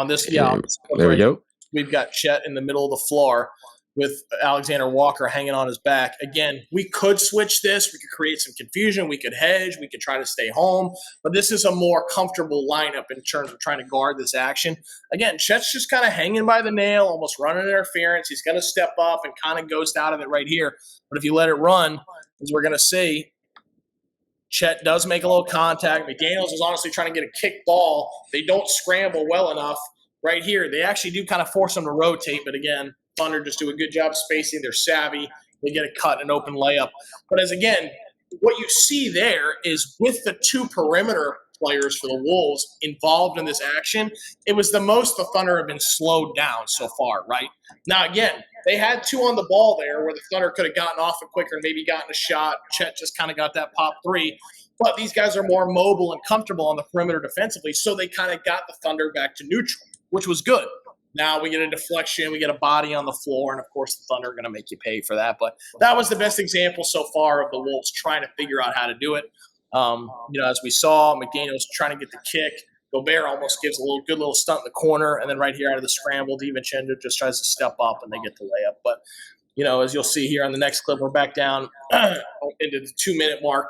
this, there we go. We've got Chet in the middle of the floor with Alexander Walker hanging on his back. Again, we could switch this. We could create some confusion. We could hedge. We could try to stay home. But this is a more comfortable lineup in terms of trying to guard this action. Again, Chet's just kind of hanging by the nail, almost running interference. He's going to step up and kind of ghost out of it right here. But if you let it run, as we're going to see, Chet does make a little contact. McDaniels is honestly trying to get a kick ball. They don't scramble well enough. Right here, they actually do kind of force them to rotate, but again, Thunder just do a good job spacing. They're savvy. They get a cut and open layup. But what you see there is with the two perimeter players for the Wolves involved in this action, it was the most the Thunder have been slowed down so far, right? Now, again, they had two on the ball there where the Thunder could have gotten off it quicker and maybe gotten a shot. Chet just kind of got that pop three. But these guys are more mobile and comfortable on the perimeter defensively, so they kind of got the Thunder back to neutral, which was good. Now we get a deflection, we get a body on the floor, and of course the Thunder are going to make you pay for that. But that was the best example so far of the Wolves trying to figure out how to do it. As we saw, McDaniel's trying to get the kick. Gobert almost gives a good little stunt in the corner, and then right here out of the scramble, DiVincenzo just tries to step up, and they get the layup. But as you'll see here on the next clip, we're back down into the 2-minute mark.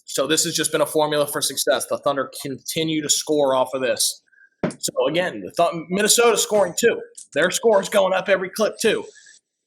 So this has just been a formula for success. The Thunder continue to score off of this. So again, Minnesota scoring too. Their score is going up every clip too.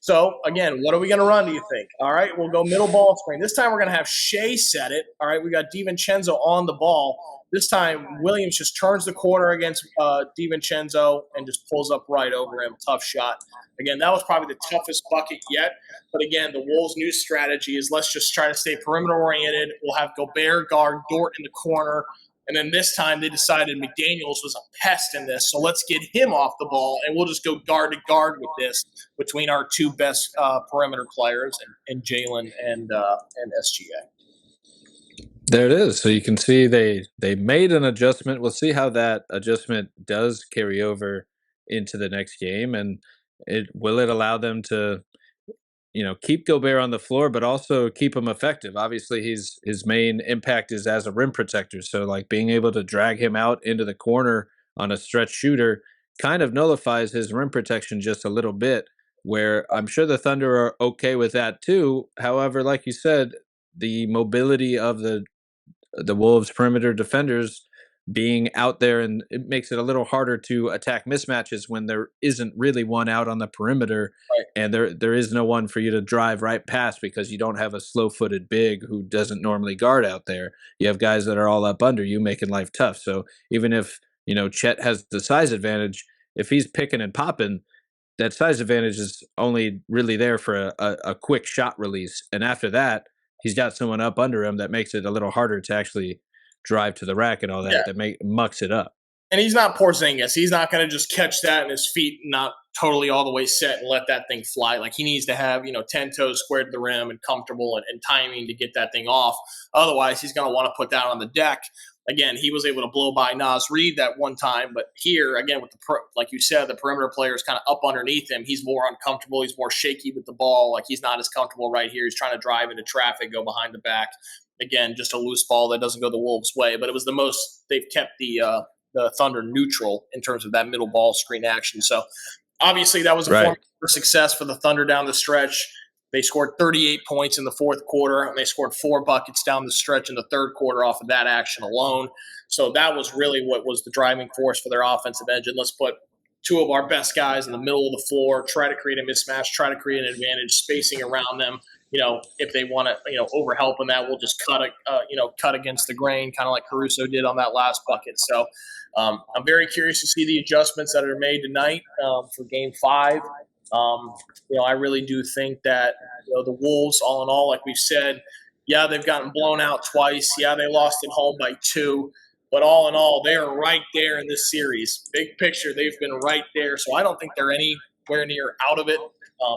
So again, what are we going to run, do you think? All right, we'll go middle ball screen. This time we're going to have Shea set it. All right, we got DiVincenzo on the ball. This time Williams just turns the corner against DiVincenzo and just pulls up right over him. Tough shot. Again, that was probably the toughest bucket yet. But again, the Wolves' new strategy is let's just try to stay perimeter-oriented. We'll have Gobert guard Dort in the corner. And then this time they decided McDaniels was a pest in this, so let's get him off the ball, and we'll just go guard to guard with this between our two best perimeter players and Jalen and SGA. There it is. So you can see they made an adjustment. We'll see how that adjustment does carry over into the next game, and will it allow them to keep Gobert on the floor, but also keep him effective. Obviously, his main impact is as a rim protector. So, like being able to drag him out into the corner on a stretch shooter kind of nullifies his rim protection just a little bit. Where I'm sure the Thunder are okay with that too. However, like you said, the mobility of the Wolves' perimeter defenders being out there, and it makes it a little harder to attack mismatches when there isn't really one out on the perimeter, right. And there is no one for you to drive right past because you don't have a slow-footed big who doesn't normally guard out there. You have guys that are all up under you, making life tough. So even if Chet has the size advantage, if he's picking and popping, that size advantage is only really there for a quick shot release, and after that, he's got someone up under him that makes it a little harder to actually drive to the rack and all that, mucks it up. And he's not Porzingis. He's not going to just catch that and his feet not totally all the way set and let that thing fly. Like he needs to have, 10 toes squared to the rim and comfortable and timing to get that thing off. Otherwise, he's going to want to put that on the deck. Again, he was able to blow by Naz Reid that one time, but here, again, with like you said, the perimeter player is kind of up underneath him. He's more uncomfortable. He's more shaky with the ball. Like he's not as comfortable right here. He's trying to drive into traffic, go behind the back. Again, just a loose ball that doesn't go the Wolves' way, but it was the most they've kept the Thunder neutral in terms of that middle ball screen action. So obviously that was a formula for success for the Thunder down the stretch. They scored 38 points in the fourth quarter, and they scored 4 buckets down the stretch in the third quarter off of that action alone. So that was really what was the driving force for their offensive engine. Let's put 2 of our best guys in the middle of the floor, try to create a mismatch, try to create an advantage, spacing around them. If they want to, overhelp in that, we'll just cut against the grain, kind of like Caruso did on that last bucket. So I'm very curious to see the adjustments that are made tonight for Game 5. I really do think that the Wolves, all in all, like we've said, they've gotten blown out twice. They lost at home by 2. But all in all, they are right there in this series. Big picture, they've been right there. So I don't think they're anywhere near out of it.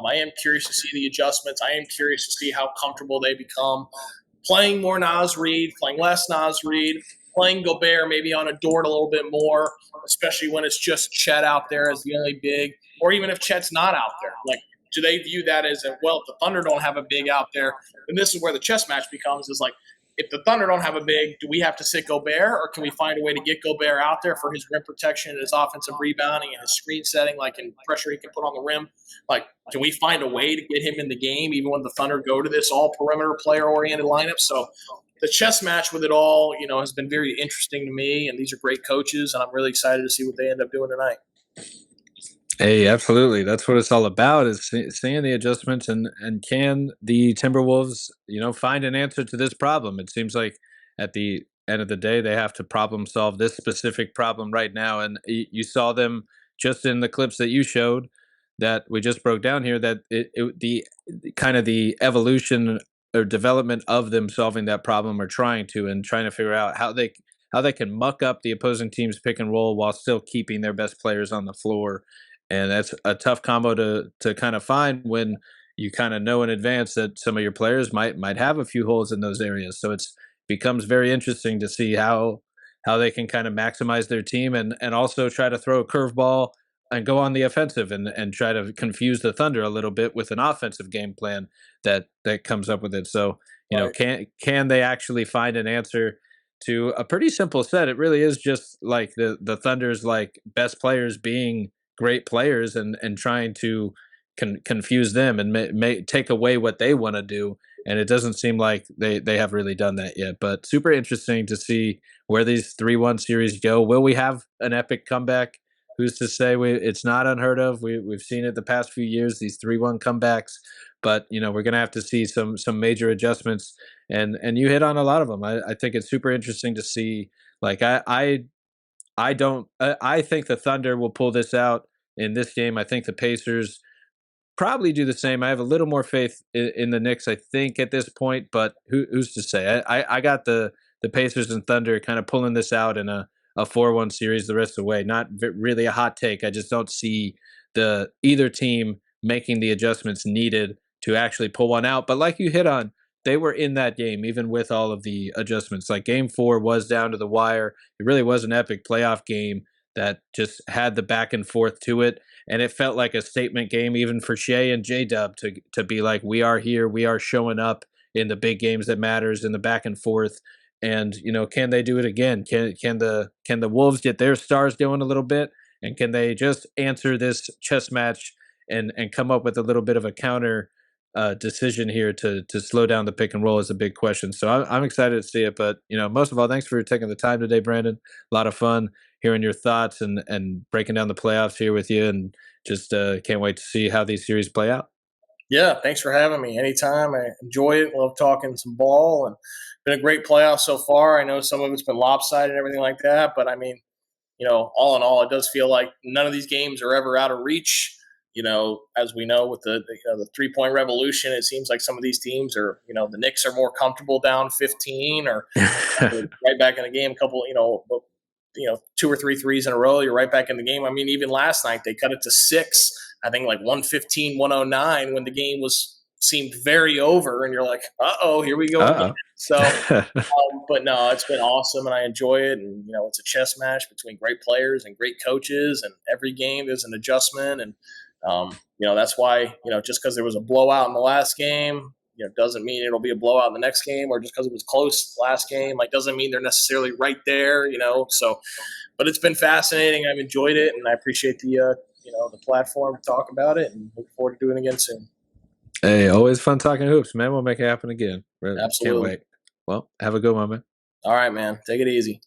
I am curious to see the adjustments. I am curious to see how comfortable they become playing more Naz Reid, playing less Naz Reid, playing Gobert maybe on a Dort a little bit more, especially when it's just Chet out there as the only big, or even if Chet's not out there. Like, do they view that as if the Thunder don't have a big out there? And this is where the chess match becomes, is like, if the Thunder don't have a big, do we have to sit Gobert, or can we find a way to get Gobert out there for his rim protection and his offensive rebounding and his screen setting, like in pressure he can put on the rim? Like, can we find a way to get him in the game even when the Thunder go to this all perimeter player-oriented lineup? So the chess match with it all, has been very interesting to me, and these are great coaches, and I'm really excited to see what they end up doing tonight. Hey, absolutely. That's what it's all about, is seeing the adjustments, and can the Timberwolves, find an answer to this problem. It seems like at the end of the day, they have to problem solve this specific problem right now. And you saw them just in the clips that you showed that we just broke down here, that the kind of the evolution or development of them solving that problem, or trying to figure out how they can muck up the opposing team's pick and roll while still keeping their best players on the floor. And that's a tough combo to kind of find when you kind of know in advance that some of your players might have a few holes in those areas. So it becomes very interesting to see how they can kind of maximize their team, and also try to throw a curveball go on the offensive and try to confuse the Thunder a little bit with an offensive game plan that comes up with it. So Right. can they actually find an answer to a pretty simple set? It really is just like the Thunder's like best players being great players and trying to confuse them and take away what they want to do. And it doesn't seem like they have really done that yet. But super interesting to see where these 3-1 series go. Will we have an epic comeback? Who's to say it's not unheard of? We've seen it the past few years, these 3-1 comebacks. But we're going to have to see some major adjustments, and you hit on a lot of them. I think it's super interesting to see. Like I don't I think the Thunder will pull this out in this game. I think the Pacers probably do the same. I have a little more faith in the Knicks, I think, at this point, but who's to say? I got the Pacers and Thunder kind of pulling this out in a 4-1 series the rest of the way. Not really a hot take. I just don't see either team making the adjustments needed to actually pull one out. But like you hit on, they were in that game even with all of the adjustments. Like game 4 was down to the wire. It really was an epic playoff game that just had the back and forth to it. And it felt like a statement game even for Shea and J-Dub to be like, we are here, we are showing up in the big games that matters, in the back and forth. And can they do it again? Can the Wolves get their stars going a little bit? And can they just answer this chess match and come up with a little bit of a counter decision here to slow down the pick and roll is a big question. So I'm excited to see it. But most of all, thanks for taking the time today, Brandon. A lot of fun hearing your thoughts and breaking down the playoffs here with you, and just can't wait to see how these series play out. Yeah, thanks for having me. Anytime. I enjoy it. Love talking some ball, and been a great playoff so far. I know some of it's been lopsided and everything like that, but I mean, all in all, it does feel like none of these games are ever out of reach. As we know with the 3-point revolution, it seems like some of these teams are, the Knicks are more comfortable down 15 or right back in the game. A couple, 2 or 3 threes in a row, you're right back in the game. I mean, even last night they cut it to 6. I think like 115, 109 when the game seemed very over, and you're like, here we go again. So, but no, it's been awesome, and I enjoy it. And it's a chess match between great players and great coaches, and every game there's an adjustment. And that's why just because there was a blowout in the last game, doesn't mean it'll be a blowout in the next game, or just because it was close last game, doesn't mean they're necessarily right there. So, but it's been fascinating. I've enjoyed it, and I appreciate the platform to talk about it, and look forward to doing it again soon. Hey, always fun talking hoops, man. We'll make it happen again. Really. Absolutely. Can't wait. Well, have a good one, man. All right, man. Take it easy.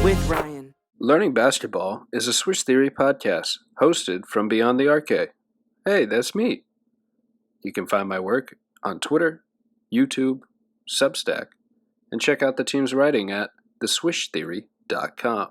With Ryan. Learning Basketball is a Swish Theory podcast hosted from Beyond the Arcade. Hey, that's me. You can find my work on Twitter, YouTube, Substack, and check out the team's writing at theswishtheory.com.